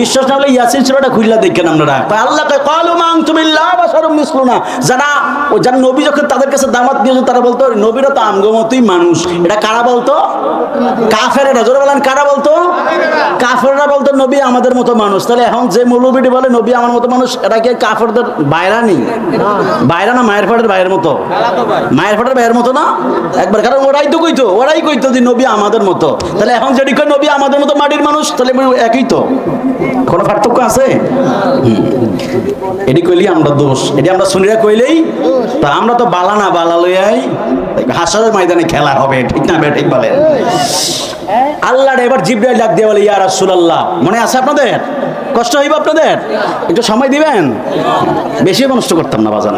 বিশ্বাস না হলে ইয়াসিন সূরাটা খুললা দেখেন আপনারা। আল্লাহ কয় ক্বালু মা আনতুম ইল্লা বাশারুম মিসলুনা, যারা নবী যখন তাদের কাছে দাওয়াত দিয়েছে তারা বলতো নবীরা তো আমগো মতোই মানুষ। এটা কারা বলতো? কাফেরেরা। জোরে বলেন কারা বলতো? কাফেররা বলতো নবী আমাদের মতো মানুষ। তাহলে এখন যে মৌলবীটি বলে নবী আমার মতো মানুষ, এটা কি কাফেরদের বাইরা নেই? বাইরা না মায়ের ফাটের বাইরের মতো? মায়ের ফাটের বাইরের মতো না একবার, কারণ ওরাই কইতো যে নবী আমাদের মতো। তাহলে এখন যদি কই নবী আমাদের মতো মাটির মানুষ, তাহলে একই তো, কোনো পার্থক্য আছে? এটি কইলেই আমরা দোষ, এটি আমরা শুনিরা কইলেই তা আমরা তো বালা না, বালা লইয়াই হাসরের ময়দানে খেলা হবে, ঠিক না? ঠিক বলে আল্লাহ। এবার জিবরাইল ডাক দিয়ে বলে ইয়া রাসূলুল্লাহ, মনে আছে আপনাদের? কষ্ট হইব আপনাদের, একটু সময় দিবেন। বেশি নষ্ট করতাম না বাজান,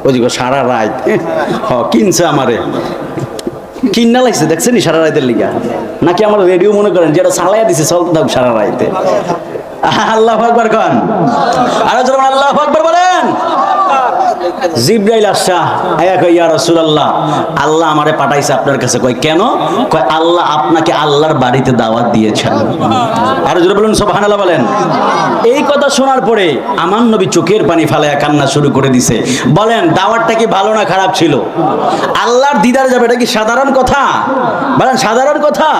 ওই যে সারা রাত কিনছে আমারে, কিন্না লাগছে দেখছেন সারা রাতের লিগা, নাকি আমার রেডিও মনে করেন যেটা চালাইয়া দিছে চলতে থাক সারা রাইতে। আল্লাহু আকবার কন, আর যখন আল্লাহু আকবার বলেন, জিবরাইল আসা আয়া কয় ইয়া রাসূলুল্লাহ, আল্লাহ আমারে পাঠাইছে আপনার কাছে। কয় কেন? কয় আল্লাহ আপনাকে আল্লাহর বাড়িতে দাওয়াত দিয়েছেন। আর জোরে বলুন সুবহানাল্লাহ বলেন। এই কথা শোনার পরে আমার নবী চোখের পানি ফালায়া কান্না শুরু করে দিছে। বলেন দাওয়াতটা কি ভালো না খারাপ ছিল? আল্লাহর দিদারে যাবে, এটা কি সাধারণ কথা? বলেন সাধারণ কথা?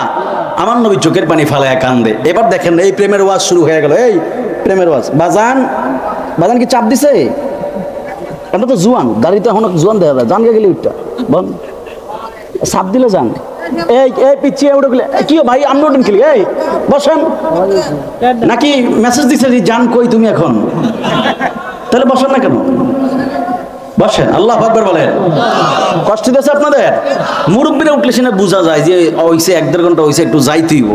আমার নবী চোখের পানি ফালায়া কান্দে। এবার দেখেন এই প্রেমের ওয়াজ শুরু হয়ে গেল। এই প্রেমের ওয়াজ, বাজান বাজান কি চাপ দিছে? এটা তো জুয়ান, দাড়িতে এখন জুয়ান দেখা যায়, জান গে গেলে উঠটা বল চাপ দিলে যান। এই এই পিছিয়ে উঠে গেলে কি ভাই আমরা উঠেন খেলি, এই বসেন। নাকি মেসেজ দিছে যে জান কই তুমি এখন? তাহলে বসেন না কেন? বসেন। আল্লাহু আকবার বলেন। কষ্ট দিয়েছে আপনাদের? মুরব্বীরা উঠলে সেটা বোঝা যায় যে হইছে 1-1.5 ঘন্টা হইছে, একটু যাইতেইব।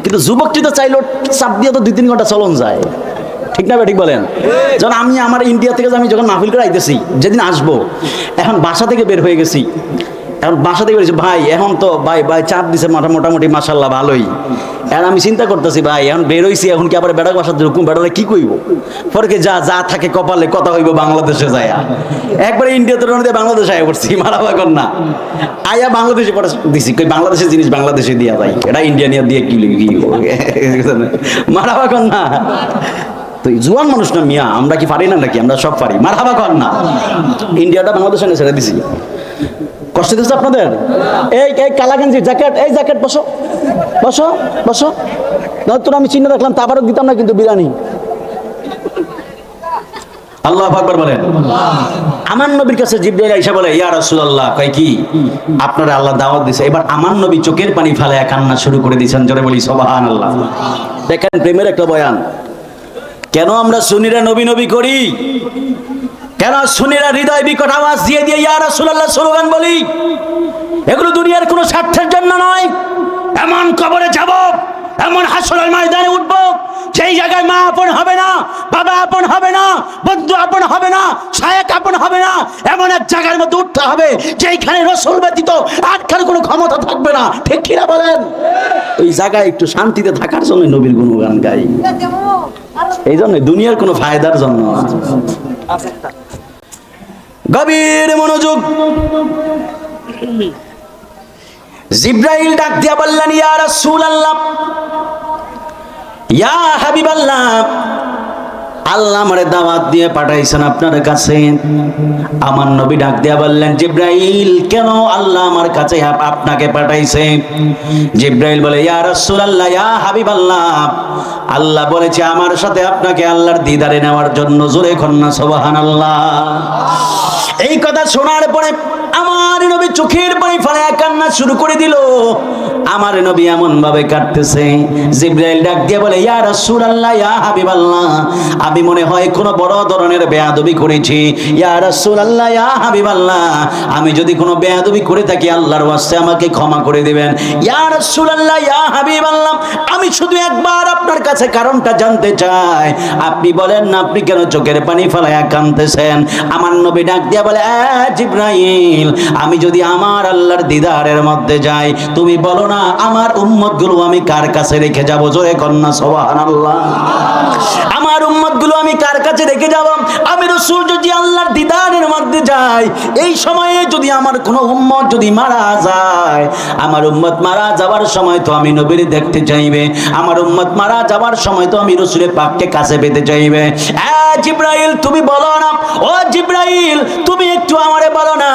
কিন্তু যুবকটি তো চাইলো চাপ দিয়ে তো 2-3 ঘন্টা চলন যায়, ঠিক না? ঠিক বলেন। যখন আমি আমার ইন্ডিয়া থেকে আমি যখন মাহফিল করে আইতেছি, যেদিন আসবো, এখন বাসা থেকে বের হয়ে গেছি, এখন বাসা থেকে বেরিয়েছি ভাই, এখন তো ভাই চাপ দিছে মোটামুটি মাশাআল্লাহ ভালোই। এখন আমি চিন্তা করতেছি ভাই এখন বের হইছি, এখন কি আবার বেড়া বাসা ঢুকুম, বেড়ালে কি কইব? পরে যা যা থাকে কপালে কথা হইব বাংলাদেশে যায়। একবারে ইন্ডিয়াতে রওনা দিয়ে বাংলাদেশে আয়া পড়ছি, মারাবা কর না আয়া বাংলাদেশে পড়া দিছি। কই বাংলাদেশের জিনিস বাংলাদেশে দিয়া যায়, এটা ইন্ডিয়া নিয়ে দিয়ে কি মারাবা কর না। তো জুয়ান মানুষ না মিয়া, আমরা কি পারি না নাকি? আমরা সব পারি। মারহাবা কর না। ইন্ডিয়াটা বাংলাদেশে ছেড়ে দিছি। কষ্ট দিচ্ছে আপনাদের? এই এই কালা গেঞ্জি জ্যাকেট, এই জ্যাকেট বসো বসো বসো। তোর আমি চিহ্ন রাখলাম, তাবারক দিতাম না কিন্তু বিরিয়ানি। আল্লাহু আকবার বলেন। আমার নবীর কাছে জিবরাইল আইসা বলে ইয়া রাসূলুল্লাহ, কয় কি আপনারা আল্লাহ দাওয়াত দিয়েছে। এবার আমার নবী চোখের পানি ফেলায়া কান্না শুরু করে দিয়েছেন। জোরে বলি সুবহানাল্লাহ। দেখেন প্রেমের একটা বয়ান। কেন আমরা সুন্নিরা নবী নবী করি? কেন সুন্নিরা হৃদয় বিকট আওয়াজ দিয়ে দিয়ে ইয়া রাসূলুল্লাহ স্লোগান বলি? এগুলো দুনিয়ার কোনো স্বার্থের জন্য নয়। এমন কবরে যাব, এমন হাসরের ময়দানে উঠব, যেই জায়গায় মা আপন হবে না, বাবা আপন হবে না, বন্ধু আপন হবে না, শায়েখ আপন হবে না। এমন এক জায়গার মধ্যে উঠতে হবে যেইখানে রাসূল ব্যতীত আর কারো কোনো ক্ষমতা থাকবে না, ঠিক কিনা বলেন? ওই জায়গায় একটু শান্তিতে থাকার জন্য নবীর গুণগান গাই, এই জন্য দুনিয়ার কোনো ফায়দার জন্য না। গভীর মনোযোগ। জিবরাইল ডাক দিয়া বললেন ইয়া রাসূলুল্লাহ, ইয়া হাবিবাল্লাহ, আল্লাহ আমারে দাওয়াত দিয়ে পাঠাইছেন আপনার কাছে। আমার নবী ডাক দিয়া বললেন জিবরাইল, কেন আল্লাহ আমার কাছে আপনাকে পাঠাইছে? জিবরাইল বলে ইয়া রাসূলুল্লাহ, ইয়া হাবিবাল্লাহ, আল্লাহ বলেছে আমার সাথে আপনাকে আল্লাহর দিদারে নেওয়ার জন্য। জোরে কন্না সুবহানাল্লাহ। এই কথা শোনার পরে আমার নবী চোখের পানি ফেলে কান্না শুরু করে দিল। আমার নবী এমন ভাবে কাঁদতেছে। জিবরাইল ডাক দিয়ে বলে ইয়া রাসূলুল্লাহ, ইয়া হাবিবাল্লাহ, আমি মনে হয় কোনো বড় ধরনের বেয়াদবি করেছি। ইয়া রাসূলুল্লাহ, ইয়া হাবিবাল্লাহ, আমি যদি কোনো বেয়াদবি করে থাকি আল্লাহর ওয়াস্তে আমাকে ক্ষমা করে দিবেন। ইয়া রাসূলুল্লাহ, ইয়া হাবিবাল্লাহ, আমি শুধু একবার আপনার কাছে কারণটা জানতে চাই। আপনি বলেন না আপনি কেন চোখের পানি ফেলায়া কাঁদতেছেন? আমার নবী ডাক দিয়া বলে জিবরাইল, আমি যদি আমার আল্লাহর দিদারের মধ্যে যাই, তুমি বলো না আমার উম্মতগুলো আমি কার কাছে রেখে যাব? জোরে কন্না সুবহানাল্লাহ। আমার উম্মতগুলো আমি কার কাছে রেখে যাব? আমি রাসূল যদি আল্লাহর দিদারের মধ্যে মধ্যে যাই, এই সময়ে যদি আমার কোনো উম্মত যদি মারা যায়, আমার উম্মত মারা যাওয়ার সময় তো আমি নবীর দেখতে চাইবে, আমার উম্মত মারা যাওয়ার সময় তো আমি রাসূলের পাককে কাছে পেতে চাইবে। জিবরাইল তুমি বলো না, ও জিবরাইল তুমি একটু আমারে বলো না,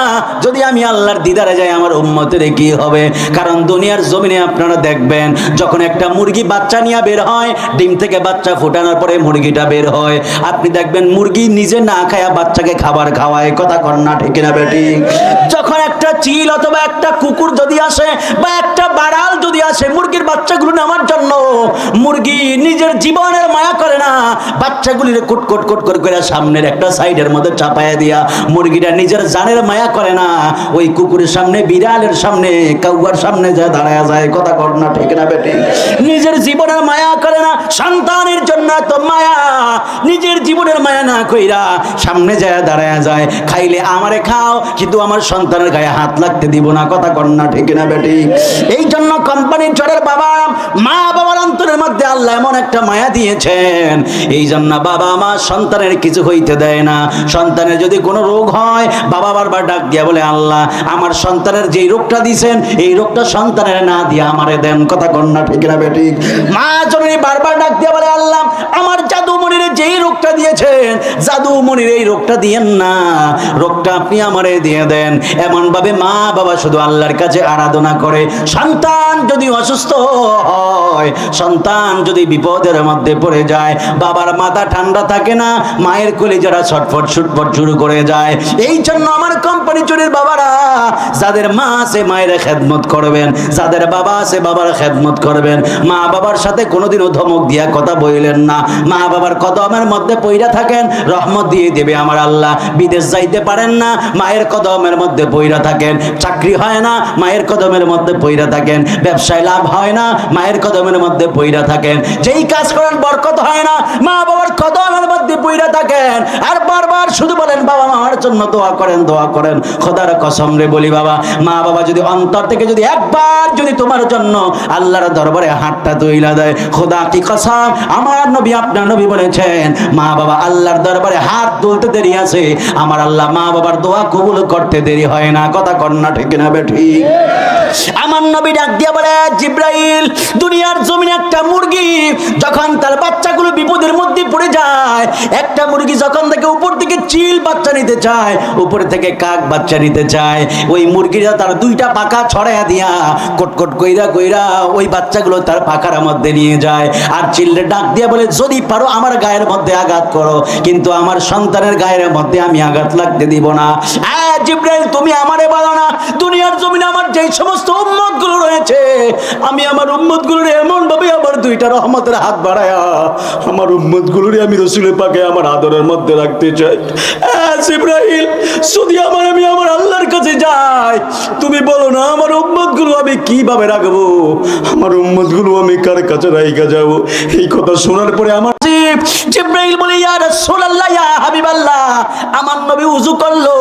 যদি আমি আল্লাহর দিদারে যাই আমার উম্মতের কি হবে? কারণ দুনিয়ার জমিনে আপনারা দেখবেন যখন একটা মুরগি বাচ্চা নিয়ে বের হয়, ডিম থেকে বাচ্চা ফোটানোর পরে মুরগিটা বের হয়, আপনি দেখবেন মুরগি নিজে না খায়া বাচ্চাকে খাবার খাওয়ায়। কথা কর না ঠিক না বেটি? যখন একটা চিল অথবা একটা কুকুর যদি আসে বা একটা বাড়াল যদি আসে মুরগির বাচ্চাগুলো নেওয়ার জন্য, মুরগি নিজের জীবনের মায়া করে না, বাচ্চাগুলির কুটকুট কুটকুট করে সামনের একটা সাইডের মধ্যে চাপায়া দিয়া মুরগিটা নিজের জানের মায়া করে না, ওই কুকুরের সামনে, বিড়ালের সামনে, কাউয়ার সামনে যা দাঁড়ায় যায়। কথা কর না ঠিক না বেটি? নিজের জীবনের মায়া করে না, সন্তানের জন্য তো মায়া, নিজের জীবনের মায়া না কইরা সামনে যায় দাঁড়ায় যায়, খাইলে আমারে খাও কিন্তু আমার সন্তানের গায়ে হাত লাগতে দিব না। কথা কর না ঠিক না বেটি? এই জন্য কোম্পানির চরের বাবা মা বাবার অন্তরের মধ্যে আল্লাহ এমন একটা মায়া দিয়েছেন, এই জন্য বাবা মা সন্তানের কিছু হইতে দেয় না। সন্তানের যদি কোনো রোগ হয়, বাবা বারবার ডাক দিয়া বলে আল্লাহ আমার সন্তানের যেই রোগটা দিয়েছেন এই রোগটা সন্তানের না দিয়া আমারে দেন। কথা কর না ঠিক না বেটি? মা জননী বারবার ডাক দিয়া বলে আল্লাহ আমার জাদুমণির যেই রোগটা দিয়েছেন জাদুমণির এই রোগটা দিয়েন না, রোগটা আপনি আমারে দিয়ে দেন। এমন ভাবে মা বাবা শুধু আল্লাহর কাছে আরাধনা করে। সন্তান যদি অসুস্থ হয়, সন্তান যদি বিপদের মধ্যে পড়ে যায়, বাবার মাথা ঠান্ডা থাকে না, মায়ের কলিজারা ছটফট ছুটফট শুরু করে যায়। এই জন্য আমার কোম্পানি চুরির বাবারা, যাদের মা আছে মায়ের খেদমত করবেন, যাদের বাবা আছে বাবার খেদমত করবেন। মা বাবার সাথে কোনোদিনও ধমক দিয়া কথা বইলেন না, মা বাবার কদমের মধ্যে পইরা থাকেন, রহমত দিয়ে দেবে আমার আল্লাহ। বিদেশ যাইতে পারেন না, মায়ের কদমের মধ্যে পইরা থাকেন, চাকরি হয় না, মায়ের কদমের মধ্যে পইরা থাকেন, ব্যবসায় লাভ হয় না, মায়ের কদমের মধ্যে পইরা থাকেন, যেই কাজ করেন বরকত হয় না, মা বাবার কদমের মধ্যে পইরা থাকেন। আর বারবার শুধু বলেন বাবা মার জন্য দোয়া করেন, দোয়া করেন। খোদার কসম রে বলি বাবা, মা বাবা যদি অন্তর থেকে যদি একবার যদি তোমার জন্য আল্লাহর দরবারে হাতটা তুইলা দেয়, খোদা কি কসম, আমার নবী আপনার নবী বলেছেন মা বাবা আল্লাহর দরবারে হাত তুলতে দেরি আছে, আমার আল্লাহ মা বাবার দোয়া কবুল করতে দেরি হয় না। কথা কর না ঠিক না বেঠি? আমার নবী ডাক দিয়া বলে জিবরাইল দুনিয়ার জমিনে একটা মুরগি যখন তার বাচ্চাগুলো বিপদের মধ্যে পড়ে যায়, একটা মুরগি যখন থেকে উপর থেকে চিল বাচ্চা নিতে চায়, উপর থেকে কাক বাচ্চা নিতে চায়, ওই মুরগিটা তার দুইটা পাখা ছড়াইয়া দিয়া কটকট কইরা কইরা ওই বাচ্চাগুলো তার পাখার মধ্যে নিয়ে যায়। আর চিলরে ডাক দিয়া বলে যদি পারো আমার গায়ের মধ্যে আঘাত করো, কিন্তু আমার সন্তানের গায়ের মধ্যে আমি আঘাত লাগতে দিব না। জিবরাইল তুমি আমারে বলো না, দুনিয়ার জমিনে আমার যেই সমস্ত উম্মত গুলো রয়েছে, আমি আমার উম্মত গুলোর এমন ভাবে আমার দুইটা রহমতের হাত বাড়ায়া আমার উম্মত গুলোর আমি রাসূলের পাকে আমার আদরের মধ্যে রাখতে চাই। জিবরাইল যদি আমি আমার আল্লাহর কাছে যাই, তুমি বলো না আমার উম্মত গুলো আমি কিভাবে রাখবো, আমার উম্মত গুলো আমি কার কাছে রাইখা যাব? এই কথা শোনার পরে আমার জিবরাইল বলে ইয়া রাসূলুল্লাহ ইয়া হাবিবাল্লাহ, আমার নবী উযু করলো,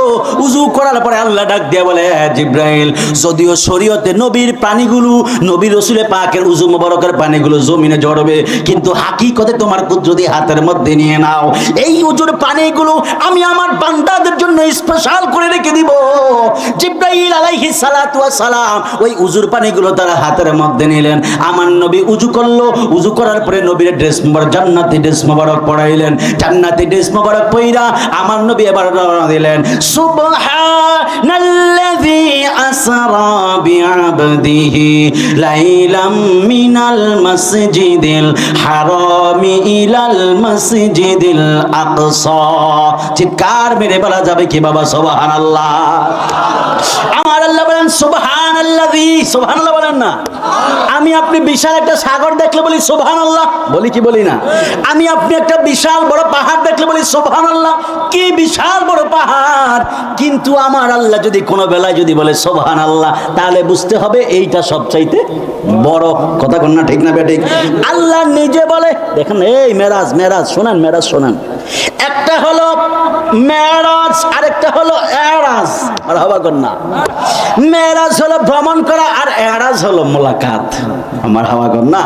উযু করার পরে আল্লাহ ডাক দিয়া বলে জিবরাইল যদিও শরীয়তে নবীর পানিগুলো নবী রাসূলের পাকের উযু মোবারকের পানিগুলো জমিনে ঝরবে, কিন্তু হাকিকতে তোমার কুদরতি হাতের মধ্যে নিয়ে নাও, এই উযুর পানিগুলো আমি আমার বান্দাদের জন্য স্পেশাল করে রেখে দিব। জিবরাইল আলাইহিস সালাতু ওয়াস সালাম ওই উযুর পানিগুলো তার হাতের মধ্যে নিলেন। আমার নবী উযু করলো, উযু করার পরে নবীর ড্রেস মোবারক জান্নাতি ড্রেস মোবারক পরাইলেন, জান্নাতি ড্রেস মোবারক পইরা আমার নবী এবার রওনা দিলেন। সুবহানাল্লাযী আসরা বিআবদিহি লাইলাম মিনাল মাসজিদিল হারামি ইলাল মাসজিদিল আকসা। চিৎকার মেরে বলা যাবে কি বাবা সুবহানাল্লাহ? আমার আল্লাহ বলেন সুবহানাল্লাযী, সুবহানাল্লাহ বলেন না? আমি আপনি বিশাল একটা সাগর দেখলে বলি সুবহানাল্লাহ, বলি কি বলি না? আমি আপনি একটা বিশাল বড় পাহাড় দেখলে বলি সুবহানাল্লাহ, কি বিশাল বড় পাহাড়, কিন্তু আমার আল্লাহ যদি কোনো বেলায় যদি বলে সুবহানাল্লাহ, তাহলে বুঝতে হবে এইটা সবচাইতে বড়। কথা কোন না ঠিক না বেঠিক? আল্লাহ নিজে বলে, দেখেন এই মেরাজ, মেরাজ শোনেন, মেরাজ শোনেন, একটা হলো মেরাজ আরেকটা হলো এরাজ। আর হবা কর না, মেরাজ হলো ভ্রমণ করা আর এরাজ হলো মোলাকাত। আমার হাওয়া কর না,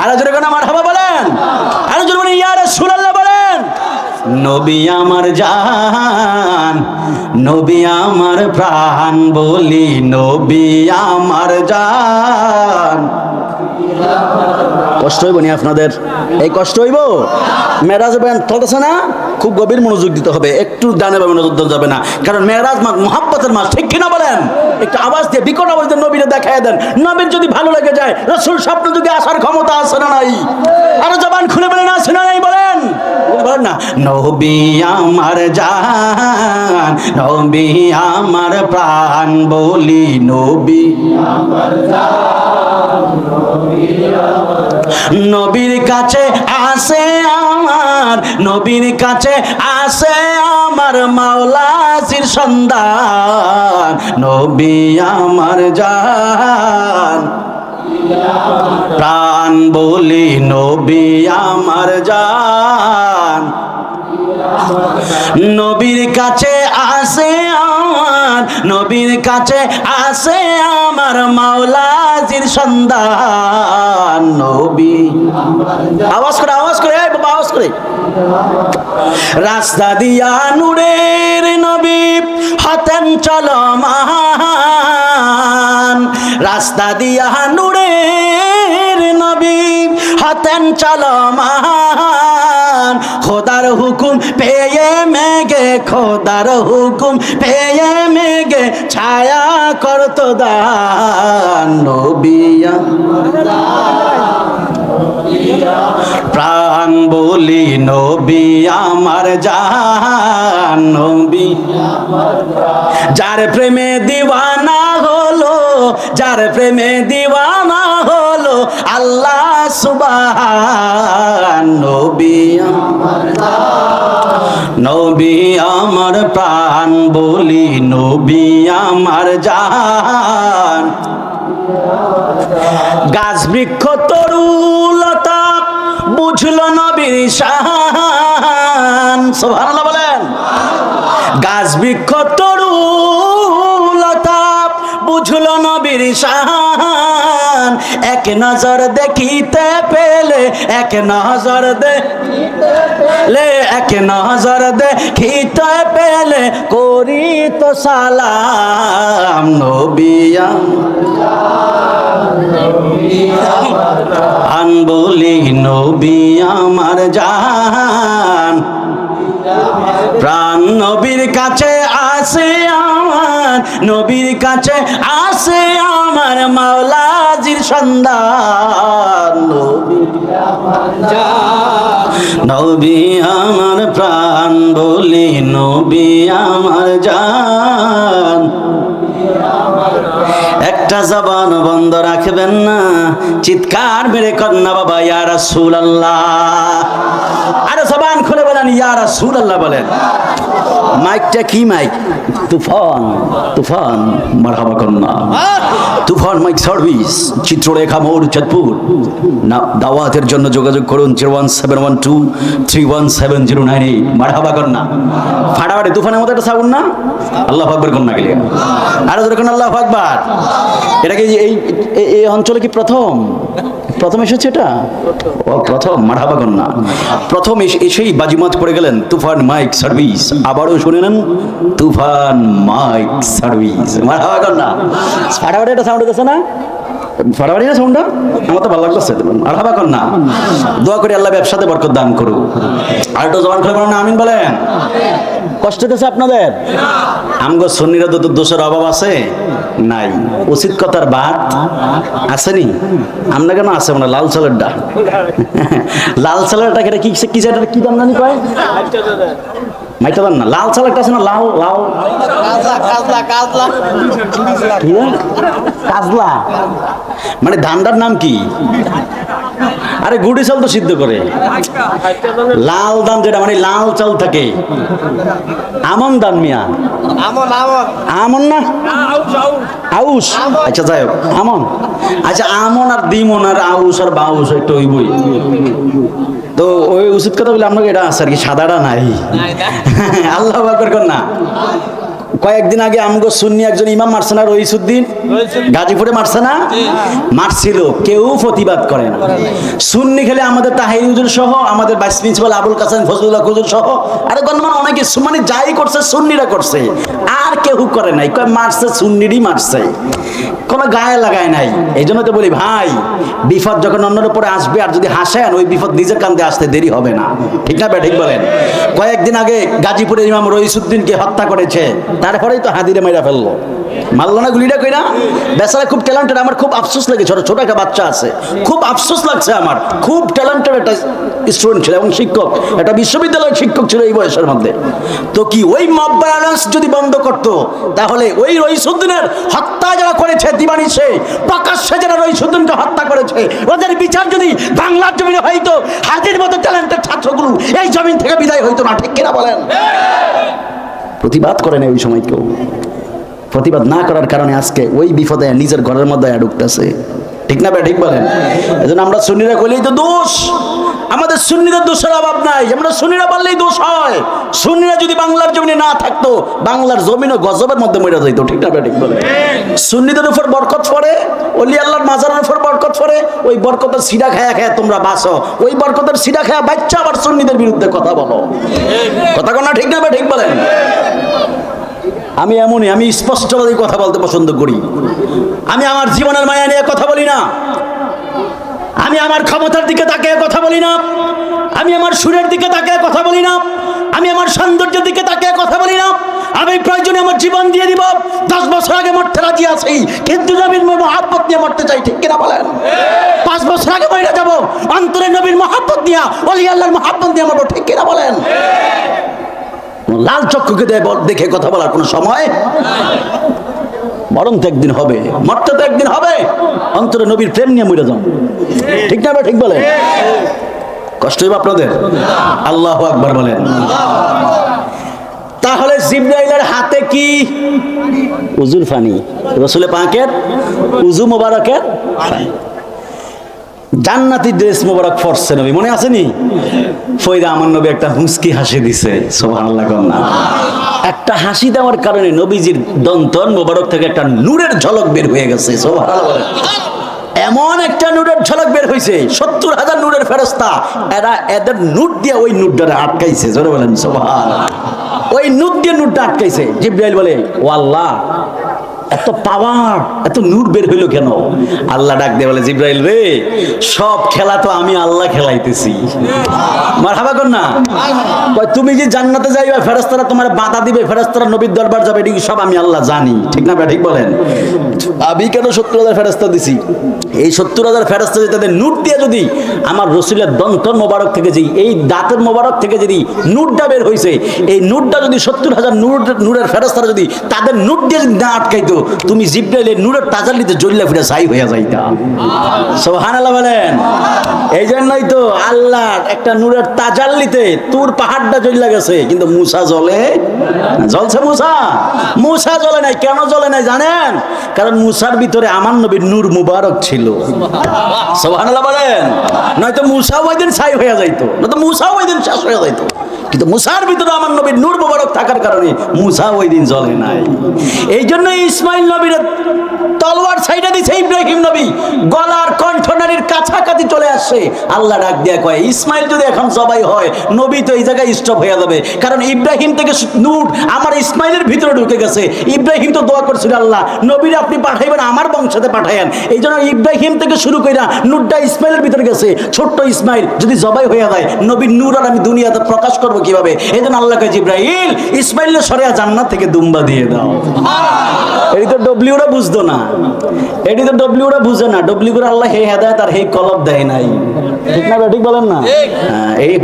আর জোরে কোন আমার হাওয়া বলেন, আর জোরে বলেন ইয়া রাসূলুল্লাহ বলেন। নবী আমার জান, নবী আমার প্রাণ, বলি নবী আমার জান। কষ্ট হইব নি আপনাদের? এই কষ্ট হইব? মেরাজ ব্যান চলতেছে না, খুব গভীর মনোযোগ দিতে হবে, একটু ডানে বামে নজর দেওয়া যাবে না, কারণ মেরাজ মাস মুহাব্বতের মাস, ঠিক কিনা বলেন? একটু আওয়াজ দিয়ে, বিকট আওয়াজ দিয়ে নবীরে দেখায় দেন। নবীর যদি ভালো লেগে যায়, রাসূল স্বপ্ন যুগে আসার ক্ষমতা আছে না নাই? আরো জবান খুলে বলেন, আছে না নাই বলেন? বলেন না, নবী আমার জান, নবী আমার প্রাণ, বলি নবী আমার জান, নবীর কাছে আসে আমার, নবীর কাছে আসে আমার মাওলাজির সন্ধান, নবী আমার জান, প্রাণ, বলি নবী আমার জান। নবীর কাছে আসে আমার, নবীর কাছে আসে আমার মাওলাজির সন্ধান, নবী। আওয়াজ করে, আওয়াজ করে, এই বাবা আওয়াজ করে। রাস্তা দিয়া নূরের নবী হতেন চলমান, রাস্তা দিয়া নূরের নবী হতেন চলমান, খোদার হুকুম পেয়ে মেঘে, খোদার হুকুম পেয়ে মেঘে ছায়া করত দান, নবী প্রাণ, বলি নবী আমার জান, নবী যার প্রেমে দিওয়ানা হলো, যার প্রেমে দিওয়ানা হলো আল্লাহ সুবহান, নবী নবী আমার প্রাণ, বলি নবী আমার জান। গাছ বৃক্ষ তরুলতা বুঝলো নবীর শান, সুবহানাল্লাহ বলেন। গাছ বৃক্ষ তরুলতা বুঝলো নবীর শান, এক নজর দেখিতে পেলে, এক নজর দেখিতে পেলে, এক নজর দেখিতে পেলে করি তো সালাম, নবী আন, বলি নবী আমার জান, প্রাণ, নবীর কাছে আসে আমার, নবীর কাছে আসে আমার মাওলাজির সন্ধান, নবী আমার জান, নবী আমার প্রাণ, বলি নবী আমার জান। একটা জবান বন্ধ রাখবেন না, চিৎকার মেরে কন্যা বাবা ইয়া রাসূলুল্লাহ, আরে জবান খুলে বলেন ইয়া রাসূলুল্লাহ বলেন। মাইকটা কি মাইক? তুফান, তুফান মারহাবা কন্যা, তুফান মাইক সার্ভিস, চিত্রলেখা মোড়, চাঁদপুর। দাওয়াতের জন্য যোগাযোগ করুন 01712317098। মারহাবা কন্যা, ফাটাফাটি তুফানের মতো একটা সাউন্ড না? আল্লাহু আকবার কন্যা গেলে আরো যখন আল্লাহু আকবার। এটা কি এই অঞ্চলে কি প্রথম প্রথম এসেছে এটা? ও প্রথম, মারহাবা কন্যা। প্রথম এসেই বাজিমাত করে গেলেন তুফান মাইক সার্ভিস। আবারও শুনে নেন, তুফান মাইক সার্ভিস, মারহাবা কন্যা। ফাটাফাটি একটা সাউন্ড হতেছে না? ফাটাফাটি না সাউন্ডটা? আমার তো ভালো লাগতেছে। মারহাবা কন্যা। দোয়া করি আল্লাহ ব্যবসাতে বরকত দান করুক। আর একটু জবান খুলে বলেন আমিন বলেন। কষ্ট হতেছে আপনাদের? আমগো সুন্নিরা তো দোষের অভাব আছে নাই? উচিত কথার বাদ আসেনি? আমরা কেন আছে মানে লাল চালের ডাল, লাল চালের ডাল কি কি কি দাম জানি কয়? মাইটা দাম না, লাল চালেরটা আছে না, লাল লাল কাজলা, মানে ধানটার নাম কি? আরে গুড়ি চাল তো সিদ্ধ করে। লাল দান যেটা মানে লাল চাল থাকে, আমন দান মিয়া, আমন না আউশ, আচ্ছা যাই হোক আমন। আচ্ছা আমন আর দিমন আর আউশ আর বাউশ একটা ওই বই তো ওই উচিত কথা বলে আপনাকে এটা আছে আর কি, সাদাটা নাই। আল্লাহু আকবার কর না। কয়েকদিন আগে আমগো সুন্নি একজন ইমাম মারছে না, রইসুদ্দিন গাজীপুরে মারছে না, মারছিল, কেউ প্রতিবাদ করে না। সুন্নি খেলে আমাদের তাহির হুজুর সহ, আমাদের ভাইস প্রিন্সিপাল আবুল কাসেম ফজলুল্লাহ হুজুর সহ আরে গণমান অনেকে মানে যাই করছে সুন্নিরা করছে, আর কেউ করে নাই, কয় মারছে সুন্নিরই মারছে, কোনো গায়ে লাগায় নাই। এই জন্য তো বলি ভাই, বিপদ যখন অন্যের উপরে আসবে আর যদি হাসেন, ওই বিপদ নিজের কান্দে আসতে দেরি হবে না, ঠিক না? ঠিক বলেন। কয়েকদিন আগে গাজীপুরের ইমাম রইসুদ্দিনকে হত্যা করেছে, তারপরেই তো হাদিরে মাইরা ফেললো, মারলো না গুলিটা কইরা। বেচারা খুব ট্যালেন্টেড, আমার খুব আফসোস লেগেছে, ছোট একটা বাচ্চা আছে, খুব আফসোস লাগছে আমার, খুব ট্যালেন্টেড একটা স্টুডেন্ট ছিল এবং শিক্ষক, একটা বিশ্ববিদ্যালয়ের শিক্ষক ছিল এই বয়সের মধ্যে। তো কি ওই মব ভায়োলেন্স যদি বন্ধ করতো, তাহলে ওই রইসুদ্দিনের হত্যা যারা করেছে দিবানিশে প্রকাশ্যে যারা রইসুদ্দিনকে হত্যা করেছে, ওদের বিচার যদি বাংলার জমিনে হইতো, হাজির মতো ট্যালেন্টেড ছাত্রগুলো এই জমিন থেকে বিদায় হইতো না, ঠিক কিনা বলেন? প্রতিবাদ করে না ওই সময় কেউ, প্রতিবাদ না করার কারণে আজকে ওই বিপদে নিজের ঘরের মধ্যে ঢুকতেছে, ঠিক না? ঠিক বলেন। এজন্য আমরা সুন্নিরা কইলেই তো দোষ, আমাদের সুন্নিদের দোষের অভাব নাই, আমরা সুন্নিরা বললেই দোষ হয়। সুন্নিরা যদি বাংলার জমিনে না থাকতো, বাংলার জমিনও গজবের মধ্যে মরে যাইতো, ঠিক না? ঠিক বলেন। সুন্নিদের উপর বরকত পড়ে, ওলি আল্লাহর মাজারের উপর বরকত পড়ে, ওই বরকতের সিডা খায়া খায়া তোমরা বাঁচো, ওই বরকতের সিডা খায়া বাচ্চা আবার সুন্নিদের বিরুদ্ধে কথা বলো, কথা কন না, ঠিক না? ঠিক বলেন। আমি এমনই, আমি স্পষ্টভাবে কথা বলতে পছন্দ করি, আমি আমার জীবনের মায়া নিয়ে কথা বলি না, আমি আমার ক্ষমতার দিকে তাকিয়ে কথা বলি না, আমি আমার সুরের দিকে তাকিয়ে কথা বলি না, আমি আমার সৌন্দর্যের দিকে তাকিয়ে কথা বলি না। আমি প্রয়োজনে আমার জীবন দিয়ে দিব, 10 বছর আগে মরতে রাজি আছি, কিন্তু নবীর মহব্বত নিয়ে মরতে চাই, ঠিক কিনা বলেন? 5 বছর আগে মরে যাব, অন্তরে নবীর মহব্বত নিয়ে, ওলি আল্লাহর মহব্বত নিয়ে মরবো, ঠিক কিনা বলেন? লাল চক্ষুকে দেখে কথা বলার কোনো সময়, মরণ তো একদিন হবে, মরতে তো একদিন হবে, অন্তরে নবীর প্রেম নিয়ে মরে যান, ঠিক না? ঠিক বলে কষ্ট হইব আপনাদের? আল্লাহু আকবার বলেন। তাহলে জিবরাইলের হাতে কি? উজুর পানি, রাসূলে পাকের উজু মোবারকের জান্নাতি ড্রেস মোবারক পরছে নবী, মনে আছে নি? ফয়দা আমার নবী একটা হুঁচকি হাসি দিছে, সুবহানাল্লাহ কন্যা। একটা হাসি দেওয়ার কারণে নবীজির দন্তন মোবারক থেকে একটা নূরের ঝলক বের হয়ে গেছে, সুবহানাল্লাহ। এমন একটা নূরের ঝলক বের হয়েছে, 70,000 নূরের ফেরেশতা, এরা এদের নূর দিয়ে ওই নূরটারে আটকাইছে, জোরে বলেন সুবহানাল্লাহ। ওই নূর দিয়ে নূরটা আটকাইছে। জিবরাইল বলে, ও আল্লাহ, এত পাওয়ার, এত নূর বের হইলো কেন? আল্লাহ ডাক দিয়ে বলে, জিবরাইল রে, সব খেলা তো আমি আল্লাহ খেলাইতেছি। মারহাবা কর না। তুমি যে জান্নাতে যাইবা, ফেরেশতারা তোমার বাধা দিবে, ফেরেশতারা নবীর দরবার যাবে, এটি সব আমি আল্লাহ জানি, ঠিক না? ঠিক বলেন। আমি কেন 70,000 ফেরেশতা দিছি? এই 70,000 ফেরেশতা যদি তাদের নূর দিয়ে যদি আমার রসুলের দন্তর মোবারক থেকে, যে এই দাঁতের মোবারক থেকে যদি নূরটা বের হয়েছে, এই নূরটা যদি 70,000 নূরের ফেরেশতারা যদি তাদের নূর দিয়ে যদি না আটকাইতো, তুমি জিবরাইলের নূরের তাজাল্লিতে জ্বললে ফিরে ছাই হয়ে যাইতা। সুবহানাল্লাহ বলেন। এই জন্যই তো আল্লাহর একটা নূরের তাজাল্লিতে তুর পাহাড়টা জ্বলে গেছে, কিন্তু মুসা জ্বলে, জ্বলছে মুসা? মুসা জ্বলে নাই। কেন জ্বলে নাই জানেন? কারণ মুসার ভিতরে আমার নবীর নূর মুবারক ছিল। সুবহানাল্লাহ বলেন। নয়তো মুসাও ওই দিন ছাই হয়ে যাইতো, নয়তো মুসাও ওই দিন শেষ হয়ে যাইতো, কিন্তু মুসার ভিতরে আমার নবীর নূর মুবারক থাকার কারণে মুসা ওই দিন জ্বলে নাই। এই জন্য ইসমাইল নবীর তলোয়ার সাইডে দিছে ইব্রাহিম নবী, গলার কণ্ঠনারীর কাছাকাছি চলে আসছে। আল্লাহ ডাক দিয়া কয়, ইসমাইল যদি এখন জবাই হয়, নবী তো এই জায়গায় স্টপ হয়ে যাবে, কারণ ইব্রাহিম থেকে নূর আমার ইসমাইলের ভিতরে ঢুকে গেছে। ইব্রাহিম তো দোয়া করছিল, আল্লাহ নবীর আপনি পাঠাইবেন, আমার বংশতে পাঠায়েন। এই জন্য ইব্রাহিম থেকে শুরু কইরা নূরটা ইসমাইলের ভিতরে গেছে। ছোট্ট ইসমাইল যদি জবাই হয়ে যায়, নবীর নূর আর আমি দুনিয়াতে প্রকাশ করবো কিভাবে? এই জন্য আল্লাহ কয়, জিবরাইল, ইসমাইলের সরিয়া জান্নাত থেকে দুম্বা দিয়ে দাও। এটি তো ডব্লিউরা বুঝতো না, এটি তো ডব্লিউরা বুঝে না। ডব্লিউ করে আল্লাহ হে হেদায়েত আর হে কলব দেয় নাই, ঠিক না? ঠিক বলেন না?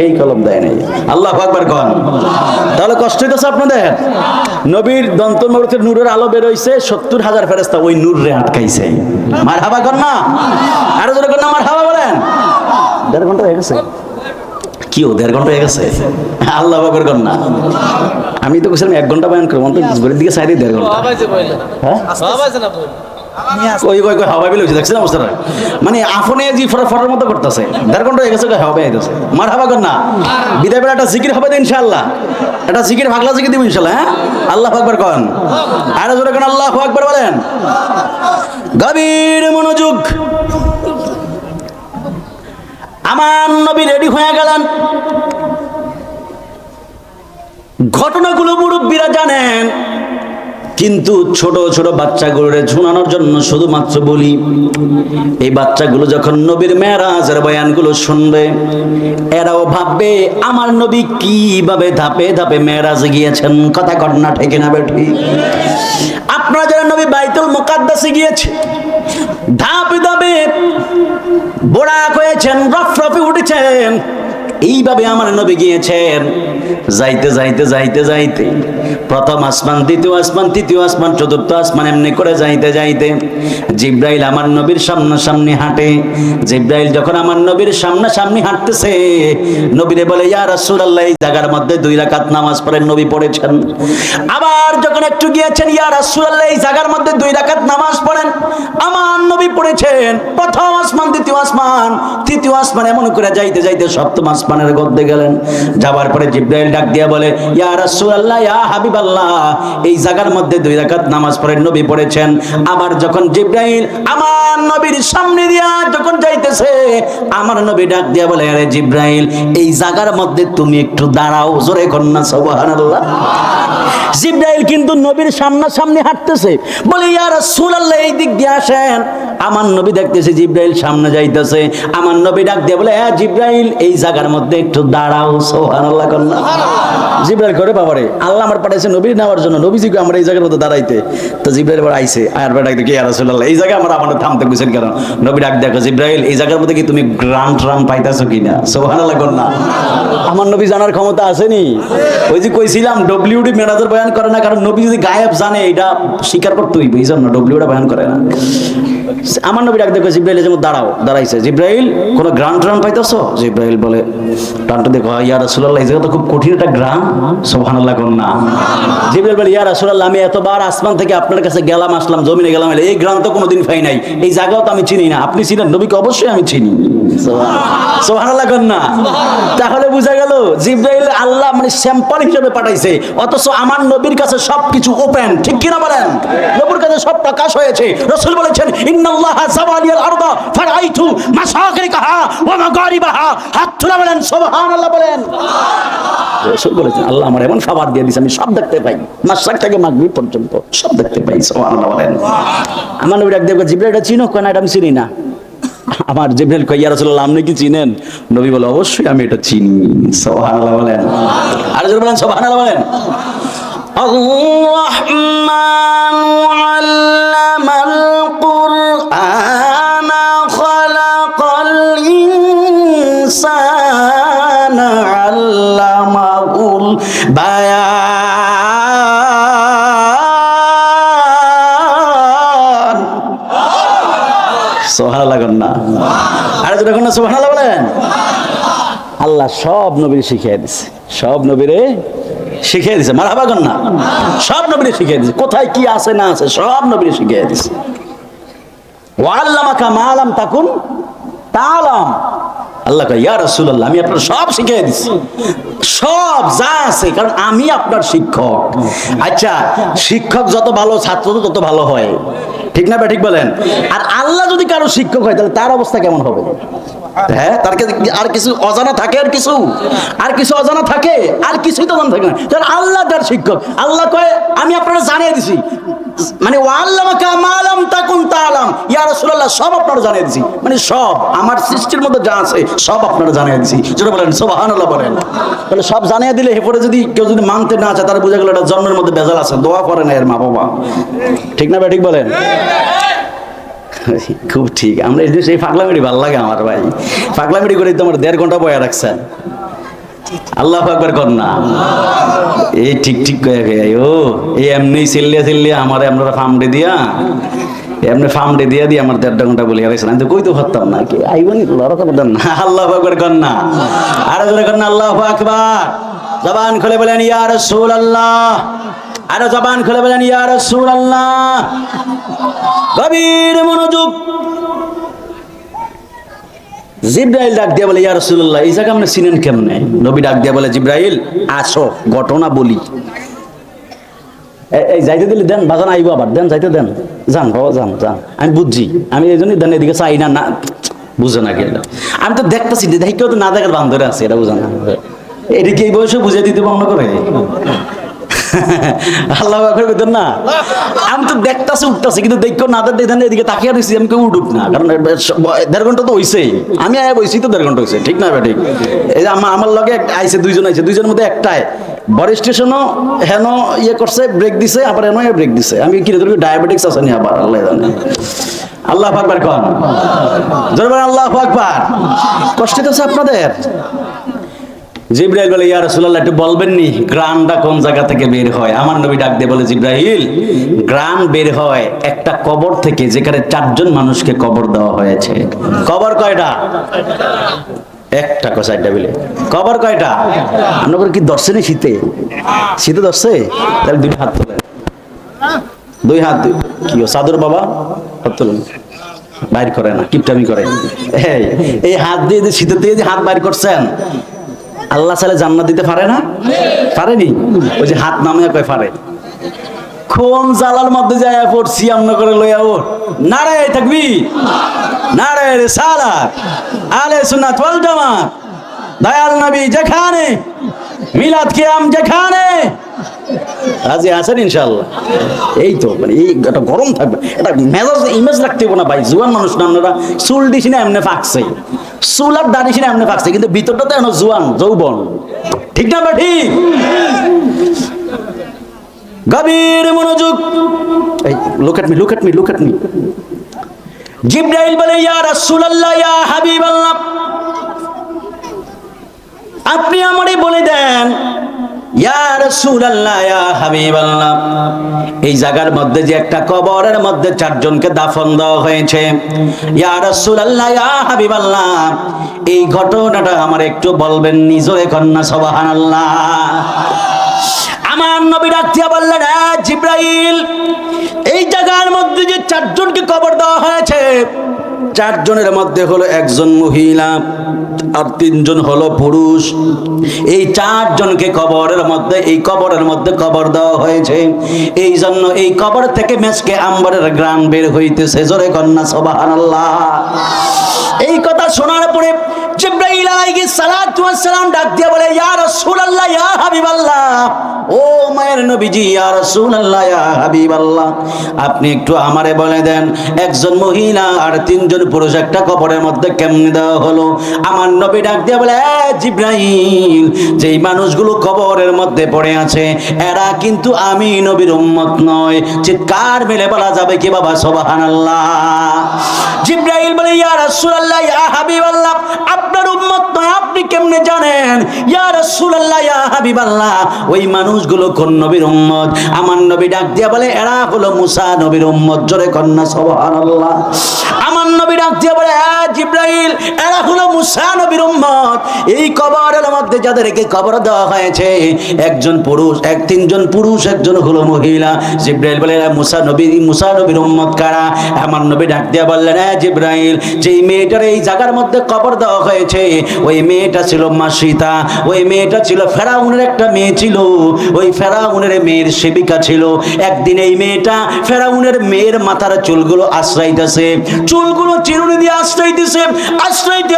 এই কলব দেয় নাই। আল্লাহু আকবার কোন। তাহলে কষ্ট হইতেছে আপনাদের? নবীর দন্ত মোবারকের নূরের আলো বের হইছে, 70,000 ফেরেশতা ওই নূরে আটকাইছে। মারহাবা কোন না? আরো জোরে কোন না মারহাবা বলেন। 1.5 ঘন্টা হয়ে গেছে। কি ও 1.5 ঘন্টা হয়ে গেছে? আল্লাহ আকবার কোন না। আমি তো কইছিলাম 1 ঘন্টা বয়ান করব, অন্তত ঘড়ির দিকে চাই 1.5 ঘন্টা। হ্যাঁ কই কই কই হাওয়া বিলে দেখছেন অবস্থাটা মানে আফনে জি ফরার মতো করতেছে 1.5 ঘন্টা হয়ে গেছে হাওয়া আইতেছে মারহাবা কর না বিদায় বেলা একটা জিকির হবে তো ইনশাআল্লাহ এটা জিকির ভাগলা জিকির দিব ইনশাআল্লাহ হ্যাঁ আল্লাহু আকবার কোন আর জোরে কোন আল্লাহু আকবার বলেন গভীর মনোযোগ আমার নবী রেডি হয়ে গেলেন ঘটনাগুলো মুরব্বীরা জানেন কিন্তু ছোট ছোট বাচ্চাগুলোরে শোনানোর জন্য শুধুমাত্র বলি এই বাচ্চাগুলো যখন নবীর মেরাজের বয়ানগুলো শুনবে এরাও ভাববে আমার নবী কিভাবে ধাপে ধাপে মেরাজে গিয়েছেন কথা ঘটনা ঠিক না বেঠি আপনারা যারা নবী বাইতুল মুকাদ্দাসে গিয়েছে ধাপে ধাপে বোরাক হয়েছেন রফরফে উঠেছেন এইভাবে আমার নবী গিয়েছেন যাইতে যাইতে যাইতে যাইতে প্রথম আসমান দ্বিতীয় আসমান তৃতীয় আসমান চতুর্থ আসমান এমনি করে যাইতে যাইতে জিব্রাইল আমার নবীর সামনাসামনি হাঁটে জিব্রাইল যখন আমার নবীর সামনাসামনি হাঁটতেছে নবীরে বলে ইয়া রাসূলুল্লাহ এই জায়গার মধ্যে 2 রাকাত নামাজ পড়েন নবী পড়েছেন আবার যখন একটু গিয়েছেন ইয়া রাসূলুল্লাহ এই জায়গার মধ্যে 2 রাকাত নামাজ পড়েন আমার নবী পড়েছেন প্রথম আসমান দ্বিতীয় আসমান তৃতীয় আসমান এমন করে যাইতে যাইতে সপ্তম আসমানের গদ্দে গেলেন যাবার পরে জিব্রাইল ডাক দিয়া বলে ইয়া রাসূলুল্লাহ ইয়া হাবিবাল্লাহ এই জায়গার মধ্যে 2 রাকাত নামাজ পড়েন নবী পড়েছেন আবার যখন জিব্রাইল আমার নবীর সামনে দিয়া যখন যাইতেছে আমার নবী ডাক দিয়া বলে আরে জিব্রাইল এই জায়গার মধ্যে তুমি একটু দাঁড়াও জোরে কন্না সুবহানাল্লাহ জিব্রাইল কিন্তু নবীর সামনাসামনি হাঁটতেছে বলে ইয়া রাসূলুল্লাহ এই দিক দিয়ে আসেন আমার নবী দেখতেছে জিব্রাইল সামনে যাইতেছে আমার নবী ডাক দিয়ে বলে হ্যাঁ জিব্রাইল এই জায়গার মধ্যে একটু দাঁড়াও সুবহানাল্লাহ কন্না জিব্রাইল করে বাবারে আল্লাহ আমার পাঠাইছে নবীর নেওয়ার জন্য নবীজিকে আমরা এই জায়গার মধ্যে দাঁড়াইতে তো জিব্রাইল বলে আইছে আর ডাক দিয়ে ইয়া রাসূলুল্লাহ এই জায়গা আমরা আমাদের থামতে কইছেন কেন নবী ডাক দেখো জিব্রাইল এই জায়গার মধ্যে কি তুমি গ্রান্ট পাইতাছো কিনা সুবহানাল্লাহ কন্না আমার নবী জানার ক্ষমতা আসেনি ওই যে কইছিলাম ডব্লিউডি মেরাজের বয়ান করে না কারণ নবী যদি গায়েব জানে এটা স্বীকার করতেই বুঝছেন না ডব্লিউডি বয়ান করে না আমার নবী ডাক দেখো জিব্রাইল যেমন দাঁড়াইছে জিব্রাইল কোন গ্রান্ট পাইতাছো জিব্রাইল বলে গ্রান্টটা দেখো ইয়া রাসূলুল্লাহ এই জায়গা তো খুব কঠিন একটা গ্রাম সুবহানাল্লাহ কন্না জিব্রাইল বলে ইয়া রাসূলুল্লাহ আমি এতবার আসমান থেকে আপনার কাছে গেলাম আসলাম জমিনে গেলাম এই গ্রাম তো কোনোদিন পাই নাই এই জায়গাও তো আমি চিনি না আপনি চিনেন নবীকে অবশ্যই আমি চিনি সুবহানাল্লাহ কন্না তাহলে বুঝা গেল জিব্রাইল আল্লাহ মানে স্যাম্পল হিসেবে পাঠাইছে অথচ আমার নবীর কাছে সবকিছু ওপেন ঠিক কিনা বলেন নবীর কাছে সব প্রকাশ হয়েছে রাসূল বলেছেন ইন্নাল্লাহা যাওয়ালিয়াল আরদা ফারাইতু মাশাকিরিকাহা ওয়া মাগারিবাহা হাত তুলে বলেন সুবহানাল্লাহ বলেন রাসূল বলেছেন আল্লাহ আমার এমন খাবার দিয়ে দিয়েছে আমি সব দেখতে পাই মাশরিক থেকে মাগরিব পর্যন্ত সব দেখতে পাই সুবহানাল্লাহ বলেন আমার নবী ডাক দিয়ে জিব্রাইল এটা চিনো কেন এটা আমি চিনি না আমার জিব্রাইল কয় ইয়া রাসূলুল্লাহ আপনি কি চিনেন নবী বলে অবশ্যই আমি এটা চিনি সুবহানাল্লাহ বলেন আর জোরে বলেন সুবহানাল্লাহ বলেন আর-রাহমানু আল্লামাল কুরআনা খালাকাল ইনসানা আল্লামাহুল বায়ান সুবহানাল্লাহ না আর যখন সুবহানাল্লাহ বলেন আল্লাহ সব নবীর শিখিয়ে দিয়েছে সব নবীরে শিখিয়ে দিয়েছে মারহাবা কর না সব নবীরে শিখিয়ে দিয়েছে কোথায় কি আছে না আছে সব নবীরে শিখিয়ে দিয়েছে ওয়া আল্লামাকা মা লাম তাকুন তাআলাম আল্লাহ কয় ইয়া রাসূলুল্লাহ আমি আপনার সব শিখিয়ে দিয়েছি সব যা আছে কারণ আমি আপনার শিক্ষক আচ্ছা শিক্ষক যত ভালো ছাত্র তত ভালো হয় ঠিক না ঠিক বলেন আর আল্লাহ যদি কারো শিক্ষক হয় তাহলে তার অবস্থা কেমন হবে হ্যাঁ তার কাছে আর কিছু অজানা থাকে আর কিছু অজানা থাকে আর কিছুই তো জানা থাকে না তাহলে আল্লাহ তার শিক্ষক আল্লাহ কয় আমি আপনারা জানিয়ে দিছি মানে ওয়াল্লামাকা মা লাম তাকুন তাআলাম ইয়া রাসূলুল্লাহ সব আপনারা জানিয়ে দিছি মানে সব আমার সৃষ্টির মধ্যে যা আছে সব আপনারা জানিয়ে দিছি যেটা বলেন সুবহানাল্লাহ বলেন তাহলে সব জানিয়ে দিলে এরপরে যদি কেউ যদি মানতে না চায় তাহলে বুঝা গেল এটা জন্মের মধ্যে ভেজাল আছে দোয়া করে না এর মা বাবা ঠিক না ঠিক বলেন খুব ঠিক আমরা এই সেই পাগলামিটি ভালো লাগে আমার ভাই পাগলামিটি করে তোমার 1.5 ঘন্টা বয়া রাখছেন আল্লাহু আকবার কর না এই ঠিক ঠিক কয়ে গে ও এই এমনি চিল্লিয়া আমারে আপনারা ফার্মডে দিয়া এমনি ফার্মডে দিয়া দিয়ে আমার 1.5 ঘন্টা বলে রাখছেন আমি তো কই তো পারতাম না কি আইবনি লড়কা করতেন না আল্লাহু আকবার কর না আর জোরে কর না আল্লাহু আকবার জবান খুলে বলেন ইয়া রাসূলুল্লাহ আর জবান খুলে বলেন ইয়া রাসূলুল্লাহ। গভীর মনোযোগ। জিব্রাইল ডাক দিয়ে বলে ইয়া রাসূলুল্লাহ, এই জায়গা আপনি চিনেন কেমনে? নবী ডাক দিয়ে বলে জিব্রাইল আসো ঘটনা বলি। এই যাইতে দিলে দেন, বাজান আইব আবার, দেন যাইতে দেন, যান বাবা যান যান, আমি বুঝছি, আমি এই জন্যই দেন এদিকে চাই না, না বুঝে না গেলে আমি তো দেখতেছি, দেখি কেউ তো না দেখার বান্ধরে আছে, এটা বুঝে না, এদিকে এই বয়সে বুঝে দিতে বন্ধ করে আল্লাহ করতেন না। আমি তো দেখতেছি উঠতেছি, কিন্তু দেখো না দেখেন এদিকে তাকিয়ে দিচ্ছি, আমি কেউ উঠুক না, কারণ 1.5 ঘন্টা তো হয়েছেই, আমি আয়া বইছি তো 1.5 ঘন্টা হয়েছে, ঠিক না ঠিক? এই যে আমার লগে আইসে দুইজন আইসে, দুইজনের মধ্যে একটাই বড় স্টেশনও হেন ইয়ে করছে, ব্রেক দিছে, আবার হেন ব্রেক দিছে। আমি কি ধরবি ডায়াবেটিক্স আছে নি আবার, আল্লাহ জানে। আল্লাহ আকবার কোন জোরে আল্লাহ আকবার। কষ্ট হচ্ছে আপনাদের? জিব্রাইল বলে ইয়া রাসূলুল্লাহ, একটু বলবেন নি গ্রানটা কোন জায়গা থেকে বের হয়? আমার নবী ডাক দিয়ে বলে জিব্রাইল, গ্রান বের হয় একটা কবর থেকে, যেখানে 4 জন মানুষকে কবর দেওয়া হয়েছে। কবর কয়টা? একটা কসাইটা বলে কবর কয়টা? আপনার কি ধরছে না শীতে? শীতে ধরছে? তাহলে 2 হাত তোলেন, 2 হাত। কি সাদর বাবা হাত তোলেন, বাইর করে না, কিপটামি করে। এই হাত দিয়ে শীতের দিয়ে যে হাত বাইর করছেন, আল্লাহ চাইলে জান্নাত দিতে পারে না? পারেনি? ওই যে হাত নামে কয় পারে। কোন জালার মধ্যে যায় পড়ছি আমরা করে লইয়া ওর নারে তাকবীর, নারে রিসালাত, আলে সুন্নাত ওয়াল জামাত, দয়াল নবী যেখানে, মিলাদ কিয়াম যেখানে, রাজি আছেন ইনশাআল্লাহ? এই তো মানে এই একটা গরম থাকবে, এটা মেজাজ ইমেজ রাখতে হবে না ভাই। জুয়ান মানুষ না আপনারা, চুল দিছি না এমনি ফাঁকছে, চুল আর দাড়ি না এমনি ফাঁকছে, কিন্তু ভিতরটা তো এখন জুয়ান যৌবন, ঠিক না বা ঠিক? গভীর মনোযোগ। এই look at me, look at me, look at me. জিব্রাইল বলে ইয়া রাসূলুল্লাহ, ইয়া হাবিবাল্লাহ, আপনি আমারে বলে দেন ইয়া রাসূলুল্লাহ, ইয়া হাবিবাল্লাহ, এই জায়গার মধ্যে যে একটা কবরের মধ্যে 4 জনকে দাফন দেওয়া হয়েছে, ইয়া রাসূলুল্লাহ, ইয়া হাবিবাল্লাহ, এই ঘটনাটা আমার একটু বলবেন নিজে কন্যা সুবহানাল্লাহ। আমার নবী ডাক দিয়া বললেন, জিব্রাইল, এই জায়গার মধ্যে যে 4 জনকে কবর দেওয়া হয়েছে, 4 জনের মধ্যে হলো 1 জন মহিলা আর 3 জন হলো পুরুষ। এই 4 জনকে কবরের মধ্যে, এই কবরের মধ্যে কবর দেওয়া হয়েছে, এই জন্য এই কবর থেকে মেসকে আম্বরের গ্রান বের হইতেছে, জোরে কন্যা সুবহানাল্লাহ। এই কথা শোনার পরে জিব্রাইল আলাইহিস সালাতু ওয়াস সালাম ডাক দিয়ে বলে ইয়া রাসূলুল্লাহ, ইয়া হাবিবাল্লাহ, ও মায়ের নবীজি, ইয়া রাসূলুল্লাহ, ইয়া হাবিবাল্লাহ, আপনি একটু আমারে বলে দেন 1 জন মহিলা আর 3 জন পুরুষ একটা কবরের মধ্যে কেমনে দেওয়া হলো? আমার নবী ডাক দিয়ে বলে জিব্রাইল, যেই মানুষগুলো কবরের মধ্যে পড়ে আছে এরা কিন্তু আমি নবীর উম্মত নয়। চিৎকার মেলে বলা যাবে কি বাবা সুবহানাল্লাহ? জিব্রাইল বলে ইয়া রাসূলুল্লাহ, ইয়া হাবিবাল্লাহ, আপনার উম্মত নয়, আপনি কেমনে জানেন? ইয়া রাসূলুল্লাহ, ইয়া হাবিবাল্লাহ, ওই মানুষগুলো কোন নবীর উম্মত? আমার নবী ডাক দিয়া বলে এরা হলো মুসা নবীর উম্মত, জোরে কন্যা সুবহানাল্লাহ। আমার নবী ডাক দিয়া বলে জিব্রাইল, এরা হলো মুসা নবীর উম্মত। এই কবরের মধ্যে যাদেরকে কবর দেওয়া হয়েছে 1 জন পুরুষ, 3 জন পুরুষ, 1 জন হলো মহিলা। জিব্রাইল বলে এরা মুসা নবীর উম্মত কারা? আমার নবী ডাক দিয়া বললেন জিব্রাইল, যেই মেয়েটার এই জায়গার মধ্যে কবর দেওয়া হয়েছে ওই মেয়েটা ছিল মাসিতা, ওই মেয়েটা ছিল ফেরাউনের একটা মেয়ে ছিল, ওই ফেরাউনের মেয়ের সেবিকা ছিল। একদিন এই মেয়েটা ফেরাউনের মেয়ের মাথার চুলগুলো আশ্রাইতেছে, চুলগুলো চিরুনি দিয়ে আশ্রাইতেছে, আশ্রাইতে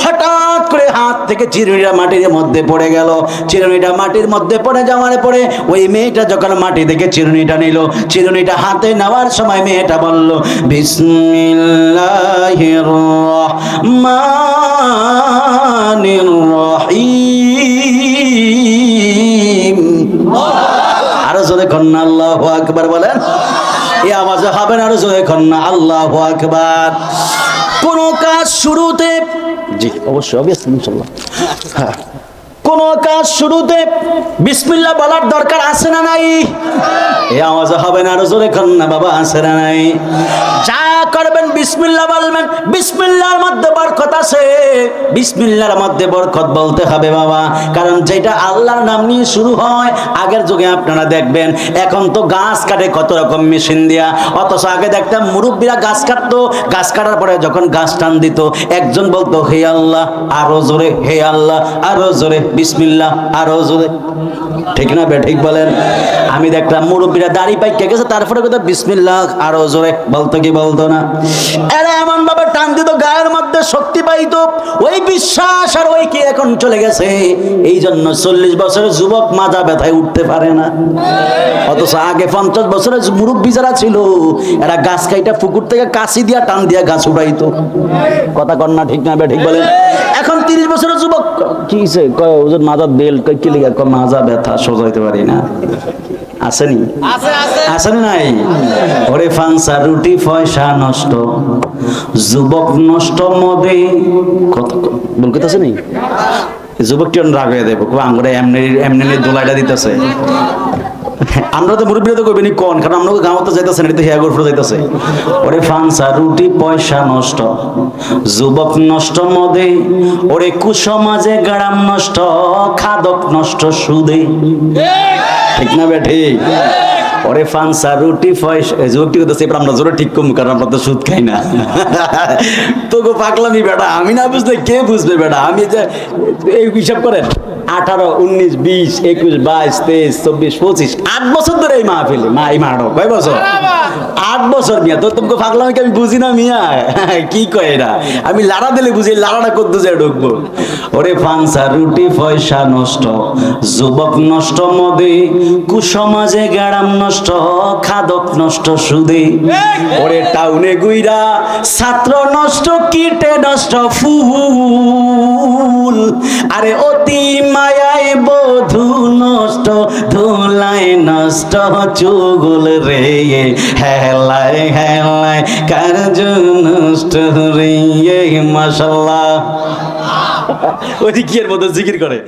হঠাৎ করে হাত থেকে চিরুনিটা মাটির মধ্যে পড়ে গেল। চিরুনিটা মাটির মধ্যে পড়ে যাওয়ার পরে ওই মেয়েটা যখন মাটি থেকে চিরুনিটা নিল, চিরুনিটা হাতে নেওয়ার সময় মেয়েটা বলল বিসমিল্লাহির রহমানির রহিম। আরো জোরে কন্যা আল্লাহু আকবার বলেন। এই আওয়াজে হবে না, আরো জোরে কন্যা আল্লাহু আকবার। কোন কাজ শুরুতে, জি অবশ্যই ইনশাআল্লাহ, কোন কাজ শুরুতে বিসমিল্লাহ বলার দরকার আছে না নাই? এই আওয়াজ হবে না, আরো জোরে কর না বাবা, আছে না নাই? যা করবেন বিসমিল্লাহ বলবেন। বিসমিল্লাহর মধ্যে বরকত আছে, বিসমিল্লাহর মধ্যে বরকত বলতে হবে বাবা। কারণ যেটা আল্লাহর নাম নিয়ে শুরু হয়, আগের যুগে আপনারা দেখবেন, এখন তো গাছ কাটে কত রকম মেশিন দিয়া, অথচ আগে দেখতাম মুরব্বীরা গাছ কাটতো, গাছ কাটার পরে যখন গাছ টান দিত, একজন বলতো হে আল্লাহ, আরো জোরে হে আল্লাহ, আরো জোরে বিসমিল্লাহ, আরো জোরে। ঠিক না বে ঠিক বলেন? আমি দেখলাম মুরব্বীরা দাড়ি পাইকে গেছে, তারপরে কথা বিসমিল্লাহ আরো জোরে বলতো কি বলতো না? এরা এমন ভাবে টান দিত, গায়ের মধ্যে শক্তি পাইতো। ওই বিশ্বাস আর ওই কি এখন চলে গেছে। এই জন্য 40 বছরের যুবক মাজা ব্যথায় উঠতে পারে না। অথচ আগে 50 বছরের মুরব্বী যারা ছিল, এরা গাছ কাইটা পুকুর থেকে কাশি দিয়া টান দিয়া গাছ উঠাইতো। কথা কর না ঠিক না বে ঠিক বলেন? এখন 30 বছরের যুবক কি হইছে, কয় ওজন মাজা বেল্ট, কয় কি লিগা, কয় মাজা ব্যথা সজাইতে পারি না। আসেনি? আসেনি নাই? ওরে ফাংসা রুটি পয়সা নষ্ট, যুবক নষ্ট মদে। বল কইতাছে নি? যুবকটি রাগ হয়ে দেবো, আঙ্গুরে এমনি এমনি দোলাইটা দিতেছে। আমরা তো মুরব্বী তো কইবেনি কোন, কারণ আমরা গাঁও তো যাইতেছে না, তো হেয়া গরফুর যাইতেছে। ওরে ফাংসা রুটি পয়সা নষ্ট, যুবক নষ্ট মদে, ওরে কুসমাজে গ্রাম নষ্ট, খাদক নষ্ট সুদে। ঠিক না বে ঠিক? ওরে ফাংসা রুটি পয়সা, যুবকটি করতেছে, এবার আমরা জোরে ঠিক কম, কারণ আমরা তো সুদ খাই না। তোকে পাগলামি বেটা, আমি না বুঝলে কে বুঝবে বেটা? আমি যে এই হিসাব করেন, 18, 19, 20, 21, 22, 23, 24, 25, 8 বছর ধরে এই মাহফিলে, এই মাঠো কয় বছর? 8 বছর মিয়া। তো তোমাকে পাগলামি আমি বুঝি না মিয়া, কি কয় এরা? আমি লাড়া দিলে বুঝি, লাড়াটা করতে যায় ঢুকবো। ওরে ফাংসা রুটি পয়সা নষ্ট, যুবক নষ্ট মদে, কুসমাজে গ্রাম নষ্ট, খাদক নষ্ট সুদে। ওরে টাউনে গুইরা ছাত্র নষ্ট, কীটে নষ্ট ফুল, আরে অতি মায়ায় বধূ নষ্ট, ধুলায় নষ্ট চুগুল রে, হেলায় হেলায় কার্য নষ্ট রে। মাশাআল্লাহ। ওই কি এর মধ্যে জিকির করে।